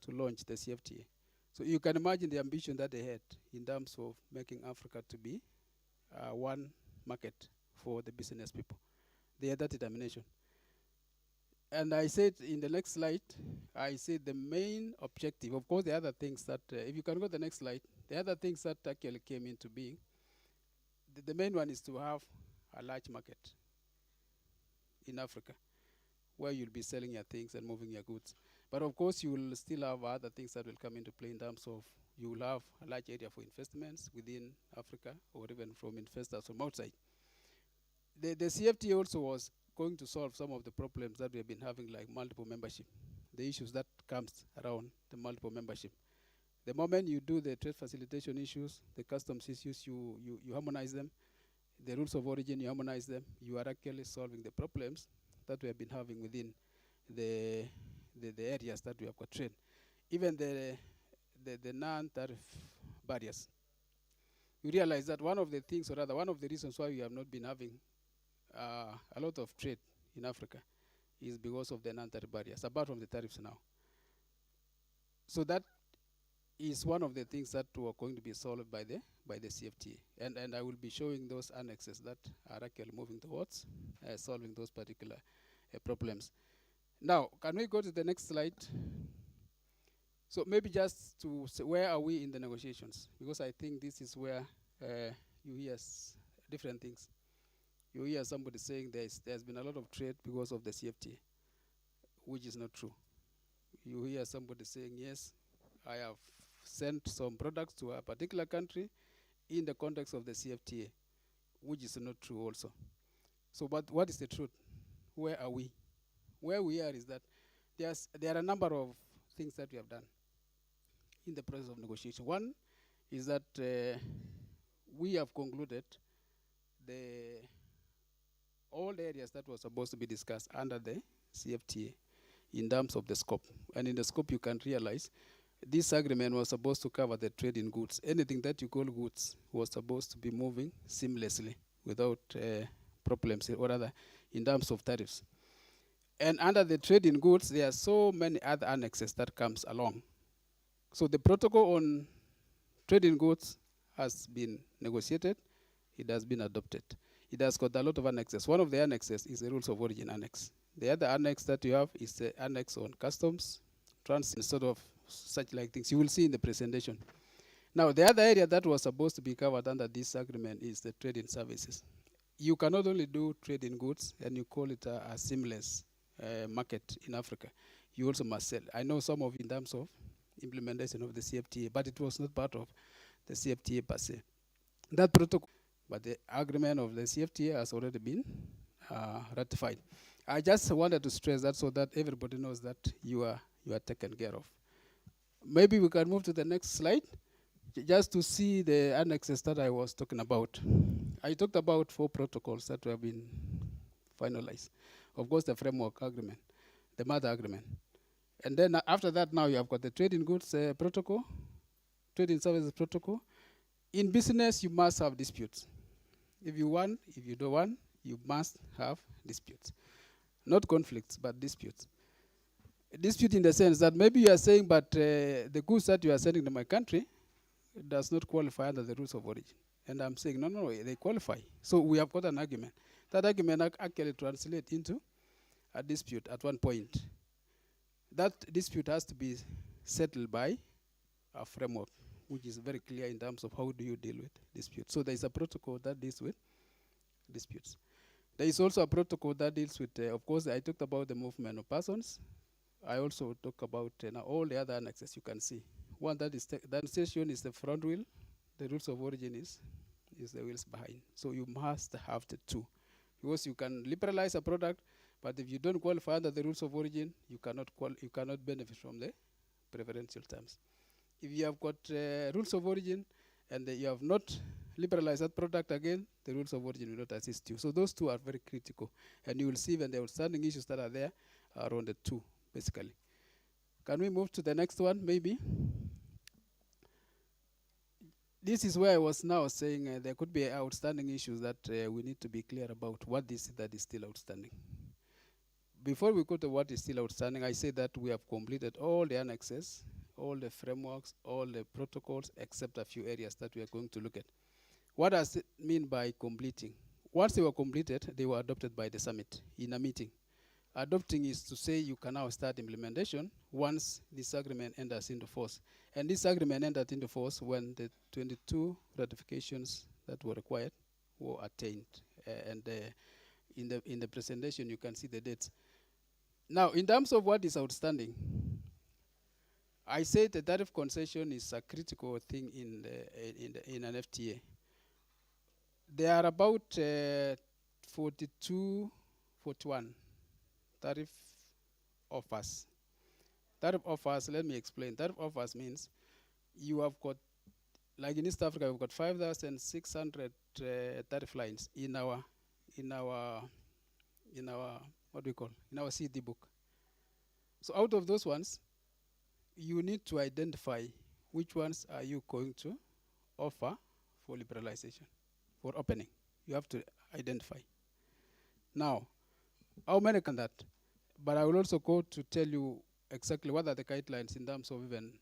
launch the CFTA. So you can imagine the ambition that they had in terms of making Africa to be one market for the business people. They had that determination. And I said in the next slide, I said the main objective, of course, the other things that, if you can go to the next slide, the other things that actually came into being, the main one is to have a large market in Africa where you'll be selling your things and moving your goods. But of course, you will still have other things that will come into play in terms of you will have a large area for investments within Africa or even from investors from outside. The CFTA also was going to solve some of the problems that we have been having, like multiple membership, the issues that comes around the multiple membership. The moment you do the trade facilitation issues, the customs issues, you harmonize them, the rules of origin, you harmonize them, you are actually solving the problems that we have been having within the areas that we have got trade, even the non-tariff barriers. You realize that one of the things, or rather one of the reasons why we have not been having a lot of trade in Africa is because of the non-tariff barriers, apart from the tariffs now. So that is one of the things that were going to be solved by the CFTA. And I will be showing those annexes that are actually moving towards solving those particular problems. Now, can we go to the next slide? So maybe just to say, where are we in the negotiations? Because I think this is where you hear different things. You hear somebody saying there's been a lot of trade because of the CFTA, which is not true. You hear somebody saying, yes, I have sent some products to a particular country in the context of the CFTA, which is not true also. So what is the truth? Where are we? Where we are is that there are a number of things that we have done in the process of negotiation. One is that we have concluded all the areas that were supposed to be discussed under the CFTA in terms of the scope. And in the scope, you can realize this agreement was supposed to cover the trade in goods. Anything that you call goods was supposed to be moving seamlessly without problems, or rather, in terms of tariffs. And under the trade in goods, there are so many other annexes that comes along. So the protocol on trade in goods has been negotiated. It has been adopted. It has got a lot of annexes. One of the annexes is the rules of origin annex. The other annex that you have is the annex on customs, transit, sort of such like things. You will see in the presentation. Now, the other area that was supposed to be covered under this agreement is the trade in services. You cannot only do trade in goods and you call it a seamless market in Africa. You also must sell. I know some of in terms of implementation of the CFTA, but it was not part of the CFTA per se. That protocol, but the agreement of the CFTA has already been ratified. I just wanted to stress that so that everybody knows that you are taken care of. Maybe we can move to the next slide, just to see the annexes that I was talking about. I talked about 4 protocols that have been finalized. Of course, the framework agreement, the mother agreement. And then after that, now you have got the trade in goods protocol, trade in services protocol. In business, you must have disputes. If you want, if you don't want, you must have disputes. Not conflicts, but disputes. A dispute in the sense that maybe you are saying, but the goods that you are sending to my country does not qualify under the rules of origin. And I'm saying, no, they qualify. So we have got an argument. That argument actually translates into a dispute at one point. That dispute has to be settled by a framework, which is very clear in terms of how do you deal with disputes. So there is a protocol that deals with disputes. There is also a protocol that deals with, of course, I talked about the movement of persons. I also talk about all the other annexes you can see. One that is that session is the front wheel. The rules of origin is the wheels behind. So you must have the 2. Because you can liberalize a product, but if you don't qualify under the rules of origin, you cannot benefit from the preferential terms. If you have got rules of origin and you have not liberalized that product again, the rules of origin will not assist you. So those 2 are very critical. And you will see when the outstanding issues that are there are on the 2, basically. Can we move to the next one, maybe? This is where I was now saying there could be outstanding issues that we need to be clear about what is that is still outstanding. Before we go to what is still outstanding, I say that we have completed all the annexes, all the frameworks, all the protocols, except a few areas that we are going to look at. What does it mean by completing? Once they were completed, they were adopted by the summit in a meeting. Adopting is to say you can now start implementation once this agreement enters into force. And this agreement entered into force when the 22 ratifications that were required were attained. In the presentation, you can see the dates. Now, in terms of what is outstanding, I say the tariff concession is a critical thing in an FTA. There are about 41 tariff offers. Tariff offers, let me explain. Tariff offers means you have got, like in East Africa, we've got 5,600 tariff lines in our what do we call, in our CD book. So out of those ones, you need to identify which ones are you going to offer for liberalization, for opening. You have to identify. Now, how many can that? But I will also go to tell you exactly what are the guidelines in terms of even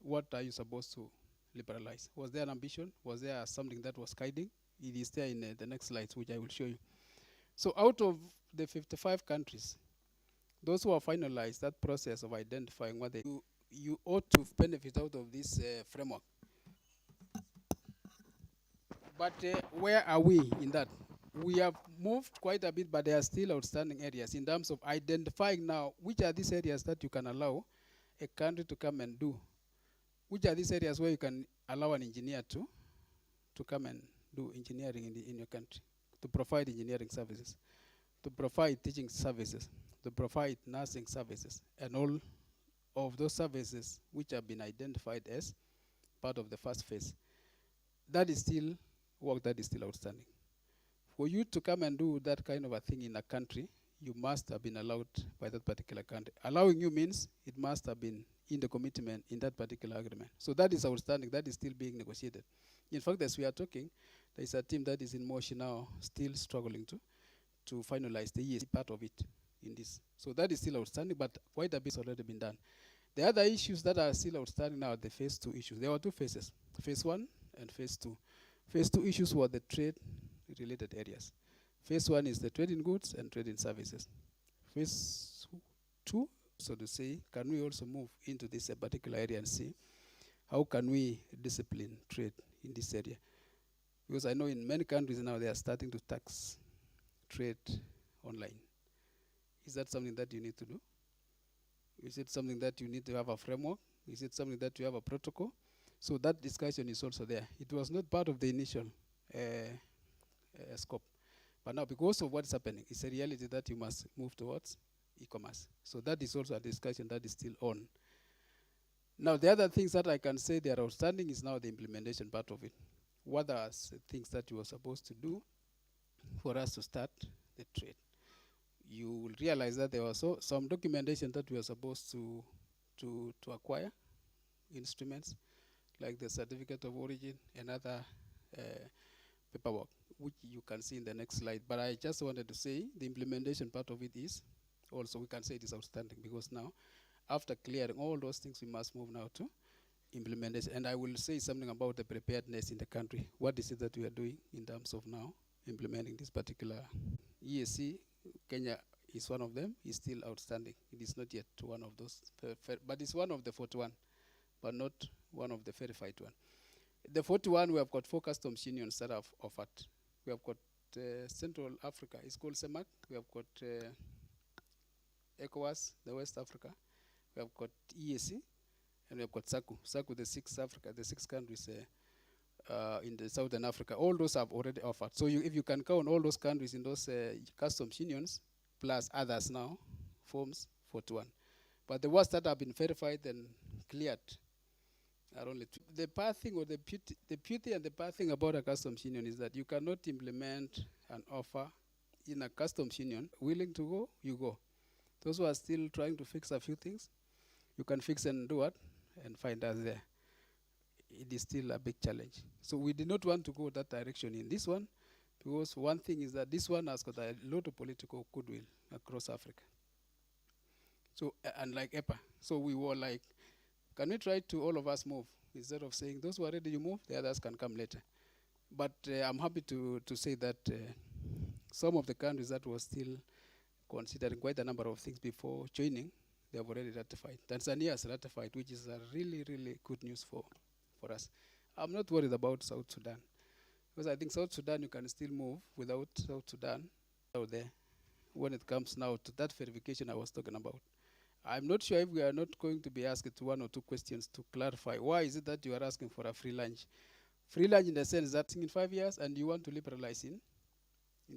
what are you supposed to liberalize. Was there an ambition? Was there something that was guiding? It is there in the next slides, which I will show you. So out of the 55 countries, those who have finalized that process of identifying what they do, you ought to benefit out of this framework. But where are we in that? We have moved quite a bit, but there are still outstanding areas in terms of identifying now which are these areas that you can allow a country to come and do. Which are these areas where you can allow an engineer to come and do engineering in your country, to provide engineering services, to provide teaching services, to provide nursing services, and all of those services which have been identified as part of the first phase. That is still work that is still outstanding. For you to come and do that kind of a thing in a country, you must have been allowed by that particular country. Allowing you means it must have been in the commitment in that particular agreement. So that is outstanding. That is still being negotiated. In fact, as we are talking, there is a team that is in motion now, still struggling to finalize the ESG part of it in this. So that is still outstanding, but quite a bit has already been done. The other issues that are still outstanding now are the phase 2 issues. There were 2 phases, phase 1 and phase 2. Phase 2 issues were the trade-related areas. Phase 1 is the trade in goods and trade in services. Phase 2, so to say, can we also move into this particular area and see how can we discipline trade in this area? Because I know in many countries now they are starting to tax trade online. Is that something that you need to do? Is it something that you need to have a framework? Is it something that you have a protocol? So that discussion is also there. It was not part of the initial scope. But now, because of what's happening, it's a reality that you must move towards e-commerce. So that is also a discussion that is still on. Now, the other things that I can say they are outstanding is now the implementation part of it. What are the things that you were supposed to do for us to start the trade? You will realize that there was some documentation that we were supposed to acquire, instruments, like the certificate of origin and other paperwork, which you can see in the next slide. But I just wanted to say the implementation part of it is also, we can say it is outstanding, because now, after clearing all those things, we must move now to implementation. And I will say something about the preparedness in the country. What is it that we are doing in terms of now implementing this particular ESC? Kenya is one of them, is still outstanding. It is not yet one of those, but it's one of the 41, but not one of the verified one. The 41, we have got 4 customs unions that have offered. We have got Central Africa, it's called CEMAC. We have got ECOWAS, the West Africa. We have got EAC, and we have got SACU. SACU, the 6 countries in the Southern Africa. All those have already offered. So if you can count all those countries in those customs unions, plus others now, forms 41. But the ones that have been verified and cleared are only 2. The bad thing, or the beauty and the bad thing about a customs union is that you cannot implement an offer in a customs union. Willing to go, you go. Those who are still trying to fix a few things, you can fix and do what? And find us there. It is still a big challenge. So we did not want to go that direction in this one, because one thing is that this one has got a lot of political goodwill across Africa. So, unlike EPA. So we were like, can we try to all of us move? Instead of saying, those who are ready, you move, the others can come later. But I'm happy to say that some of the countries that were still considering quite a number of things before joining, they have already ratified. Tanzania has ratified, which is a really, really good news for us. I'm not worried about South Sudan, because I think South Sudan, you can still move without South Sudan out there when it comes now to that verification I was talking about. I'm not sure if we are not going to be asked 1 or 2 questions to clarify. Why is it that you are asking for a free lunch? Free lunch in the sense that in 5 years, and you want to liberalize in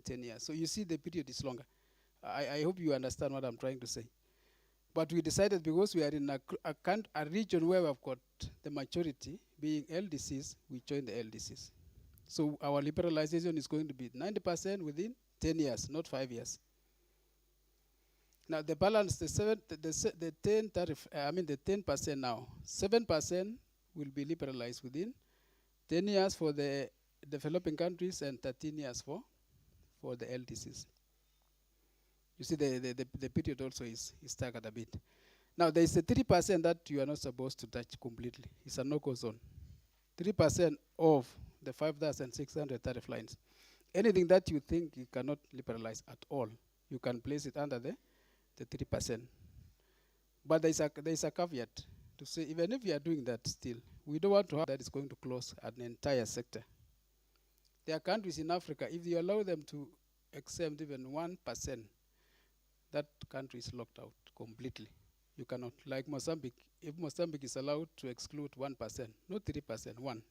10 years. So you see the period is longer. I hope you understand what I'm trying to say. But we decided, because we are in a region where we have got the majority being LDCs, we joined the LDCs. So our liberalization is going to be 90% within 10 years, not 5 years. Now the balance, the 10 tariff, the 10% now, 7% will be liberalized within 10 years for the developing countries and 13 years for the LDCs. You see, the period also is staggered a bit. Now there is a 3% that you are not supposed to touch completely. It's a no-go zone. 3% of the 5,600 tariff lines. Anything that you think you cannot liberalize at all, you can place it under the 3%. But there is a caveat to say, even if you are doing that still, we don't want to have that is going to close an entire sector. There are countries in Africa, if you allow them to exempt even 1%, that country is locked out completely. You cannot, like Mozambique, if Mozambique is allowed to exclude 1%, not 3%, 1.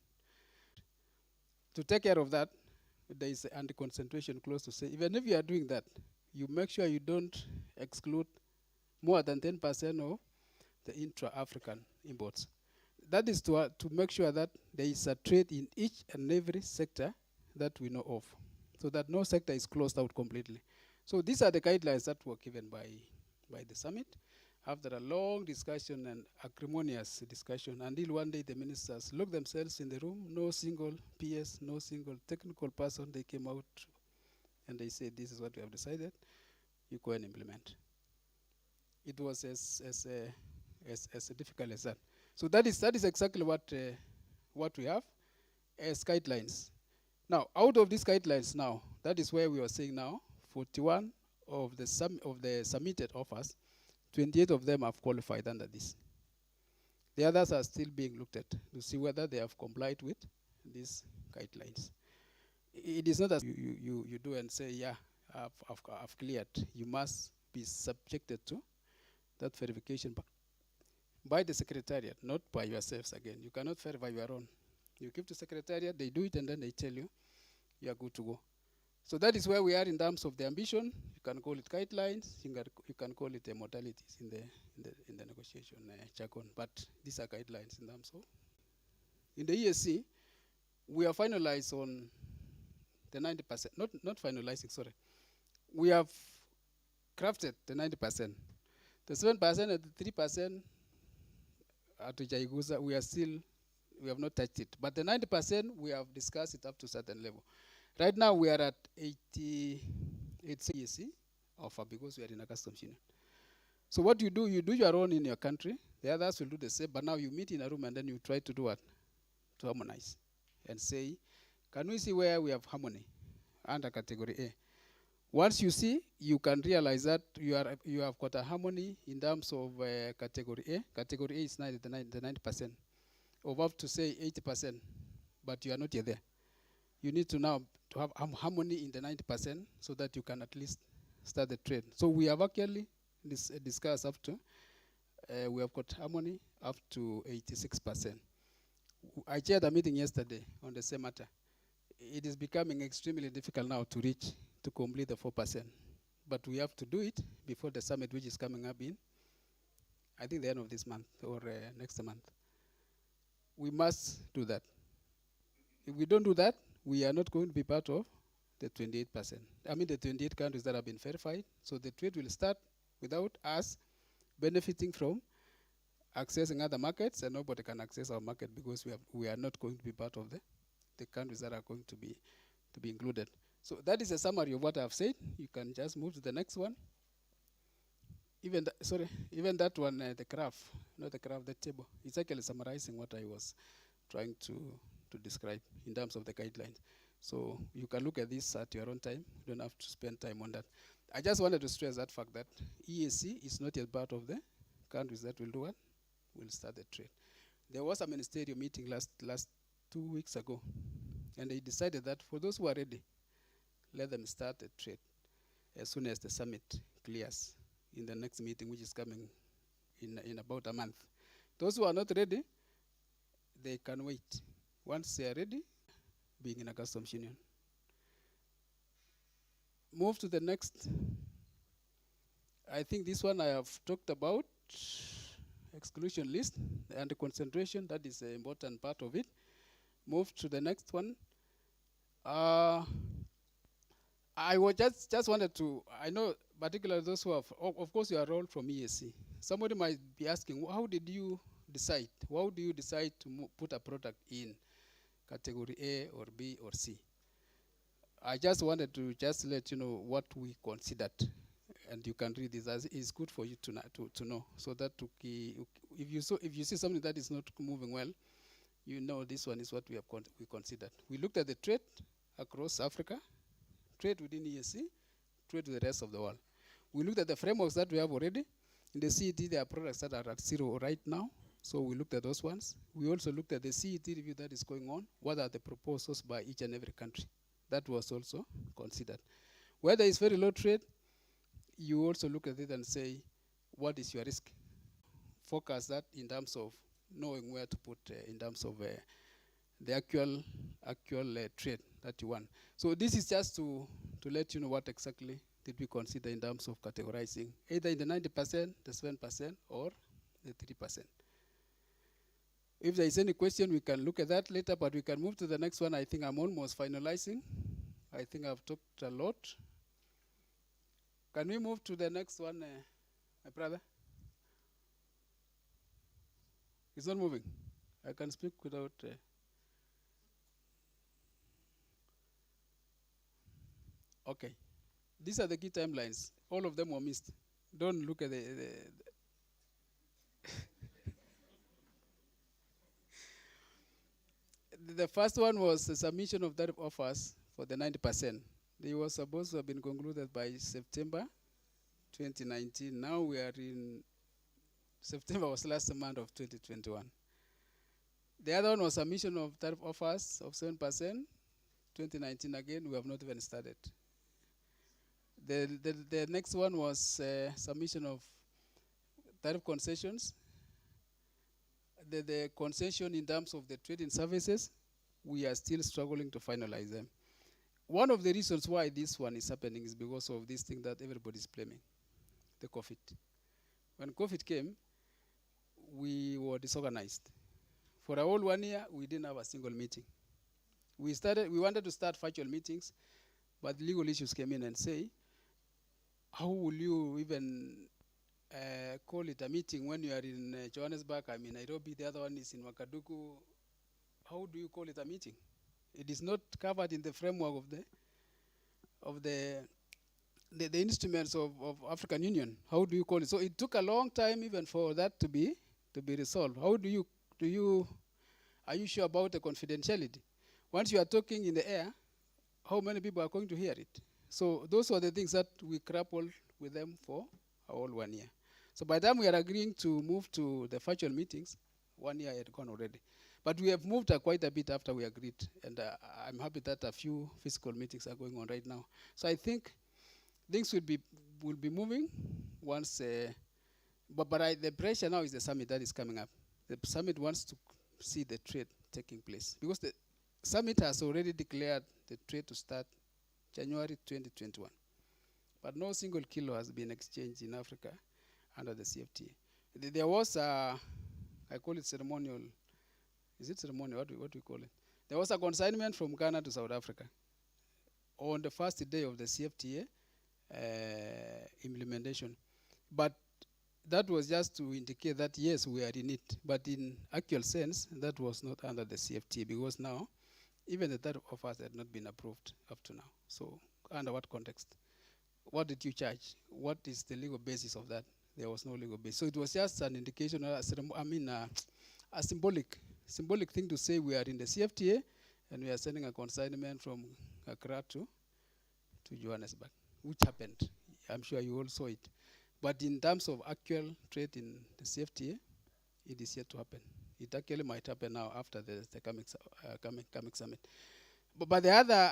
To take care of that, there is an anti-concentration clause to say, even if you are doing that, you make sure you don't exclude more than 10% of the intra-African imports. That is to make sure that there is a trade in each and every sector that we know of, so that no sector is closed out completely. So these are the guidelines that were given by the summit after a long discussion and acrimonious discussion, until one day the ministers looked themselves in the room, no single PS, no single technical person, they came out and they said, this is what we have decided, you go and implement. It was as difficult as that. So that is exactly what we have as guidelines. Now, out of these guidelines now, that is where we are saying now, 41 of the submitted offers, 28 of them have qualified under this. The others are still being looked at to see whether they have complied with these guidelines. It is not that you do and say, yeah, I've cleared. You must be subjected to that verification by the Secretariat, not by yourselves again. You cannot verify your own. You give to Secretariat, they do it, and then they tell you, you are good to go. So that is where we are in terms of the ambition. You can call it guidelines. You can call it modalities in the negotiation jargon. But these are guidelines in terms of. In the ESC, we are finalized on the 90%. Not finalizing. Sorry. We have crafted the 90%. The 7% and the 3% at Jaiguza, we have not touched it. But the 90%, we have discussed it up to a certain level. Right now, we are at 88 ESC offer because we are in a customs union. So what you do your own in your country. The others will do the same. But now you meet in a room and then you try to do what? To harmonize and say, can we see where we have harmony under category A? Once you see, you can realize that you have got a harmony in terms of category A. Category A is 90%, of up to say 80%, but you are not yet there. You need to now to have harmony in the 90% so that you can at least start the trade. So we have actually discussed up to, we have got harmony up to 86%. I chaired a meeting yesterday on the same matter. It is becoming extremely difficult now to complete the 4%. But we have to do it before the summit, which is coming up in, I think, the end of this month or next month. We must do that. If we don't do that, we are not going to be part of the 28%. The 28 countries that have been verified. So the trade will start without us benefiting from accessing other markets, and nobody can access our market because we are not going to be part of the countries that are going to be included. So that is a summary of what I have said. You can just move to the next one. Even that one, the graph, not the graph, the table, it's actually summarizing what I was trying to describe in terms of the guidelines. So you can look at this at your own time. You don't have to spend time on that. I just wanted to stress that fact that EAC is not yet part of the countries that will do what? Will start the trade. There was a ministerial meeting last 2 weeks ago, and they decided that for those who are ready, let them start the trade as soon as the summit clears in the next meeting, which is coming in about a month. Those who are not ready, they can wait. Once they are ready, being in a customs union. Move to the next. I think this one I have talked about, exclusion list and the concentration, that is an important part of it. Move to the next one. I was just wanted to, I know particularly those who have, of course, you are all from ESC. Somebody might be asking, how did you decide? How do you decide to put a product in category A or B or C? I just wanted to just let you know what we considered, and you can read this. As it's good for you to know, so that if you see something that is not moving well, you know this one is what we considered. We looked at the trade across Africa, trade within ESC, trade with the rest of the world. We looked at the frameworks that we have already. In the CET, there are products that are at zero right now, so we looked at those ones. We also looked at the CET review that is going on. What are the proposals by each and every country? That was also considered. Where there is very low trade, you also look at it and say, what is your risk? Focus that in terms of knowing where to put in terms of the actual trade that you want. So this is just to let you know what exactly did we consider in terms of categorizing, either in the 90%, the 7%, or the 3%. If there is any question, we can look at that later, but we can move to the next one. I think I'm almost finalizing. I think I've talked a lot. Can we move to the next one, my brother? It's not moving. I can speak without... Okay. These are the key timelines. All of them were missed. Don't look at the first one was the submission of tariff offers for the 90%. They were supposed to have been concluded by September 2019. Now we are in September was last month of 2021. The other one was submission of tariff offers of 7%. 2019 again, we have not even started. The next one was submission of tariff concessions. The concession in terms of the trading services, we are still struggling to finalize them. One of the reasons why this one is happening is because of this thing that everybody is blaming, the COVID. When COVID came, we were disorganized. For a whole 1 year, we didn't have a single meeting. We wanted to start virtual meetings, but legal issues came in and say, how will you even call it a meeting when you are in Johannesburg, I'm in Nairobi, the other one is in Wakaduku. How do you call it a meeting? It is not covered in the framework of the instruments of African Union. How do you call it? So it took a long time even for that to be resolved. How are you sure about the confidentiality? Once you are talking in the air, how many people are going to hear it? So those are the things that we grappled with them for a whole 1 year. So by the time we are agreeing to move to the virtual meetings, 1 year had gone already. But we have moved quite a bit after we agreed, and I'm happy that a few physical meetings are going on right now. So I think things will be moving once, the pressure now is the summit that is coming up. The summit wants to see the trade taking place, because the summit has already declared the trade to start January 2021. But no single kilo has been exchanged in Africa under the CFTA. There was I call it ceremonial. Is it ceremonial? What do we call it? There was a consignment from Ghana to South Africa on the first day of the CFTA implementation. But that was just to indicate that, yes, we are in it. But in actual sense, that was not under the CFTA, because now, even the tariff offers had not been approved up to now. So under what context? What did you charge? What is the legal basis of that? There was no legal basis. So it was just an indication, a symbolic thing to say we are in the CFTA and we are sending a consignment from Accra to Johannesburg, which happened. I'm sure you all saw it. But in terms of actual trade in the CFTA, it is yet to happen. It actually might happen now after the coming summit. But the other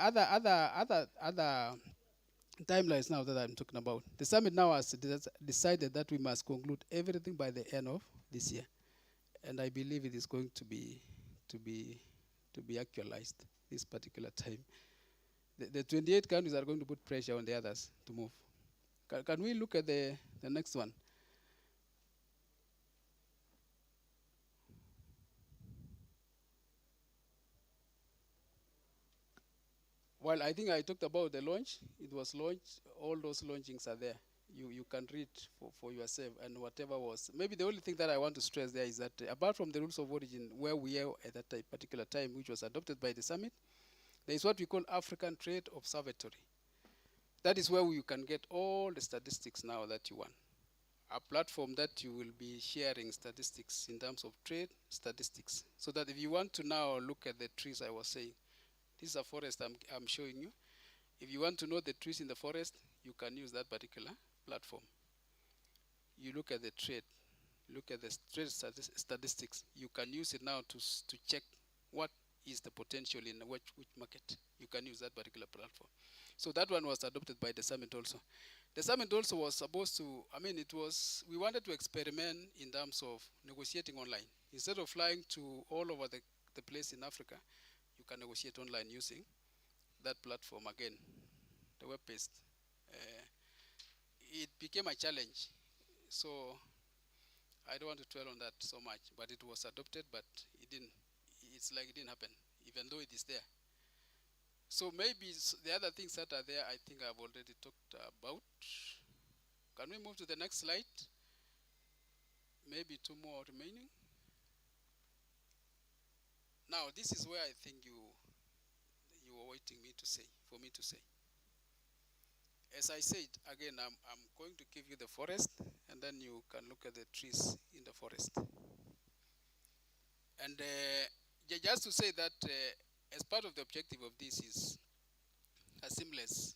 timelines now that I'm talking about, the summit now has decided that we must conclude everything by the end of this year, and I believe it is going to be actualized this particular time. The 28 countries are going to put pressure on the others to move. Can we look at the next one? Well, I think I talked about the launch. It was launched. All those launchings are there. you can read for yourself and whatever was. Maybe the only thing that I want to stress there is that apart from the rules of origin where we are at that particular time, which was adopted by the summit, there is what we call African Trade Observatory. That is where you can get all the statistics now that you want. A platform that you will be sharing statistics in terms of trade statistics. So that if you want to now look at the trees I was saying, this is a forest I'm showing you. If you want to know the trees in the forest, you can use that particular platform. You look at the trade, look at the trade statistics. You can use it now to check what is the potential in which market. You can use that particular platform. So that one was adopted by the summit also. The summit also was supposed to, we wanted to experiment in terms of negotiating online. Instead of flying to all over the place in Africa, you can negotiate online using that platform again, the web-based. It became a challenge. So I don't want to dwell on that so much, but it was adopted, but it's like it didn't happen, even though it is there. So maybe the other things that are there, I think I've already talked about. Can we move to the next slide? Maybe 2 more remaining. Now, this is where I think you were waiting for me to say. As I said, again, I'm going to give you the forest, and then you can look at the trees in the forest. And just to say that as part of the objective of this is a seamless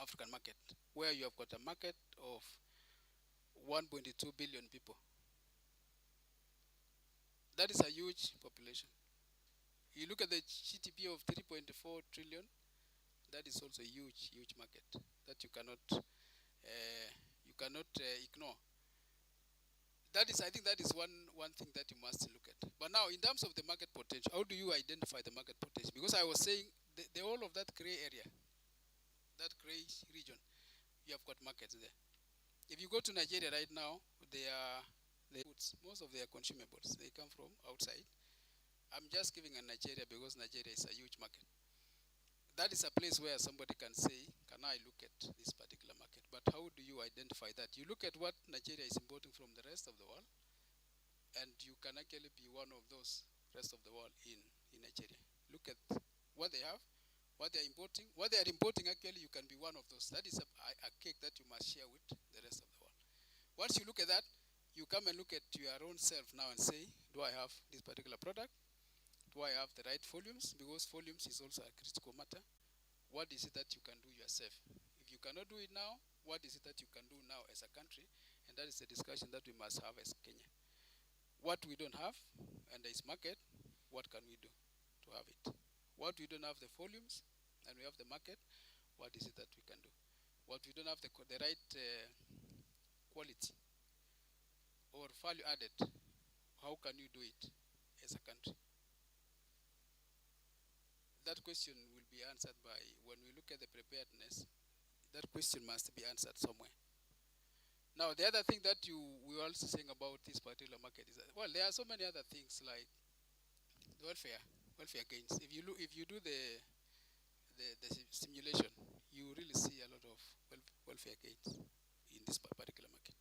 African market, where you have got a market of 1.2 billion people. That is a huge population. You look at the GDP of 3.4 trillion, that is also a huge, huge market that you cannot ignore. I think that is one thing that you must look at. But now, in terms of the market potential, how do you identify the market potential? Because I was saying, the whole of that gray area, that gray region, you have got markets there. If you go to Nigeria right now, most of their consumables, they come from outside. I'm just giving a Nigeria because Nigeria is a huge market. That is a place where somebody can say, can I look at this particular market? But how do you identify that? You look at what Nigeria is importing from the rest of the world, and you can actually be one of those rest of the world in Nigeria. Look at what they have, what they're importing. What they are importing, actually, you can be one of those. That is a cake that you must share with the rest of the world. Once you look at that, you come and look at your own self now and say, do I have this particular product? Do I have the right volumes? Because volumes is also a critical matter. What is it that you can do yourself? If you cannot do it now, what is it that you can do now as a country? And that is the discussion that we must have as Kenya. What we don't have, and there is market, what can we do to have it? What we don't have the volumes, and we have the market, what is it that we can do? What we don't have the right quality or value added, how can you do it as a country? That question will be answered by, when we look at the preparedness, that question must be answered somewhere. Now, the other thing that we were also saying about this particular market is that, well, there are so many other things like the welfare gains. If you do the simulation, you really see a lot of welfare gains in this particular market.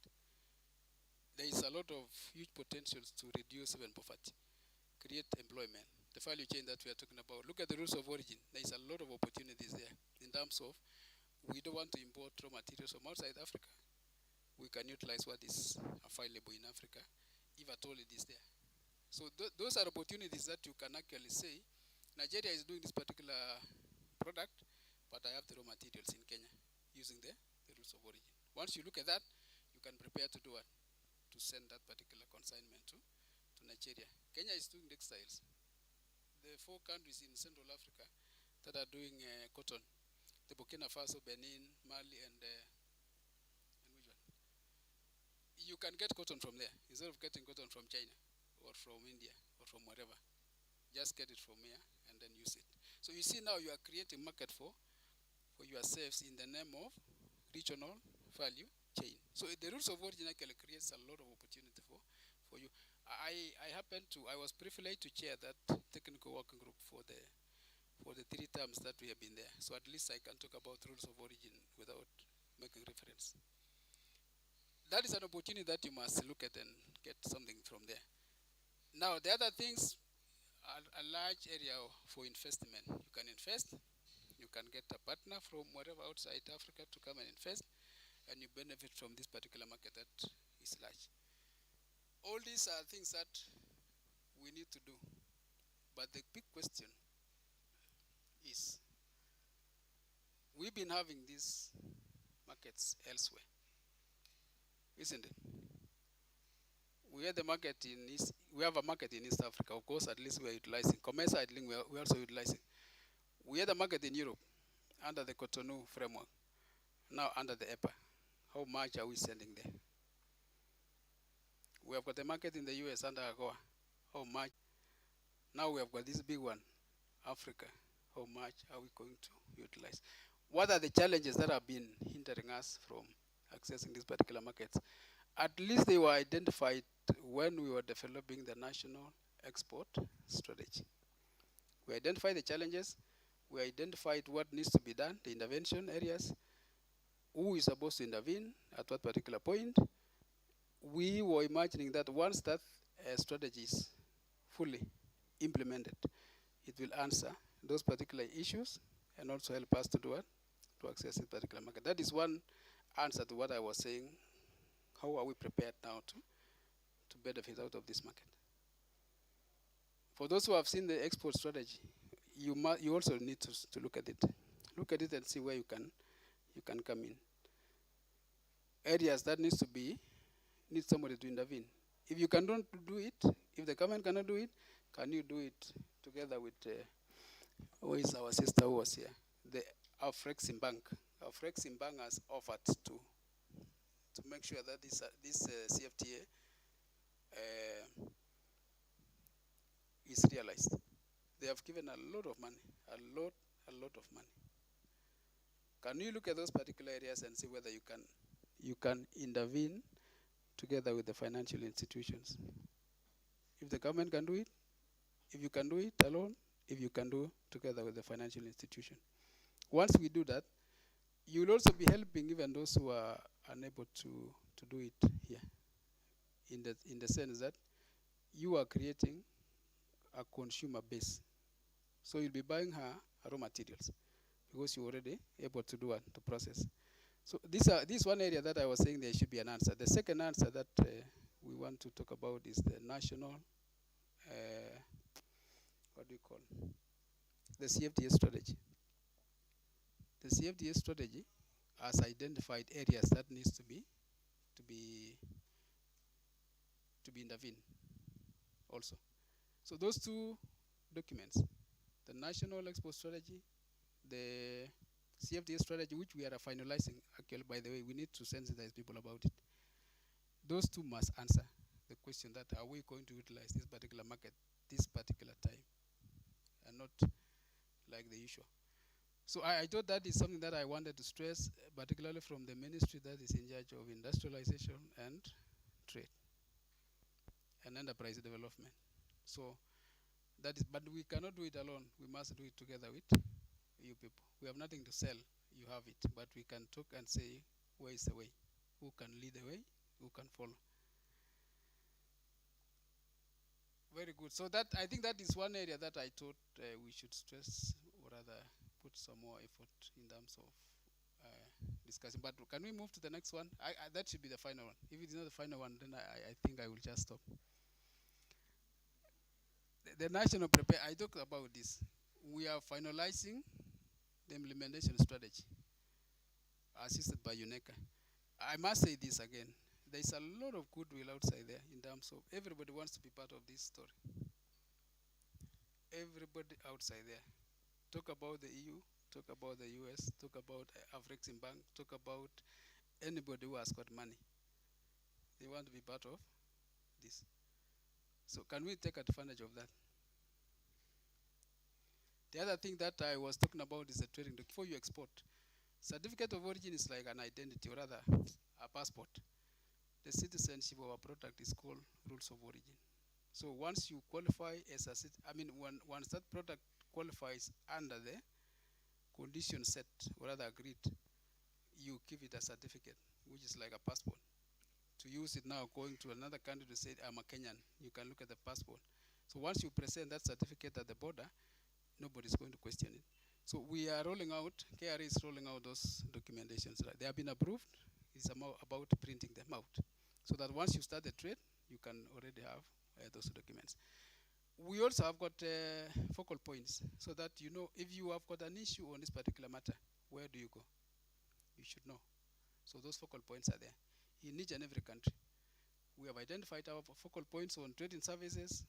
There is a lot of huge potentials to reduce even poverty, create employment. The value chain that we are talking about. Look at the rules of origin. There is a lot of opportunities there in terms of we don't want to import raw materials from outside Africa. We can utilize what is available in Africa, if at all it is there. So those are opportunities that you can actually say, Nigeria is doing this particular product, but I have the raw materials in Kenya using the rules of origin. Once you look at that, you can prepare to do what? To send that particular consignment to Nigeria. Kenya is doing textiles. The 4 countries in Central Africa that are doing cotton, the Burkina Faso, Benin, Mali, and which one? You can get cotton from there instead of getting cotton from China or from India or from wherever. Just get it from here and then use it. So you see now you are creating market for yourselves in the name of regional value chain. So the rules of origin actually creates a lot of opportunity for you. I was privileged to chair that technical working group for the 3 terms that we have been there. So at least I can talk about rules of origin without making reference. that is an opportunity that you must look at and get something from there. Now, the other things are a large area for investment. You can invest, you can get a partner from wherever outside Africa to come and invest, and you benefit from this particular market that is large. All these are things that we need to do. But the big question is, we've been having these markets elsewhere, isn't it? We have the market in East, we have a market in East Africa, of course, at least we are utilizing. Commerce idling, we are also utilizing. We have the market in Europe under the Cotonou framework, now under the EPA. How much are we sending there? We have got the market in the US under AGOA. How much? Now we have got this big one, Africa. How much are we going to utilize? What are the challenges that have been hindering us from accessing these particular markets? At least they were identified when we were developing the national export strategy. We identified the challenges, we identified what needs to be done, the intervention areas, who is supposed to intervene at what particular point. We were imagining that once that strategy is fully implemented, it will answer those particular issues and also help us to do it, to access this particular market. That is one answer to what I was saying. How are we prepared now to benefit out of this market? For those who have seen the export strategy, you also need to look at it. Look at it and see where you can come in. Areas that need somebody to intervene. If you cannot do it, if the government cannot do it, can you do it together with who is our sister who was here? The Afrexim Bank. Afrexim Bank has offered to make sure that this CFTA is realized. They have given a lot of money, a lot of money. Can you look at those particular areas and see whether you can intervene together with the financial institutions? If the government can do it, if you can do it alone, if you can do it together with the financial institution. Once we do that, you will also be helping even those who are unable to do it here, in the sense that you are creating a consumer base. So you'll be buying her raw materials because you're already able to do it, to process. So this one area that I was saying there should be an answer. The second answer that we want to talk about is the national, the CFTA strategy. The CFTA strategy has identified areas that needs to be intervened also. So those two documents, the national export strategy, the CFTA strategy, which we are finalizing, actually, by the way, we need to sensitize people about it. Those two must answer the question that are we going to utilize this particular market, this particular time, and not like the usual. So I thought that is something that I wanted to stress, particularly from the ministry that is in charge of industrialization and trade and enterprise development. So that is, but we cannot do it alone. We must do it together with you people. We have nothing to sell. You have it, but we can talk and say, where is the way? Who can lead the way? Who can follow? Very good. So that, I think that is one area that I thought we should stress, or rather put some more effort in terms of discussing. But can we move to the next one? That should be the final one. If it's not the final one, then I think I will just stop. The national prepare, I talked about this. We are finalizing the implementation strategy assisted by UNECA. I must say this again. There's a lot of goodwill outside there in terms of everybody wants to be part of this story. Everybody outside there. Talk about the EU, talk about the US, talk about Afrexim Bank, talk about anybody who has got money. They want to be part of this. So can we take advantage of that? The other thing that I was talking about is the trading. Before you export, certificate of origin is like an identity, or rather a passport. The citizenship of a product is called rules of origin. So once you qualify as a citizen, I mean, once that product qualifies under the condition set, or rather agreed, you give it a certificate, which is like a passport. to use it now going to another country to say, I'm a Kenyan. You can look at the passport. So once you present that certificate at the border, nobody's going to question it. So we are rolling out, KRA is rolling out those documentations. Right? They have been approved. It's about printing them out. So that once you start the trade, you can already have those documents. We also have got focal points so that you know if you have got an issue on this particular matter, where do you go? You should know. So those focal points are there in each and every country. We have identified our focal points on trading services,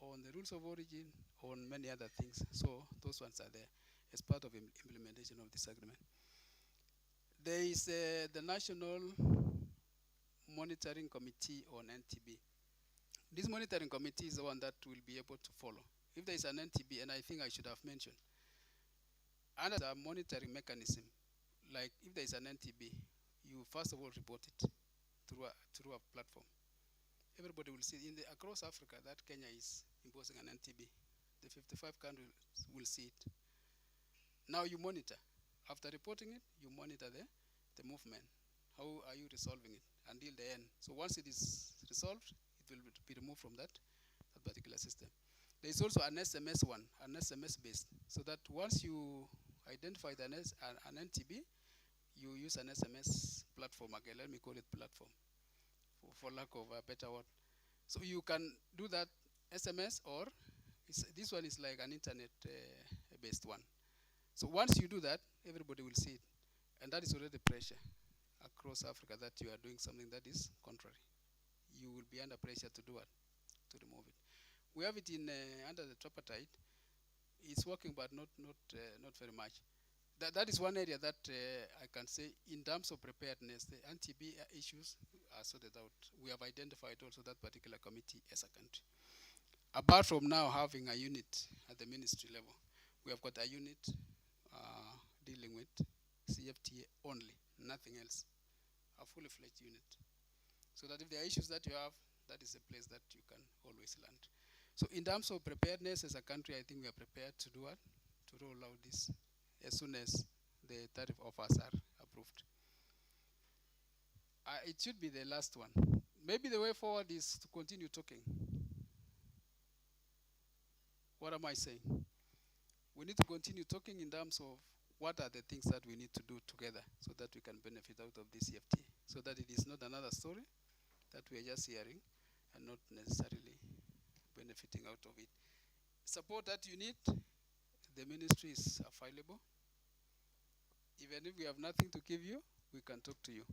on the rules of origin, on many other things. So those ones are there as part of implementation of this agreement. There is the National Monitoring Committee on NTB. This monitoring committee is the one that will be able to follow. If there is an NTB, and I think I should have mentioned, under the monitoring mechanism, like if there is an NTB, you first of all report it through a platform. Everybody will see across Africa that Kenya is imposing an NTB. The 55 countries will see it. Now you monitor. After reporting it, you monitor the movement. How are you resolving it until the end? So once it is resolved, it will be removed from that particular system. There is also an SMS one, an SMS based, so that once you identify an NTB, you use an SMS platform again. Let me call it platform, for lack of a better word. So you can do that SMS, or this one is like an internet-based one. So once you do that, everybody will see it. And that is already pressure across Africa that you are doing something that is contrary. You will be under pressure to do it, to remove it. We have it in under the tripartite. It's working, but not very much. That is one area that I can say, in terms of preparedness, the NTB issues are sorted out. We have identified also that particular committee as a country. Apart from now having a unit at the ministry level, we have got a unit dealing with CFTA only, nothing else, a fully fledged unit. So that if there are issues that you have, that is a place that you can always land. So in terms of preparedness as a country, I think we are prepared to do it, to roll out this as soon as the tariff offers are approved. It should be the last one. Maybe the way forward is to continue talking. What am I saying? We need to continue talking in terms of what are the things that we need to do together so that we can benefit out of this CFTA, so that it is not another story that we are just hearing and not necessarily benefiting out of it. Support that you need, the ministry is available. Even if we have nothing to give you, we can talk to you.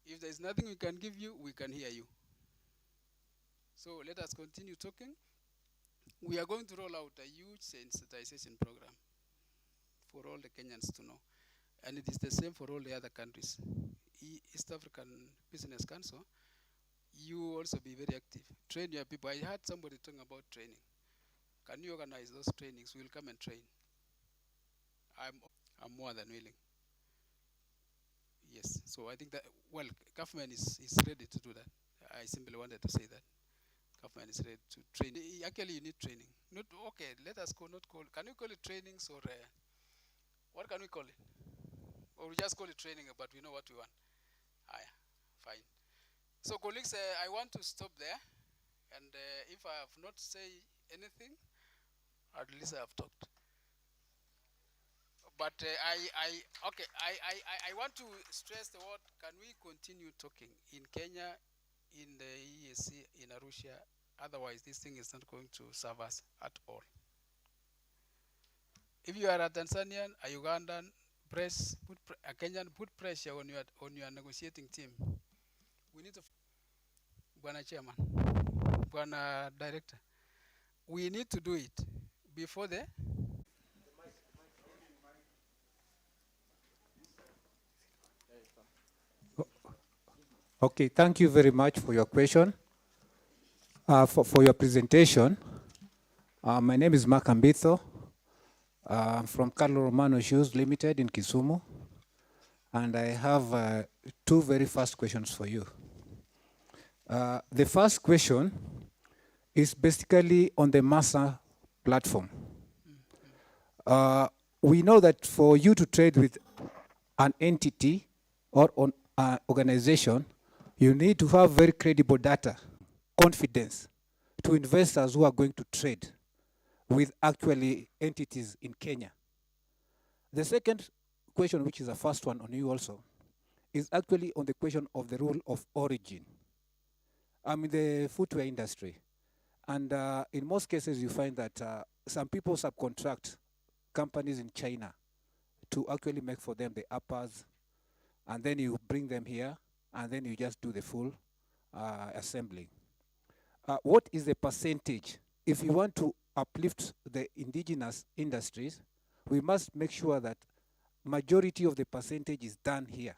If there is nothing we can give you, we can hear you. So let us continue talking. We are going to roll out a huge sensitization program for all the Kenyans to know. And it is the same for all the other countries. East African Business Council, you also be very active. Train your people. I heard somebody talking about training. Can you organize those trainings? We'll come and train. I'm more than willing. Yes, so I think that, well, government is ready to do that. I simply wanted to say that. Government is ready to train. Actually, you need training. Not, okay, let us not call, can we call it trainings or, what can we call it? Or we just call it training, but we know what we want. Fine. So colleagues, I want to stop there. And if I have not said anything, at least I have talked. But I want to stress the word, can we continue talking in Kenya, in the EAC, in Arusha? Otherwise, this thing is not going to serve us at all. If you are a Tanzanian, a Ugandan, a Kenyan, put pressure on your negotiating team. We need to, Bwana Chairman, Bwana Director, we need to do it before the. Okay, thank you very much for your question, for your presentation. My name is Mark Ambitho. I'm from Carlo Romano Shoes Limited in Kisumu. And I have two very fast questions for you. The first question is basically on the MASA platform. We know that for you to trade with an entity or organization, you need to have very credible data, confidence to investors who are going to trade with actually entities in Kenya. The second question, which is the first one on you also, is actually on the question of the rule of origin. I'm in the footwear industry, and in most cases you find that some people subcontract companies in China to actually make for them the uppers, and then you bring them here, and then you just do the full assembling. What is the percentage? If you want to uplift the indigenous industries, we must make sure that majority of the percentage is done here.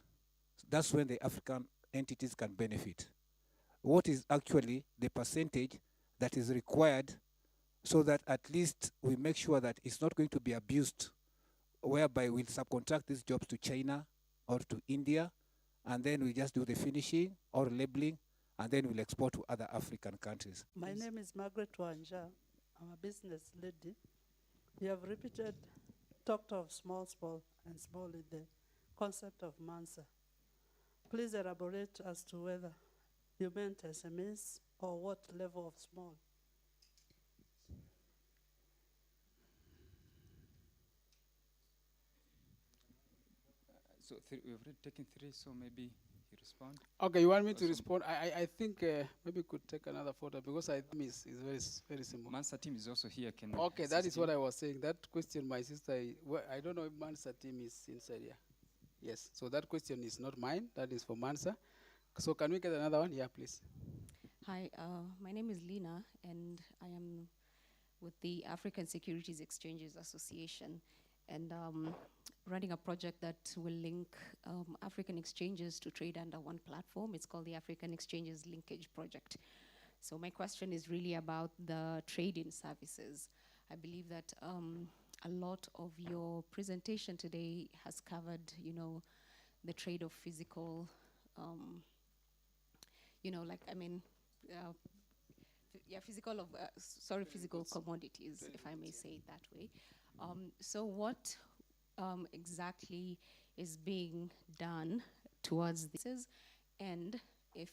That's when the African entities can benefit. What is actually the percentage that is required so that at least we make sure that it's not going to be abused, whereby we'll subcontract these jobs to China or to India, and then we just do the finishing or labeling, and then we'll export to other African countries. My name is Margaret Wanja. I'm a business lady. You have talked of small in the concept of Mansa. Please elaborate as to whether you meant SMEs or what level of small. So we've already taken 3, so maybe you respond. Okay, you want me to respond? I think maybe we could take another photo because I think it's very simple. Mansa team is also here. Can Okay, that is what I was saying. That question, my sister, I don't know if Mansa team is inside here. Yes, so that question is not mine. That is for Mansa. So can we get another one? Yeah, please. Hi, my name is Lina, and I am with the African Securities Exchanges Association, and running a project that will link African exchanges to trade under one platform. It's called the African Exchanges Linkage Project. So my question is really about the trade-in services. I believe that a lot of your presentation today has covered, the trade of physical, physical commodities, if I may say it that way. So what exactly is being done towards this, and if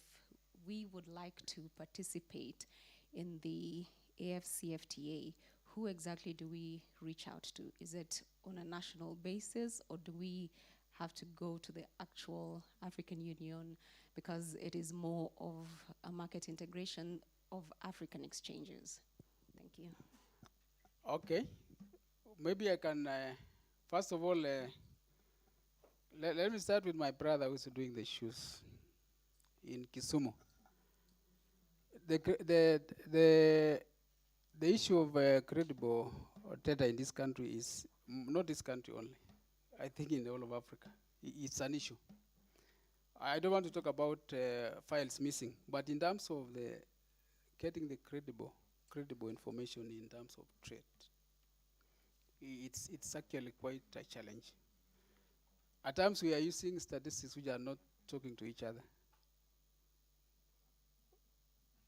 we would like to participate in the AFCFTA, who exactly do we reach out to? Is it on a national basis, or do we have to go to the actual African Union, because it is more of a market integration of African exchanges? Thank you. Okay. Maybe I can, first of all, let me start with my brother who's doing the shoes in Kisumu. The issue of credible data in this country is not this country only. I think in the whole of Africa, it's an issue. I don't want to talk about files missing, but in terms of getting the credible information in terms of trade, it's actually quite a challenge. At times we are using statistics which are not talking to each other.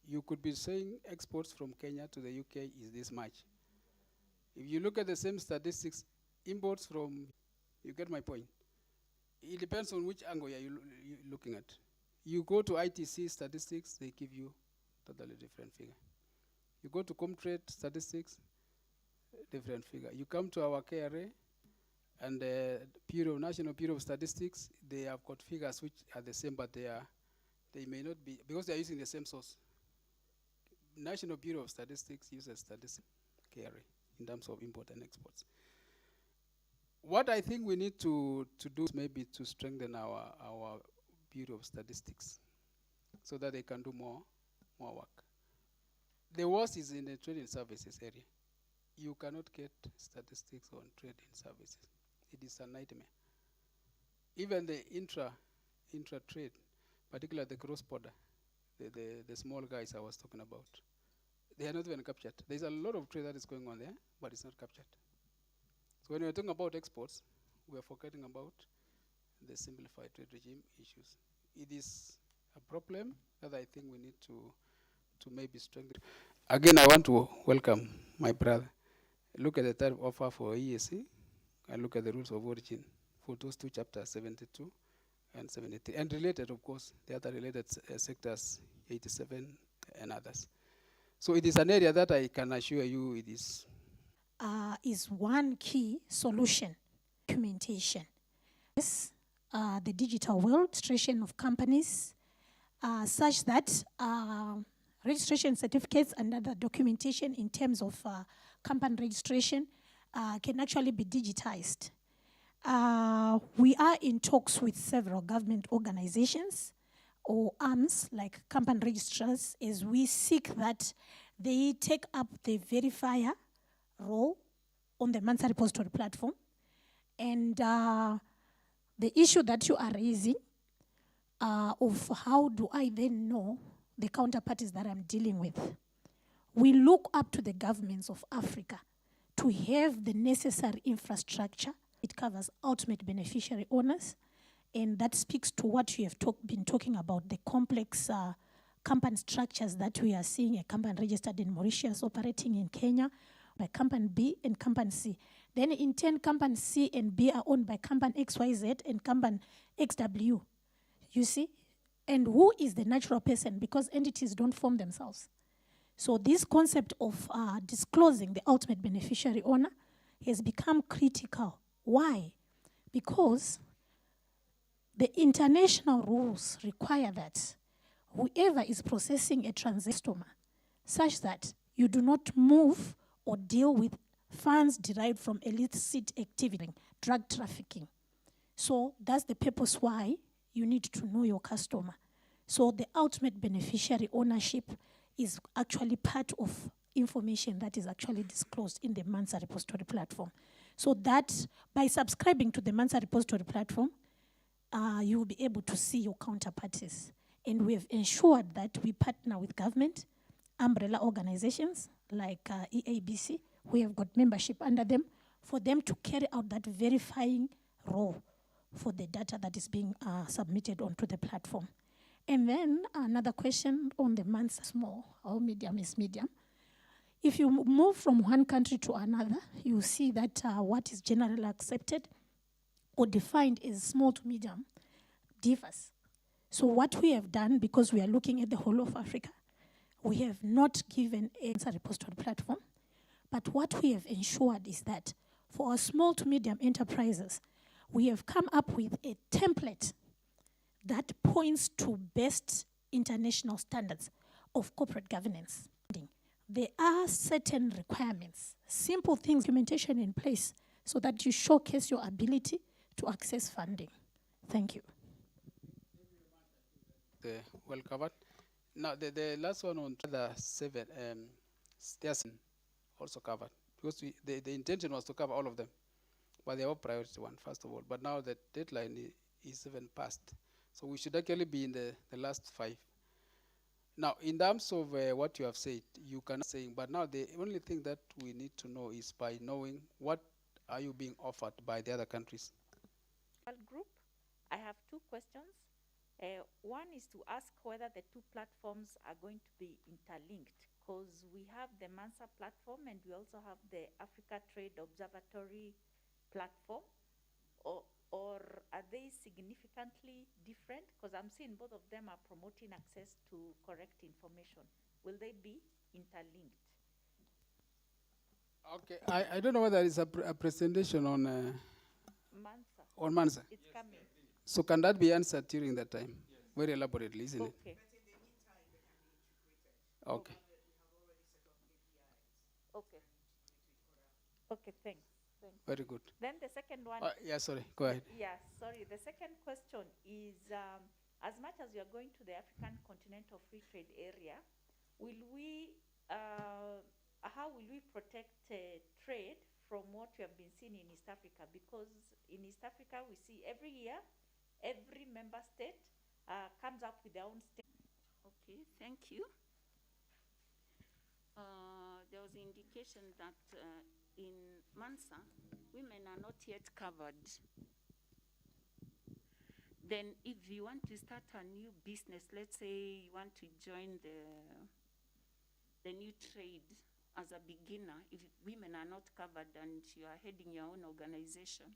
You could be saying exports from Kenya to the UK is this much. If you look at the same statistics, imports from, you get my point. It depends on which angle you're looking at. You go to ITC statistics, they give you totally different figure. You go to Comtrade statistics, different figure. You come to our KRA and the National Bureau of Statistics, they have got figures which are the same, but they may not be, because they are using the same source. National Bureau of Statistics uses statistics, KRA, in terms of import and exports. What I think we need to do is maybe to strengthen our Bureau of Statistics so that they can do more work. The worst is in the trading services area. You cannot get statistics on trading services. It is a nightmare. Even the intra-trade, particularly the cross-border, the small guys I was talking about, they are not even captured. There's a lot of trade that is going on there, but it's not captured. So when we're talking about exports, we are forgetting about the simplified trade regime issues. It is a problem that I think we need to maybe strengthen. Again, I want to welcome my brother. Look at the type offer for EAC, and look at the rules of origin for those two chapters, 72 and 73. And related, of course, the other related sectors, 87 and others. So it is an area that I can assure you it is. Is one key solution, documentation. Yes, the digital world, registration of companies, such that registration certificates and other documentation in terms of company registration can actually be digitized. We are in talks with several government organizations or arms like company registrars as we seek that they take up the verifier role on the Mansa repository platform. And the issue that you are raising of how do I then know the counterparties that I'm dealing with, we look up to the governments of Africa to have the necessary infrastructure. It covers ultimate beneficiary owners, and that speaks to what you have been talking about, the complex company structures that we are seeing, a company registered in Mauritius operating in Kenya by company B and company C. Then in turn, company C and B are owned by company XYZ and company XW. You see? And who is the natural person? Because entities don't form themselves. So this concept of disclosing the ultimate beneficiary owner has become critical. Why? Because the international rules require that whoever is processing a transaction, such that you do not move or deal with funds derived from illicit activity, drug trafficking. So that's the purpose why you need to know your customer. So the ultimate beneficiary ownership is actually part of information that is actually disclosed in the Mansa repository platform. So that by subscribing to the Mansa repository platform, you will be able to see your counterparties. And we have ensured that we partner with government, umbrella organizations like EABC, we have got membership under them, for them to carry out that verifying role for the data that is being submitted onto the platform. And then another question on the Mansa small or medium is medium. If you move from one country to another, you see that what is generally accepted or defined as small to medium differs. So what we have done, because we are looking at the whole of Africa, we have not given a repository platform, but what we have ensured is that for our small to medium enterprises, we have come up with a template that points to best international standards of corporate governance. There are certain requirements, simple things, documentation in place, so that you showcase your ability to access funding. Thank you. Well covered. Now the last one on the 7, there's also covered, because the intention was to cover all of them, but they were priority one first of all. But now the deadline is even past, so we should actually be in the last 5. Now, in terms of what you have said, you cannot say, but now the only thing that we need to know is by knowing what are you being offered by the other countries. Group, I have 2 questions. One is to ask whether the 2 platforms are going to be interlinked, because we have the Mansa platform and we also have the Africa Trade Observatory platform, or are they significantly different? Because I'm seeing both of them are promoting access to correct information. Will they be interlinked? Okay, I don't know whether it's a presentation on Mansa. On Mansa. It's coming. So can that be answered during that time? Yes. Very elaborately, isn't it? Okay. Okay. Okay. Okay, thanks. Very good. Then the second one. Yeah, sorry, go ahead. Yeah, sorry. The second question is, as much as we are going to the African Continental Free Trade Area, will we, how will we protect trade from what we have been seeing in East Africa? Because in East Africa, we see every year, every member state comes up with their own state. Okay, thank you. There was an indication that in Mansa, women are not yet covered. Then if you want to start a new business, let's say you want to join the new trade as a beginner, if women are not covered and you are heading your own organization,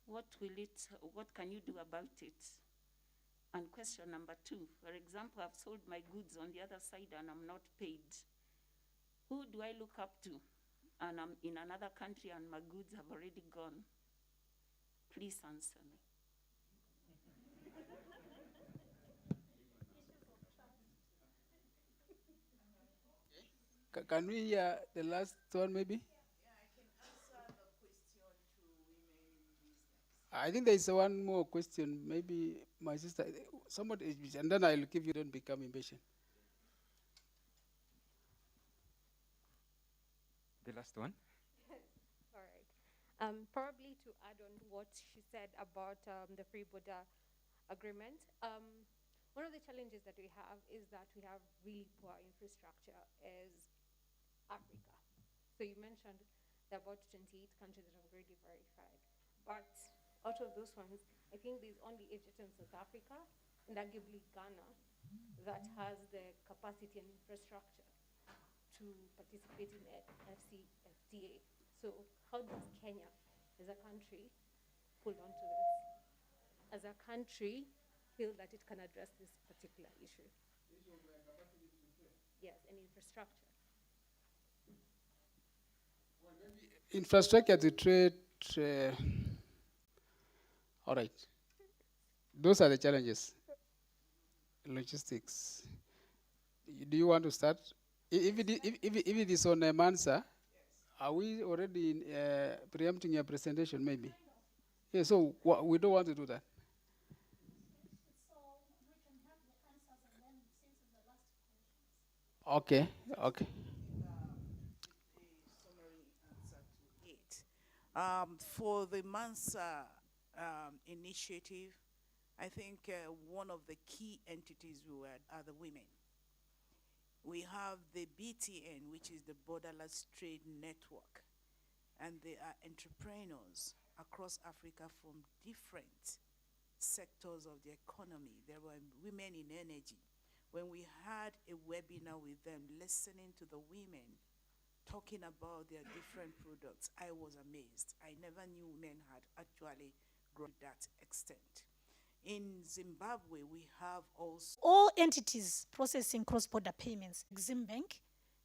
what can you do about it? And question number 2, for example, I've sold my goods on the other side and I'm not paid. Who do I look up to? And I'm in another country and my goods have already gone. Please answer me. Can we hear the last one maybe? I think there is one more question. Maybe my sister, somebody, and then I'll give you, don't become impatient. The last one. All right. Probably to add on what she said about the free border agreement. One of the challenges that we have is that we have really poor infrastructure as Africa. So you mentioned there are about 28 countries that have already verified. But out of those ones, I think there's only Egypt and South Africa, and arguably Ghana, that has the capacity and infrastructure to participate in FCFTA. So how does Kenya, as a country, pull onto this? As a country, feel that it can address this particular issue? Yes, and infrastructure. Infrastructure to trade, all right. Those are the challenges. Logistics. Do you want to start? If it is on Mansa, are we already preempting your presentation, maybe? Yeah, so we don't want to do that. Okay, okay. For the Mansa initiative, I think one of the key entities are the women. We have the BTN, which is the Borderless Trade Network, and there are entrepreneurs across Africa from different sectors of the economy. There were women in energy. When we had a webinar with them, listening to the women talking about their different products, I was amazed. I never knew women had actually grown to that extent. In Zimbabwe, we have also all entities processing cross-border payments. Exim Bank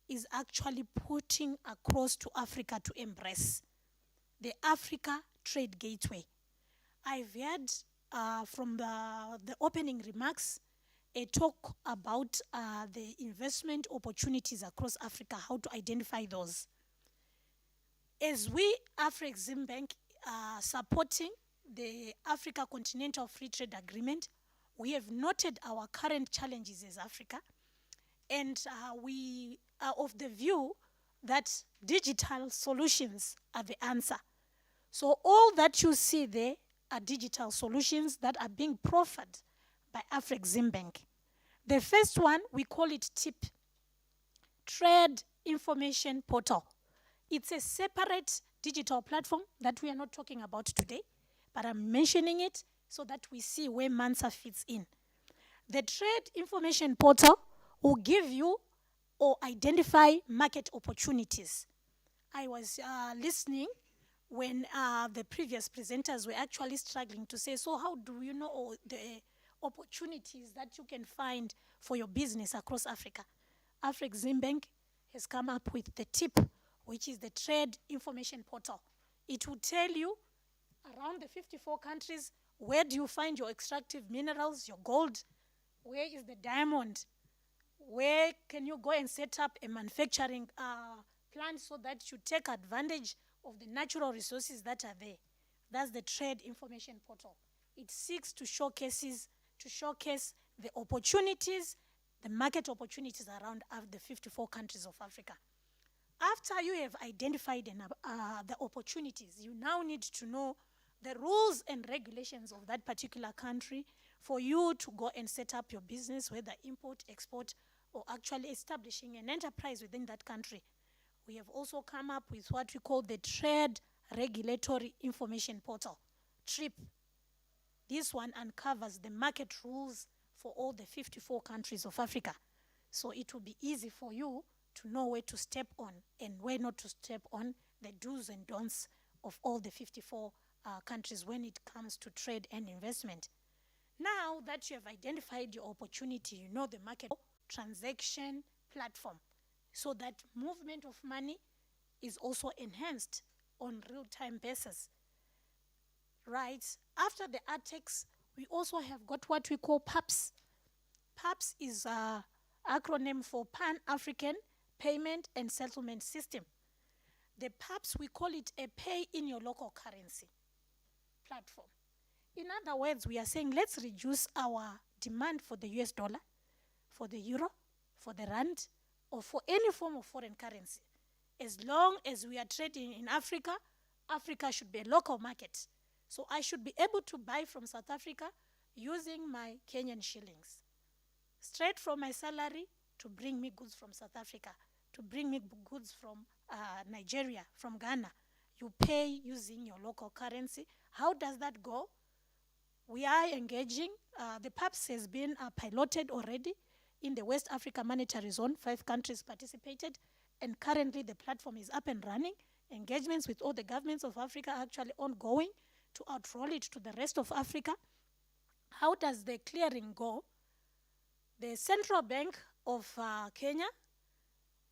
is actually putting across to Africa to embrace the Africa Trade Gateway. I've heard from the opening remarks a talk about the investment opportunities across Africa, how to identify those. As we, Afrexim Bank, are supporting the Africa Continental Free Trade Agreement, we have noted our current challenges as Africa, and we are of the view that digital solutions are the answer. So all that you see there are digital solutions that are being proffered by Afrexim Bank. The first one, we call it TIP, Trade Information Portal. It's a separate digital platform that we are not talking about today, but I'm mentioning it so that we see where Mansa fits in. The Trade Information Portal will give you or identify market opportunities. I was listening when the previous presenters were actually struggling to say, so how do you know the opportunities that you can find for your business across Africa? Afrexim Bank has come up with the TIP, which is the Trade Information Portal. It will tell you around the 54 countries, where do you find your extractive minerals, your gold? Where is the diamond? Where can you go and set up a manufacturing plant so that you take advantage of the natural resources that are there? That's the Trade Information Portal. It seeks to showcase the opportunities, the market opportunities around the 54 countries of Africa. After you have identified the opportunities, you now need to know the rules and regulations of that particular country for you to go and set up your business, whether import, export, or actually establishing an enterprise within that country. We have also come up with what we call the Trade Regulatory Information Portal, TRIP. This one uncovers the market rules for all the 54 countries of Africa. So it will be easy for you to know where to step on and where not to step on, the do's and don'ts of all the 54 countries when it comes to trade and investment. Now that you have identified your opportunity, you know the market transaction platform, so that movement of money is also enhanced on real-time basis. Right? After the ATEX, we also have got what we call PAPS. PAPS is an acronym for Pan-African Payment and Settlement System. The PAPS, we call it a pay in your local currency platform. In other words, we are saying let's reduce our demand for the US dollar, for the euro, for the rand, or for any form of foreign currency. As long as we are trading in Africa, Africa should be a local market. So I should be able to buy from South Africa using my Kenyan shillings, straight from my salary to bring me goods from South Africa, to bring me goods from Nigeria, from Ghana. You pay using your local currency. How does that go? We are engaging. The PAPS has been piloted already in the West Africa Monetary Zone. 5 countries participated, and currently the platform is up and running. Engagements with all the governments of Africa are actually ongoing to outroll it to the rest of Africa. How does the clearing go? The Central Bank of Kenya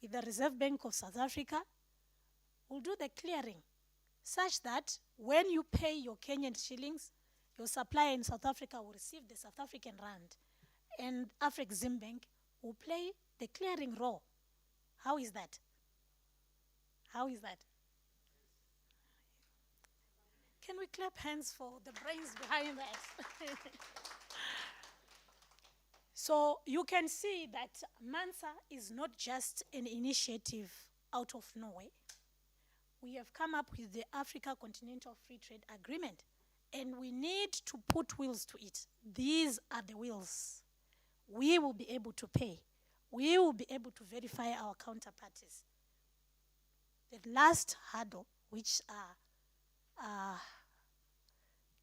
with the Reserve Bank of South Africa will do the clearing such that when you pay your Kenyan shillings, your supplier in South Africa will receive the South African rand, and Afreximbank will play the clearing role. How is that? How is that? Can we clap hands for the brains behind that? So you can see that MANSA is not just an initiative out of nowhere. We have come up with the Africa Continental Free Trade Agreement, and we need to put wheels to it. These are the wheels. We will be able to pay. We will be able to verify our counterparties. The last hurdle, which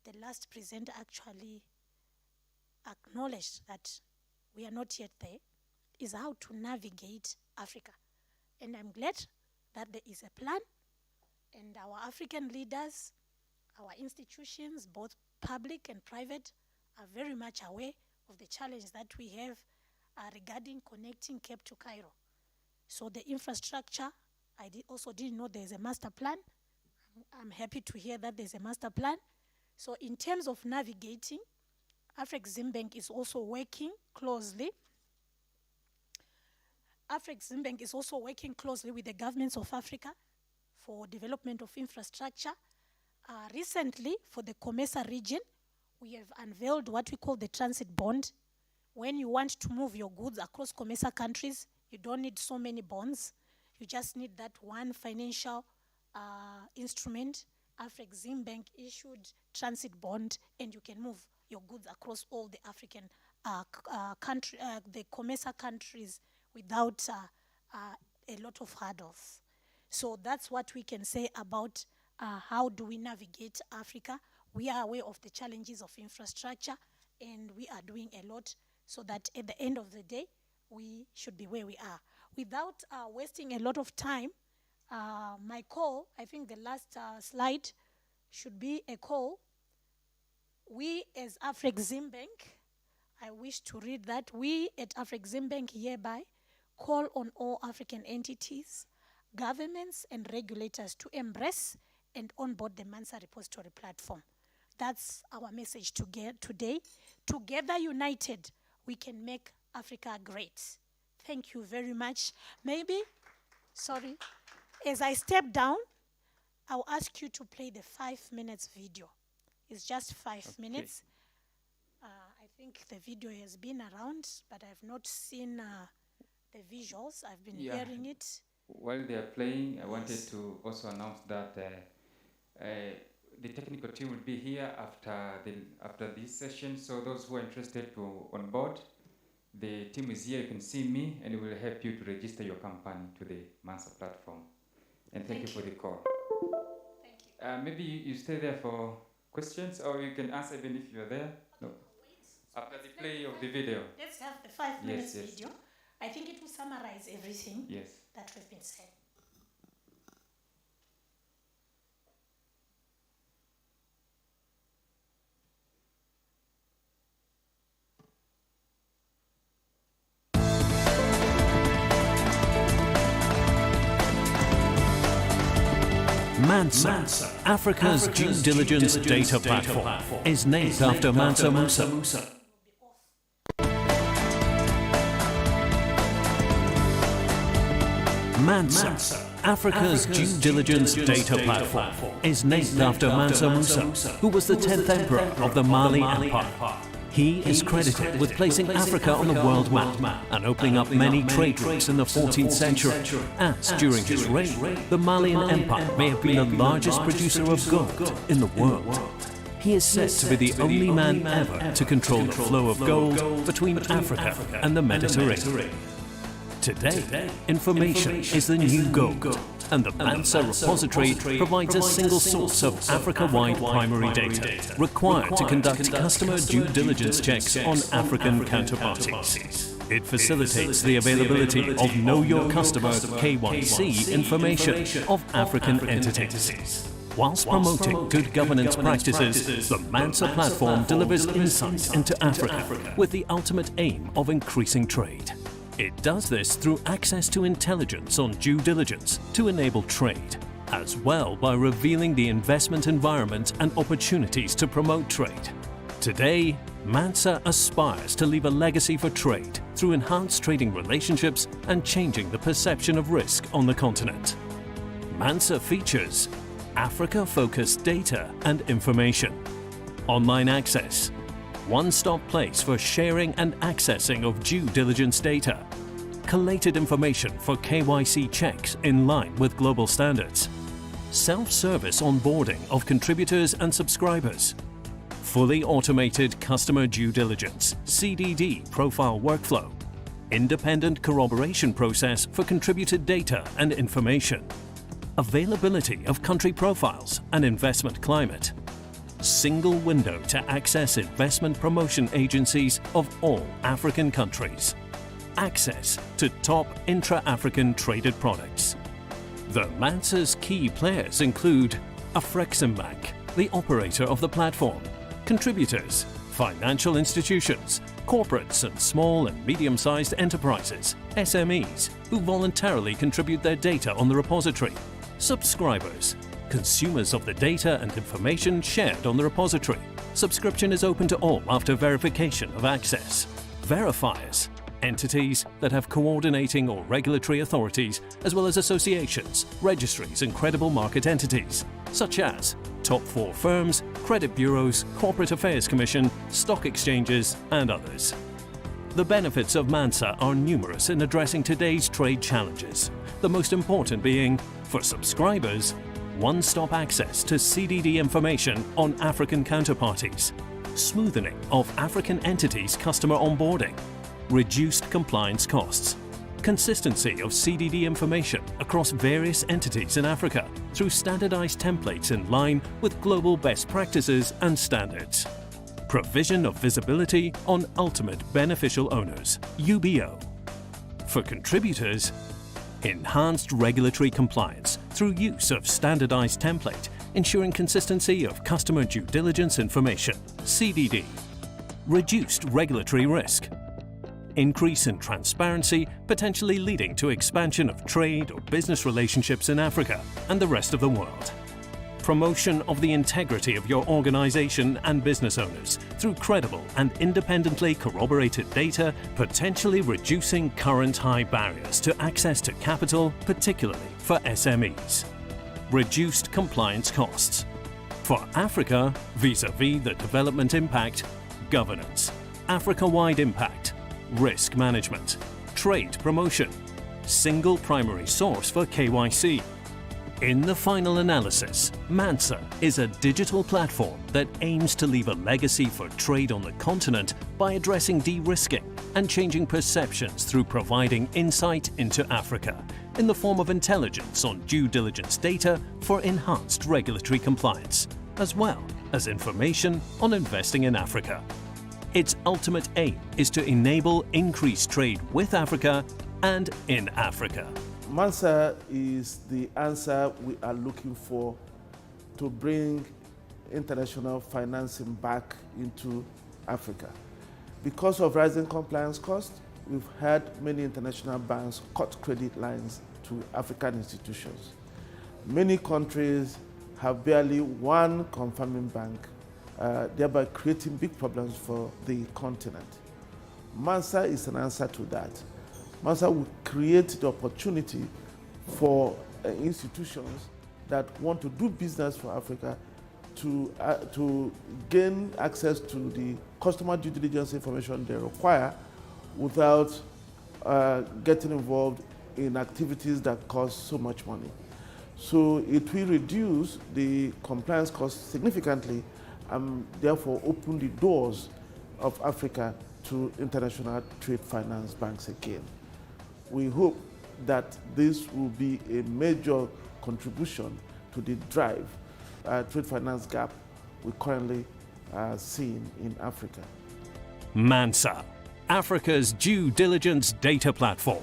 the last presenter actually acknowledged that we are not yet there, is how to navigate Africa. And I'm glad that there is a plan, and our African leaders, our institutions, both public and private, are very much aware of the challenge that we have regarding connecting Cape to Cairo. So the infrastructure, I also didn't know there's a master plan. I'm happy to hear that there's a master plan. So in terms of navigating, Afreximbank is also working closely. Afreximbank is also working closely with the governments of Africa for development of infrastructure. Recently, for the COMESA region, we have unveiled what we call the transit bond. When you want to move your goods across COMESA countries, you don't need so many bonds. You just need that one financial instrument. Afreximbank issued transit bond, and you can move your goods across all the African the COMESA countries without a lot of hurdles. So that's what we can say about how do we navigate Africa. We are aware of the challenges of infrastructure, and we are doing a lot so that at the end of the day, we should be where we are. Without wasting a lot of time, my call, I think the last slide should be a call. We as Afreximbank, I wish to read that. We at Afreximbank hereby call on all African entities, governments and regulators to embrace and onboard the MANSA repository platform. That's our message today. Together united, we can make Africa great. Thank you very much. Maybe, sorry, as I step down, I'll ask you to play the 5 minutes video. It's just 5 minutes. I think the video has been around, but I've not seen the visuals. I've been hearing it. While they are playing, I wanted to also announce that the technical team will be here after this session. So those who are interested to on board, the team is here. You can see me, and it will help you to register your company to the MANSA platform. And thank you for the call. Thank you. Maybe you stay there for questions, or you can answer even if you're there. No. After the play of the video. Let's have the 5 minutes video. I think it will summarize everything that we've been saying. Mansa, Africa's due diligence data platform, is named after Mansa Musa. Mansa, Africa's due diligence data platform, is named after Mansa Musa, who was the 10th emperor of the Mali Empire. He is credited with placing Africa on the world map and opening up many trade routes in the 14th century, as during his reign, the Malian Empire may have been the largest producer of gold in the world. He is said to be the only man ever to control the flow of gold between Africa and the Mediterranean. Today, information is the new gold, and the Mansa repository provides a single source of Africa-wide primary data required to conduct customer due diligence checks on African counterparties. It facilitates the availability of Know Your Customer (KYC) information of African entities. Whilst promoting good governance practices, the Mansa platform delivers insights into Africa with the ultimate aim of increasing trade. It does this through access to intelligence on due diligence to enable trade, as well by revealing the investment environment and opportunities to promote trade. Today, Mansa aspires to leave a legacy for trade through enhanced trading relationships and changing the perception of risk on the continent. Mansa features Africa-focused data and information, online access, one-stop place for sharing and accessing of due diligence data, collated information for KYC checks in line with global standards, self-service onboarding of contributors and subscribers, fully automated customer due diligence (CDD) profile workflow, independent corroboration process for contributed data and information, availability of country profiles and investment climate, single window to access investment promotion agencies of all African countries, access to top intra-African traded products. The Mansa's key players include Afreximbank, the operator of the platform, contributors, financial institutions, corporates and small and medium-sized enterprises, SMEs, who voluntarily contribute their data on the repository, subscribers, consumers of the data and information shared on the repository. Subscription is open to all after verification of access. Verifiers, entities that have coordinating or regulatory authorities, as well as associations, registries and credible market entities, such as top 4 firms, credit bureaus, corporate affairs commission, stock exchanges, and others. The benefits of Mansa are numerous in addressing today's trade challenges, the most important being, for subscribers, one-stop access to CDD information on African counterparties, smoothening of African entities' customer onboarding, reduced compliance costs, consistency of CDD information across various entities in Africa through standardized templates in line with global best practices and standards, provision of visibility on ultimate beneficial owners, UBO. For contributors, enhanced regulatory compliance through use of standardized template, ensuring consistency of customer due diligence information, CDD. Reduced regulatory risk. Increase in transparency, potentially leading to expansion of trade or business relationships in Africa and the rest of the world. Promotion of the integrity of your organization and business owners through credible and independently corroborated data, potentially reducing current high barriers to access to capital, particularly for SMEs. Reduced compliance costs. For Africa, vis-à-vis the development impact, governance, Africa-wide impact, risk management, trade promotion, single primary source for KYC. In the final analysis, Mansa is a digital platform that aims to leave a legacy for trade on the continent by addressing de-risking and changing perceptions through providing insight into Africa in the form of intelligence on due diligence data for enhanced regulatory compliance, as well as information on investing in Africa. Its ultimate aim is to enable increased trade with Africa and in Africa. Mansa is the answer we are looking for to bring international financing back into Africa. Because of rising compliance costs, we've had many international banks cut credit lines to African institutions. Many countries have barely one confirming bank, thereby creating big problems for the continent. MANSA is an answer to that. MANSA will create the opportunity for institutions that want to do business for Africa to gain access to the customer due diligence information they require without getting involved in activities that cost so much money. So it will reduce the compliance costs significantly and therefore open the doors of Africa to international trade finance banks again. We hope that this will be a major contribution to the drive trade finance gap we currently seeing in Africa. MANSA, Africa's due diligence data platform.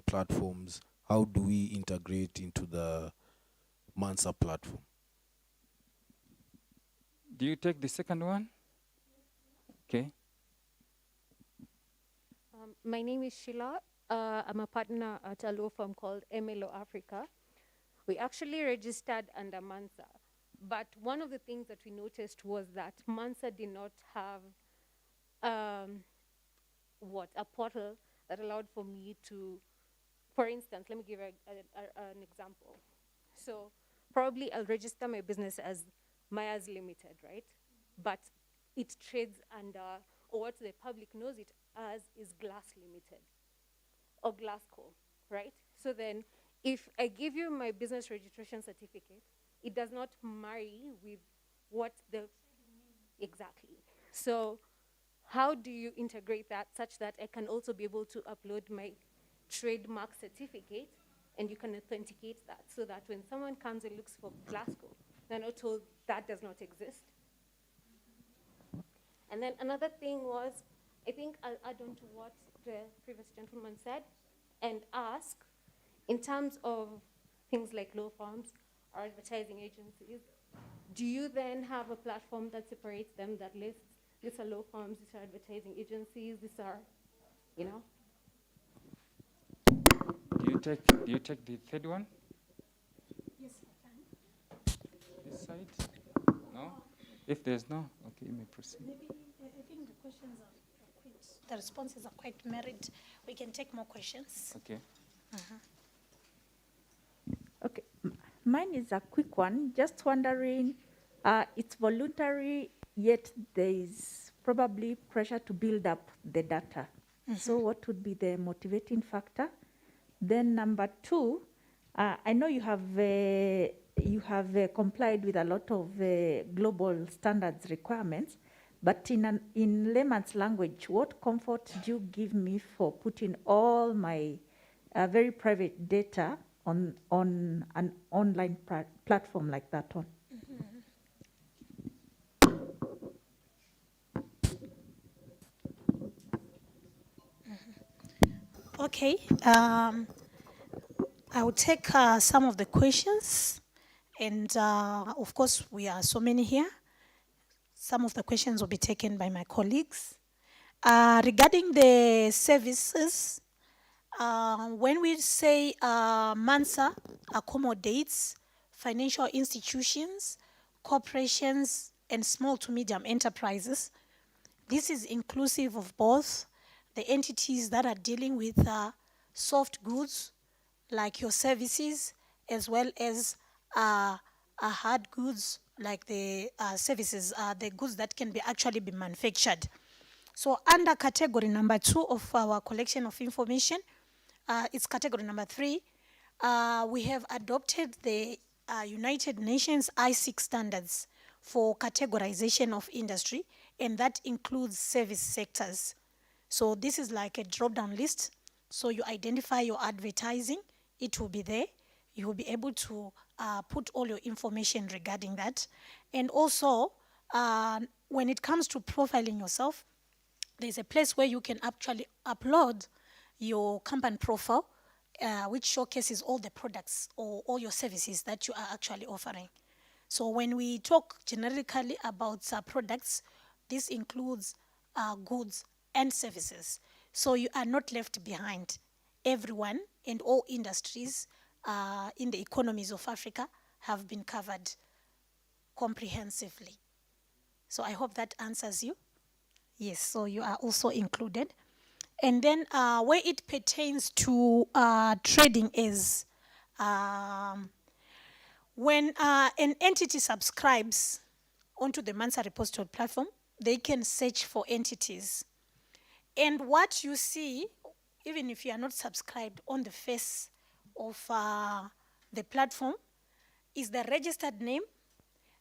Platforms, how do we integrate into the MANSA platform? Do you take the second one? Okay. My name is Sheila. I'm a partner at a law firm called MLO Africa. We actually registered under MANSA, but one of the things that we noticed was that MANSA did not have a portal that allowed for me to, for instance, let me give an example. So probably I'll register my business as Myers Limited, right? But it trades under, or what the public knows it as, is Glass Limited or Glassco, right? So then if I give you my business registration certificate, it does not marry with what the, exactly. So how do you integrate that such that I can also be able to upload my trademark certificate and you can authenticate that so that when someone comes and looks for Glasgow, they're not told that does not exist? And then another thing was, I think I'll add on to what the previous gentleman said and ask, in terms of things like law firms or advertising agencies, do you then have a platform that separates them, that lists, these are law firms, these are advertising agencies, these are, you know? Do you take the third one? Yes, I can. This side? No? If there's no, okay, you may proceed. Maybe I think the questions are quite, the responses are quite merit. We can take more questions. Okay. Okay, mine is a quick one. Just wondering, it's voluntary, yet there is probably pressure to build up the data. So what would be the motivating factor? Then number two, I know you have complied with a lot of global standards requirements, but in layman's language, what comfort do you give me for putting all my very private data on an online platform like that one? Okay, I will take some of the questions, and of course we are so many here. Some of the questions will be taken by my colleagues. Regarding the services, when we say MANSA accommodates financial institutions, corporations, and small to medium enterprises. This is inclusive of both the entities that are dealing with soft goods, like your services, as well as hard goods, like the services, the goods that can be actually be manufactured. So under category number 2 of our collection of information, it's category number 3, we have adopted the United Nations I6 standards for categorization of industry, and that includes service sectors. So this is like a drop-down list. So you identify your advertising, it will be there. You will be able to put all your information regarding that. And also, when it comes to profiling yourself, there's a place where you can actually upload your company profile, which showcases all the products or all your services that you are actually offering. So when we talk generically about products, this includes goods and services. So you are not left behind. Everyone and all industries in the economies of Africa have been covered comprehensively. So I hope that answers you. Yes, so you are also included. And then where it pertains to trading is when an entity subscribes onto the Mansa repository platform, they can search for entities. And what you see, even if you are not subscribed on the face of the platform, is the registered name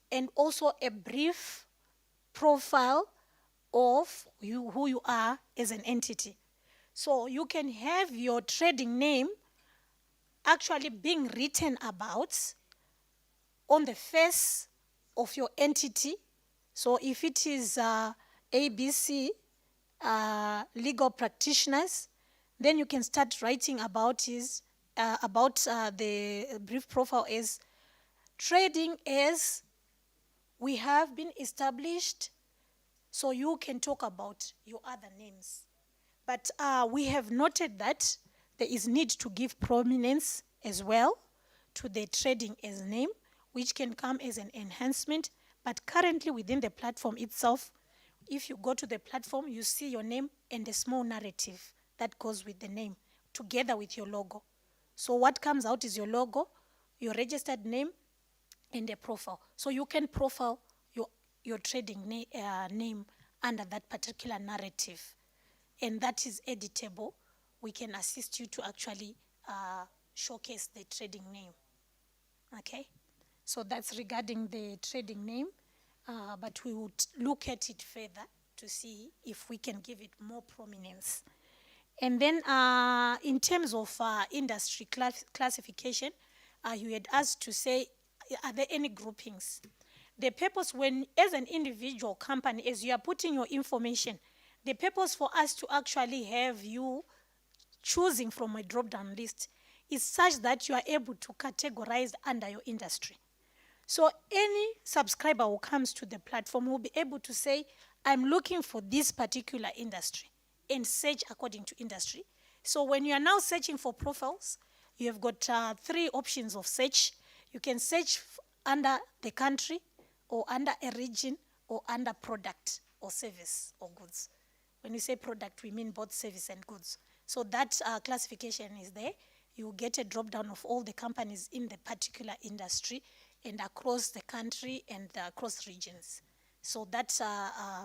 and also a brief profile of who you are as an entity. So you can have your trading name actually being written about on the face of your entity. So if it is ABC, legal practitioners, then you can start writing about the brief profile as trading as we have been established, so you can talk about your other names. But we have noted that there is need to give prominence as well to the trading as name, which can come as an enhancement. But currently within the platform itself, if you go to the platform, you see your name and a small narrative that goes with the name, together with your logo. So what comes out is your logo, your registered name, and a profile. So you can profile your trading name under that particular narrative. And that is editable. We can assist you to actually showcase the trading name. Okay? So that's regarding the trading name. But we would look at it further to see if we can give it more prominence. And then in terms of industry classification, you had asked to say, are there any groupings? The purpose when, as an individual company, as you are putting your information, the purpose for us to actually have you choosing from a drop-down list is such that you are able to categorize under your industry. So any subscriber who comes to the platform will be able to say, I'm looking for this particular industry, and search according to industry. So when you are now searching for profiles, you have got 3 options of search. You can search under the country, or under a region, or under product or service or goods. When we say product, we mean both service and goods. So that classification is there. You get a drop down of all the companies in the particular industry and across the country and across regions. So that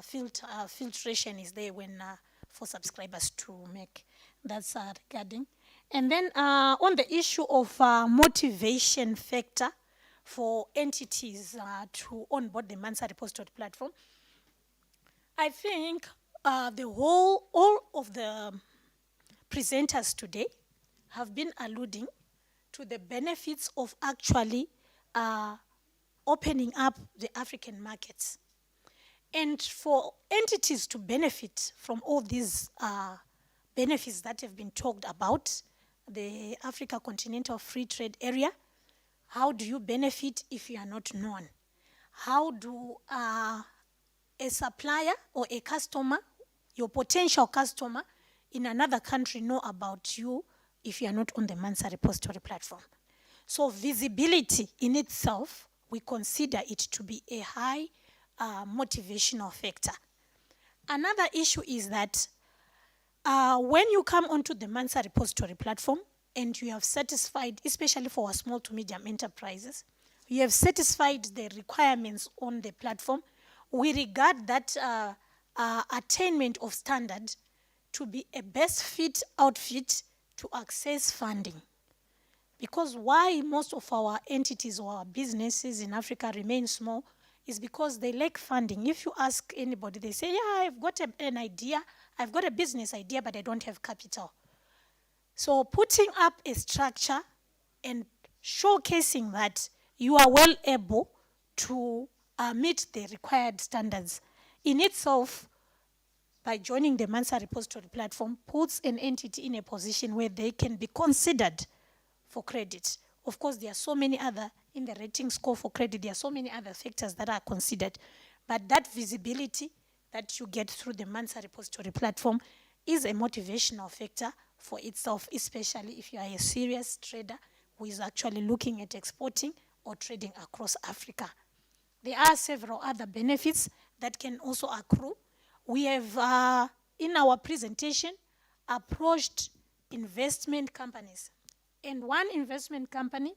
filtration is there when for subscribers to make. That's regarding. And then on the issue of motivation factor for entities to onboard the Mansa repository platform, I think all of the presenters today have been alluding to the benefits of actually opening up the African markets. And for entities to benefit from all these benefits that have been talked about, the Africa Continental Free Trade Area, how do you benefit if you are not known? How do a supplier or a customer, your potential customer in another country, know about you if you are not on the Mansa repository platform? So visibility in itself, we consider it to be a high motivational factor. Another issue is that when you come onto the Mansa repository platform and you have satisfied, especially for our small to medium enterprises, you have satisfied the requirements on the platform, we regard that attainment of standard to be a best fit outfit to access funding. Because why most of our entities or our businesses in Africa remain small is because they lack funding. If you ask anybody, they say, yeah, I've got an idea, I've got a business idea, but I don't have capital. So putting up a structure and showcasing that you are well able to meet the required standards in itself, by joining the Mansa repository platform, puts an entity in a position where they can be considered for credit. Of course, there are so many other, in the rating score for credit, there are so many other factors that are considered. But that visibility that you get through the Mansa repository platform is a motivational factor for itself, especially if you are a serious trader who is actually looking at exporting or trading across Africa. There are several other benefits that can also accrue. We have, in our presentation, approached investment companies. And one investment company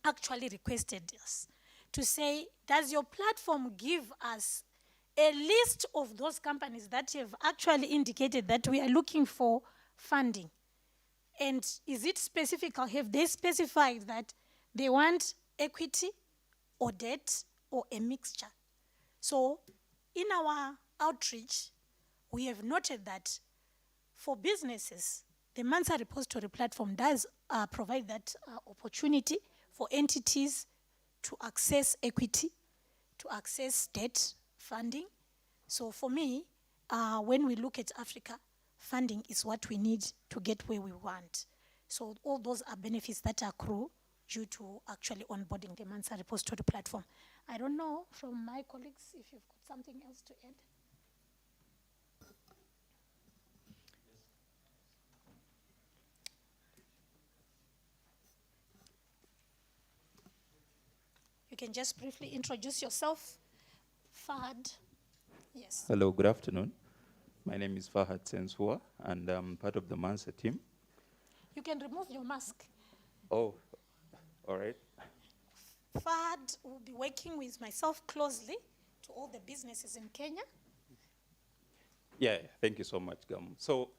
actually requested us to say, does your platform give us a list of those companies that have actually indicated that we are looking for funding? And is it specific, or have they specified that they want equity or debt or a mixture? So in our outreach, we have noted that for businesses, the Mansa repository platform does provide that opportunity for entities to access equity, to access debt funding. So for me, when we look at Africa, funding is what we need to get where we want. So all those are benefits that accrue due to actually onboarding the Mansa repository platform. I don't know from my colleagues if you've got something else to add. You can just briefly introduce yourself. Fahad. Yes. Hello, good afternoon. My name is Fahad Sensua, and I'm part of the Mansa team. You can remove your mask. Oh, all right. Fahad will be working with myself closely to all the businesses in Kenya. Yeah, thank you so much, Gam. So,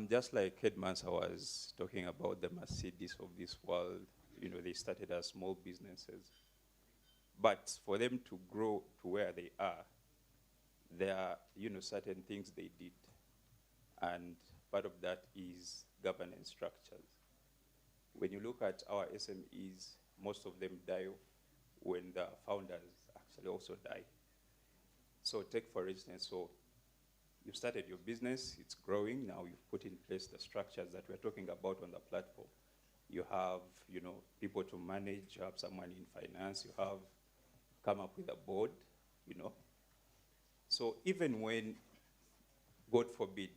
just like Head Mansa was talking about the Mercedes of this world, you know, they started as small businesses. But for them to grow to where they are, there are, you know, certain things they did. And part of that is governance structures. When you look at our SMEs, most of them die off when the founders actually also die. So take for instance, so you started your business, it's growing, now you've put in place the structures that we're talking about on the platform. You have, you know, people to manage, you have someone in finance, you have come up with a board, you know. So even when, God forbid,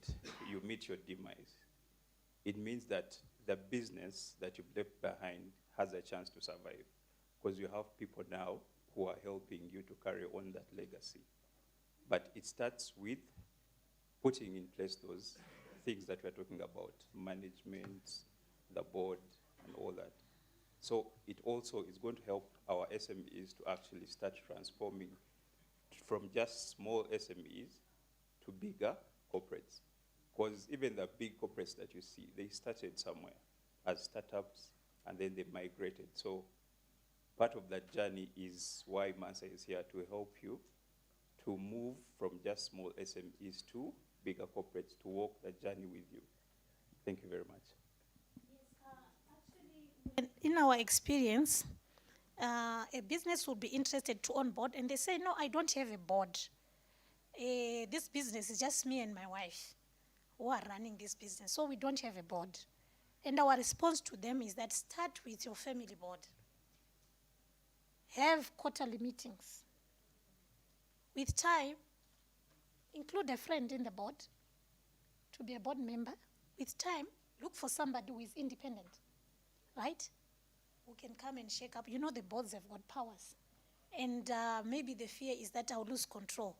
you meet your demise, it means that the business that you've left behind has a chance to survive, because you have people now who are helping you to carry on that legacy. But it starts with putting in place those things that we're talking about, management, the board, and all that. So it also is going to help our SMEs to actually start transforming from just small SMEs to bigger corporates. Because even the big corporates that you see, they started somewhere as startups, and then they migrated. So part of that journey is why Mansa is here, to help you to move from just small SMEs to bigger corporates, to walk that journey with you. Thank you very much. In our experience, a business would be interested to onboard, and they say, no, I don't have a board. This business is just me and my wife who are running this business, so we don't have a board. And our response to them is that start with your family board. Have quarterly meetings. With time, include a friend in the board to be a board member. With time, look for somebody who is independent, right? Who can come and shake up. You know, the boards have got powers. And maybe the fear is that I'll lose control.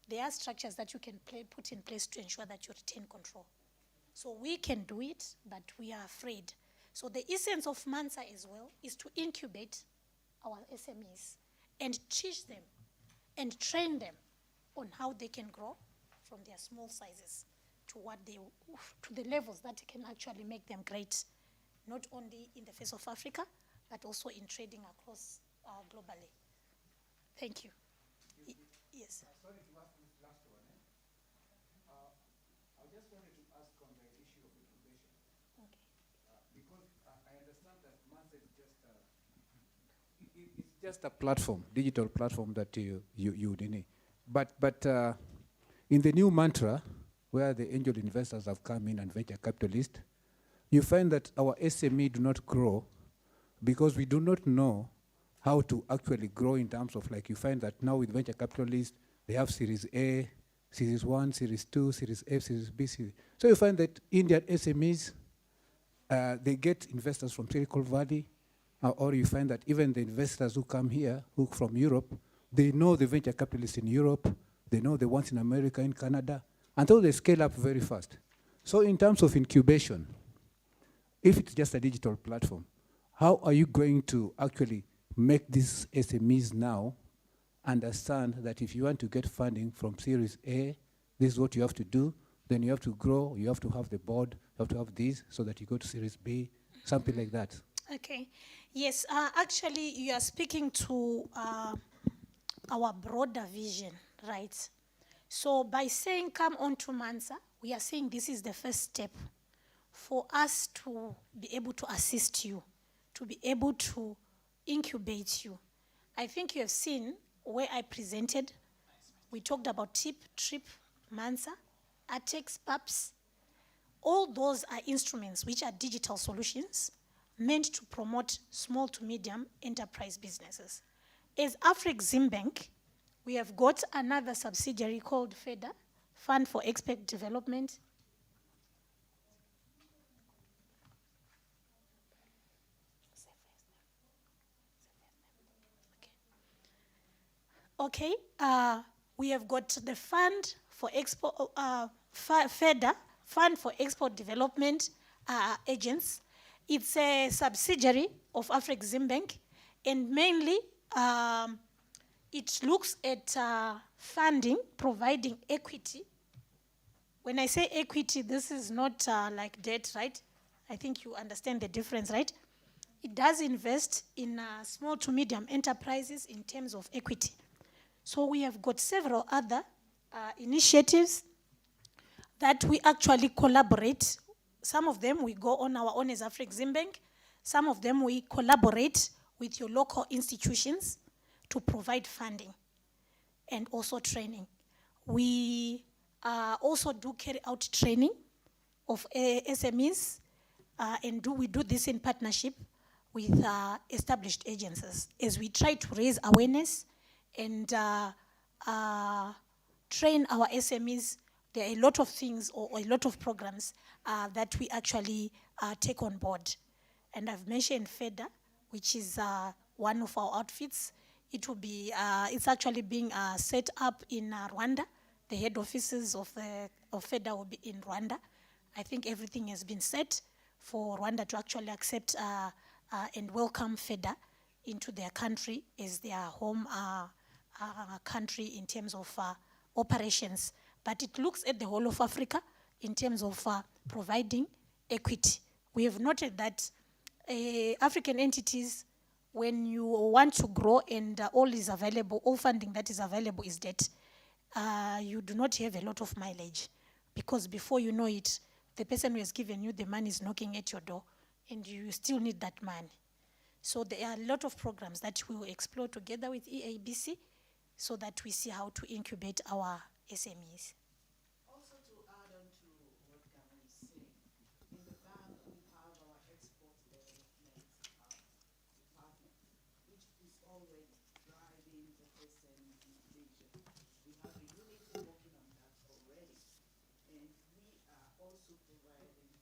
There are structures that you can put in place to ensure that you retain control. So we can do it, but we are afraid. So the essence of MANSA as well is to incubate our SMEs and teach them and train them on how they can grow from their small sizes to to the levels that can actually make them great, not only in the face of Africa, but also in trading across globally. Thank you. Yes. Sorry to ask this last one. I just wanted to ask on the issue of incubation. Okay. Because I understand that MANSA is just a platform, digital platform that you need. But in the new mantra, where the angel investors have come in and venture capitalists, you find that our SME do not grow because we do not know how to actually grow in terms of, like, you find that now with venture capitalists, they have Series A, Series 1, Series 2, Series F, Series B, Series. So you find that Indian SMEs, they get investors from Silicon Valley, or you find that even the investors who come here, who from Europe, they know the venture capitalists in Europe, they know the ones in America, in Canada, until they scale up very fast. So in terms of incubation, if it's just a digital platform, how are you going to actually make these SMEs now understand that if you want to get funding from Series A, this is what you have to do, then you have to grow, you have to have the board, you have to have this, so that you go to Series B, something like that. Okay. Yes, actually, you are speaking to our broader vision, right? So by saying come on to MANSA, we are saying this is the first step for us to be able to assist you, to be able to incubate you. I think you have seen where I presented. We talked about TIP, TRIP, MANSA, ATEX, PAPS. All those are instruments which are digital solutions meant to promote small to medium enterprise businesses. As Afreximbank, we have got another subsidiary called FEDA, Fund for Export Development. Okay, we have got the Fund for Export, FEDA, Fund for Export Development Agents. It's a subsidiary of Afreximbank, and mainly it looks at funding, providing equity. When I say equity, this is not like debt, right? I think you understand the difference, right? It does invest in small to medium enterprises in terms of equity. So we have got several other initiatives that we actually collaborate. Some of them we go on our own as Afreximbank. Some of them we collaborate with your local institutions to provide funding and also training. We also do carry out training of SMEs, and we do this in partnership with established agencies as we try to raise awareness and train our SMEs. There are a lot of things or a lot of programs that we actually take on board. And I've mentioned FEDA, which is one of our outfits. It will be, it's actually being set up in Rwanda. The head offices of FEDA will be in Rwanda. I think everything has been set for Rwanda to actually accept and welcome FEDA into their country as their home country in terms of operations. But it looks at the whole of Africa in terms of providing equity. We have noted that African entities, when you want to grow and all is available, all funding that is available is debt, you do not have a lot of mileage, because before you know it, the person who has given you the money is knocking at your door and you still need that money. So there are a lot of programs that we will explore together with EABC so that we see how to incubate our SMEs. Also, to add on to what Gavin is saying, in the bank we have our export development department, which is already driving the SME incubation. We have a unit working on that already, and we are also providing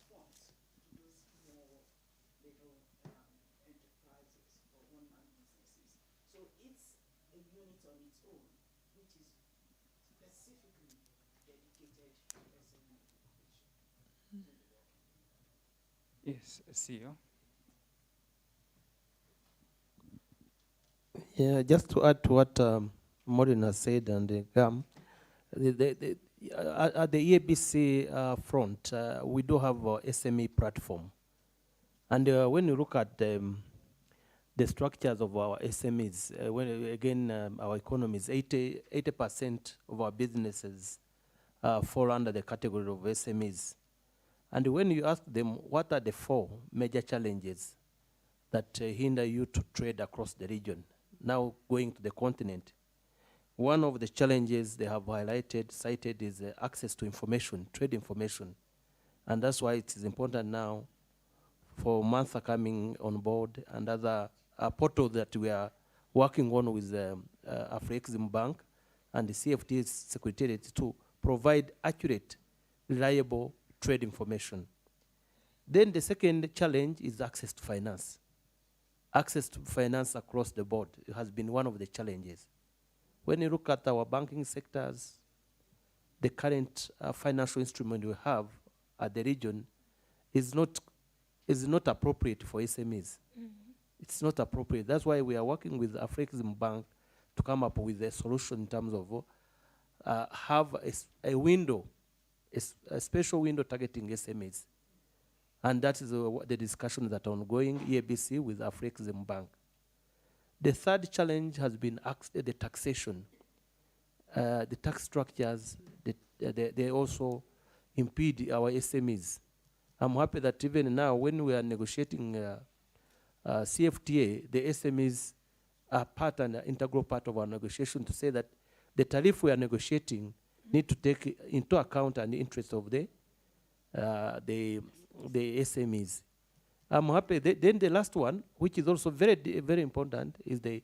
funds to those small little enterprises or one-man businesses. So specifically dedicated to SME education? Yes, CEO. Yeah, just to add to what Maureen has said and Gam, at the EABC front, we do have our SME platform. And when you look at the structures of our SMEs, our economy is 80% of our businesses fall under the category of SMEs. And when you ask them what are the 4 major challenges that hinder you to trade across the region, now going to the continent, one of the challenges they have cited is access to information, trade information. And that's why it is important now for Mansa coming on board and other portals that we are working on with Afrexim Bank and the CFT's Secretariat to provide accurate, reliable trade information. Then the second challenge is access to finance. Access to finance across the board has been one of the challenges. When you look at our banking sectors, the current financial instrument we have at the region is not appropriate for SMEs. It's not appropriate. That's why we are working with Afrexim Bank to come up with a solution in terms of have a window, a special window targeting SMEs. And that is the discussions that are ongoing, EABC with Afrexim Bank. The third challenge has been the taxation. The tax structures, they also impede our SMEs. I'm happy that even now, when we are negotiating CFTA, the SMEs are part and integral part of our negotiation to say that the tariff we are negotiating need to take into account the interest of the SMEs. I'm happy. Then the last one, which is also very, very important, is the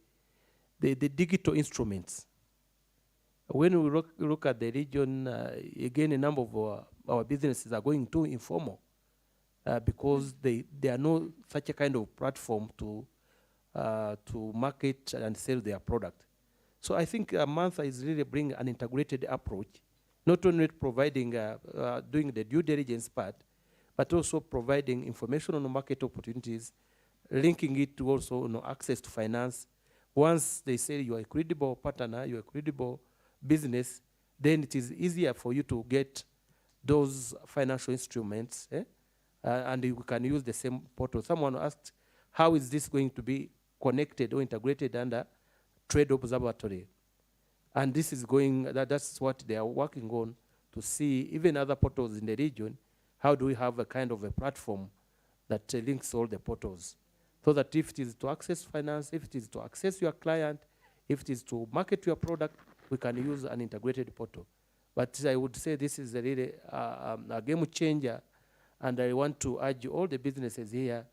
digital instruments. When we look at the region, again, a number of our businesses are going to informal because there are no such a kind of platform to market and sell their product. So I think Mansa is really bringing an integrated approach, not only providing, doing the due diligence part, but also providing information on the market opportunities, linking it to also access to finance. Once they say you are a credible partner, you are a credible business, then it is easier for you to get those financial instruments, and you can use the same portal. Someone asked, how is this going to be connected or integrated under Trade Observatory? And this is going, that's what they are working on to see, even other portals in the region, how do we have a kind of a platform that links all the portals? So that if it is to access finance, if it is to access your client, if it is to market your product, we can use an integrated portal. But I would say this is a really a game changer, and I want to urge all the businesses here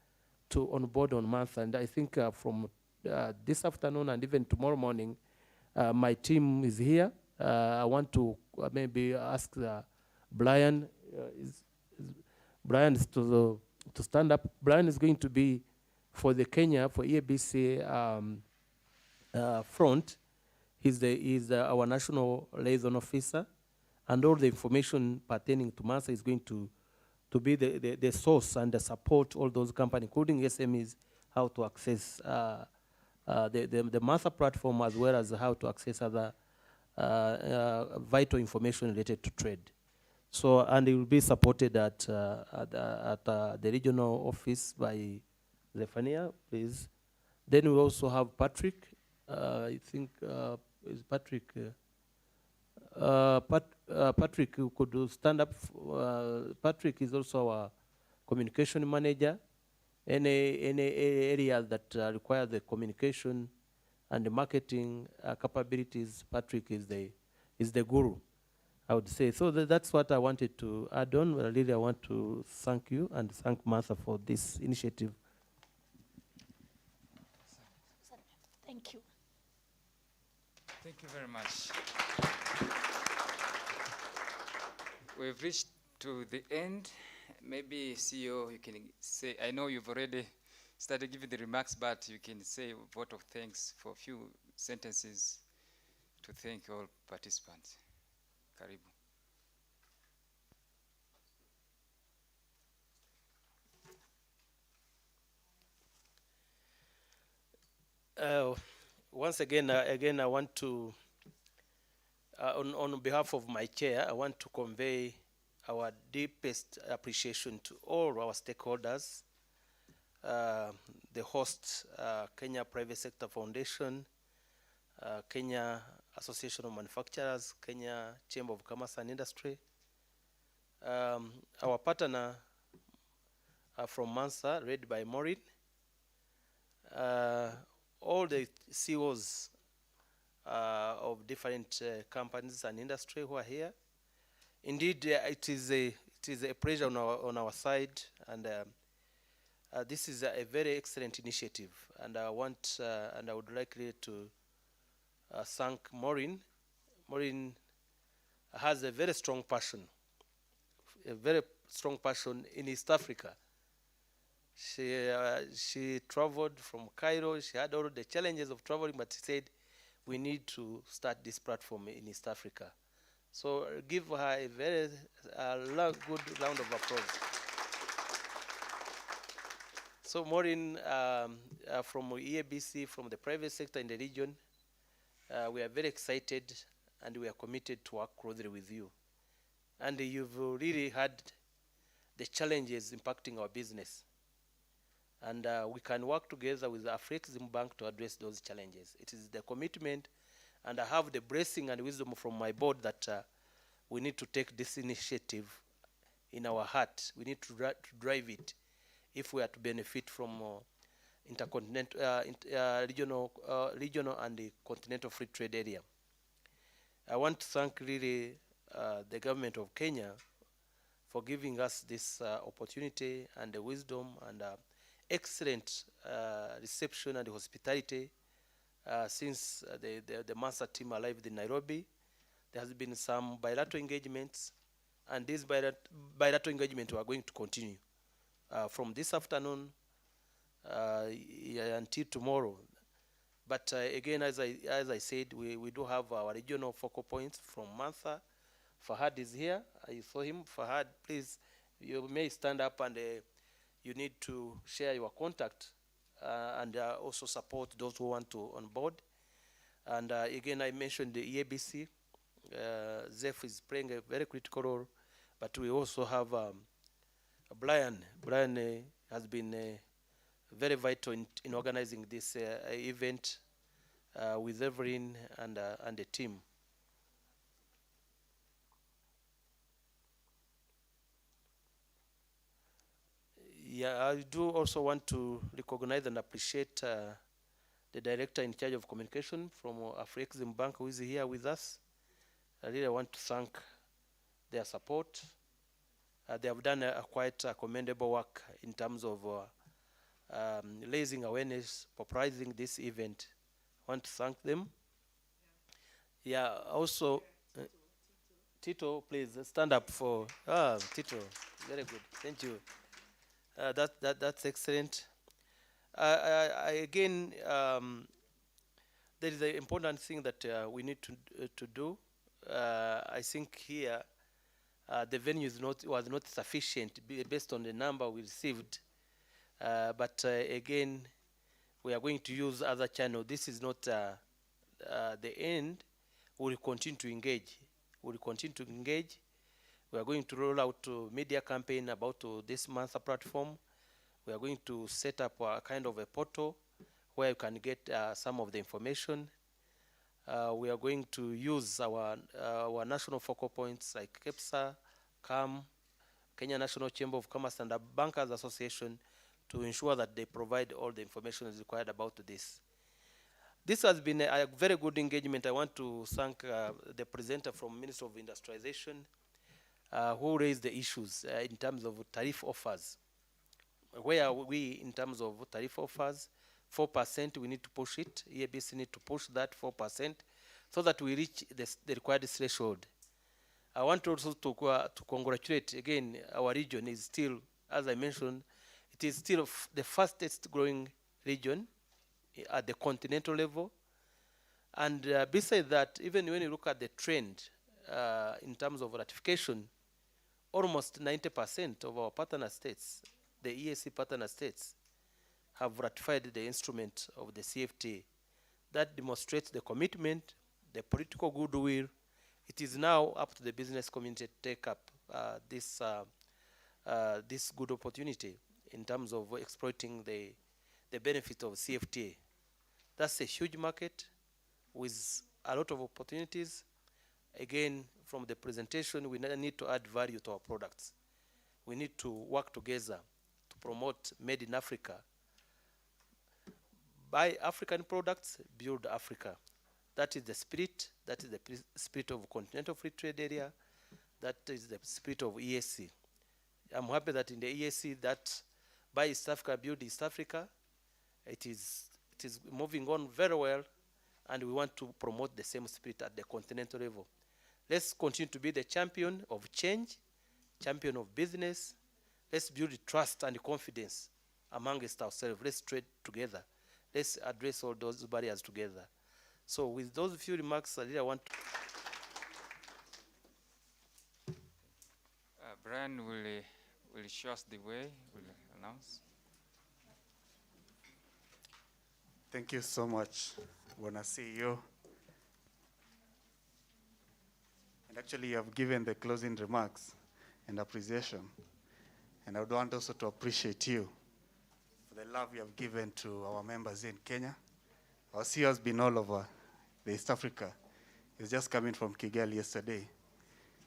to onboard on Mansa. And I think from this afternoon and even tomorrow morning, my team is here. I want to maybe ask Brian, Brian is to stand up. Brian is going to be for the Kenya, for EABC front. He's our national liaison officer, and all the information pertaining to Mansa is going to be the source and the support all those companies, including SMEs, how to access the Mansa platform, as well as how to access other vital information related to trade. So, and it will be supported at the regional office by Zephania, please. Then we also have Patrick. I think is Patrick. Patrick, who could stand up. Patrick is also our communication manager. Any areas that require the communication and the marketing capabilities, Patrick is the guru, I would say. So that's what I wanted to add on. Really, I want to thank you and thank Mansa for this initiative. Thank you. Thank you very much. We've reached to the end. Maybe CEO, you can say, I know you've already started giving the remarks, but you can say a vote of thanks for a few sentences to thank all participants. Karibu. Once again, I want to, on behalf of my chair, I want to convey our deepest appreciation to all our stakeholders, the host, Kenya Private Sector Foundation, Kenya Association of Manufacturers, Kenya Chamber of Commerce and Industry, our partner from Mansa, led by Maureen, all the CEOs of different companies and industry who are here. Indeed, it is a pleasure on our side, and this is a very excellent initiative. And I would like really to thank Maureen. Maureen has a very strong passion in East Africa. She traveled from Cairo. She had all the challenges of traveling, but she said, we need to start this platform in East Africa. So give her a very good round of applause. So Maureen, from EABC, from the private sector in the region, we are very excited and we are committed to work closely with you. And you've really had the challenges impacting our business. And we can work together with Afreximbank to address those challenges. It is the commitment, and I have the blessing and wisdom from my board that we need to take this initiative in our heart. We need to drive it if we are to benefit from intercontinental, regional and the continental free trade area. I want to thank really the government of Kenya for giving us this opportunity and the wisdom and excellent reception and hospitality since the Mansa team arrived in Nairobi. There has been some bilateral engagements, and these bilateral engagements are going to continue from this afternoon until tomorrow. But again, as I said, we do have our regional focal points from Mansa. Fahad is here. I saw him. Fahad, please, you may stand up, and you need to share your contact and also support those who want to on-board. And again, I mentioned the EABC. Zeph is playing a very critical role, but we also have Brian. Brian has been very vital in organizing this event with Evelyn and the team. Yeah, I do also want to recognize and appreciate the director in charge of communication from Afreximbank, who is here with us. I really want to thank their support. They have done quite commendable work in terms of raising awareness, popularizing this event. I want to thank them. Yeah, also, Tito, please stand up for, Tito, very good, thank you. That's excellent. Again, there is an important thing that we need to do. I think here the venue was not sufficient based on the number we received. But again, we are going to use other channels. This is not the end. We will continue to engage. We will continue to engage. We are going to roll out a media campaign about this Mansa platform. We are going to set up a kind of a portal where you can get some of the information. We are going to use our national focal points like KEPSA, CAM, Kenya National Chamber of Commerce, and the Bankers Association to ensure that they provide all the information is required about this. This has been a very good engagement. I want to thank the presenter from Ministry of Industrialization, who raised the issues in terms of tariff offers. Where are we in terms of tariff offers? 4%, we need to push it. EABC need to push that 4% so that we reach the required threshold. I want also to congratulate, again, our region is still, as I mentioned, it is still the fastest growing region at the continental level. And besides that, even when you look at the trend, in terms of ratification, almost 90% of our partner states, the EAC partner states, have ratified the instrument of the CFTA. That demonstrates the commitment, the political goodwill. It is now up to the business community to take up this good opportunity in terms of exploiting the benefit of CFTA. That's a huge market with a lot of opportunities. Again, from the presentation, we need to add value to our products. We need to work together to promote Made in Africa. Buy African products, build Africa. That is the spirit. That is the spirit of Continental Free Trade Area. That is the spirit of EAC. I'm happy that in the EAC, that Buy East Africa, Build East Africa, it is moving on very well, and we want to promote the same spirit at the continental level. Let's continue to be the champion of change, champion of business. Let's build trust and confidence amongst ourselves. Let's trade together. Let's address all those barriers together. So with those few remarks, I really want to... Brian will show us the way, will announce. Thank you so much, Bwana CEO. And actually, you have given the closing remarks and appreciation. And I would want also to appreciate you for the love you have given to our members in Kenya. Our CEO has been all over the East Africa. He's just coming from Kigali yesterday,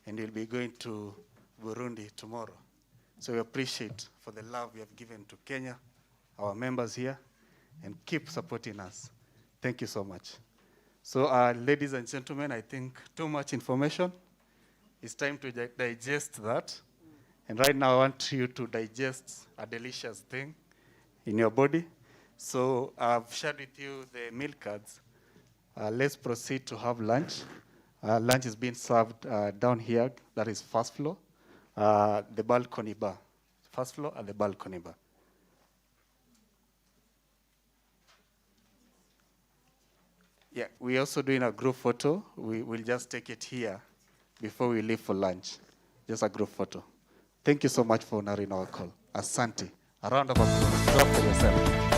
and he'll be going to Burundi tomorrow. So we appreciate for the love you have given to Kenya, our members here, and keep supporting us. Thank you so much. So ladies and gentlemen, I think too much information. It's time to digest that. And right now I want you to digest a delicious thing in your body. So I've shared with you the meal cards. Let's proceed to have lunch. Lunch is being served down here. That is first floor, the balcony bar. First floor and the balcony bar. Yeah, we're also doing a group photo. We'll just take it here before we leave for lunch. Just a group photo. Thank you so much for honoring our call. Asante. A round of applause. Clap for yourself.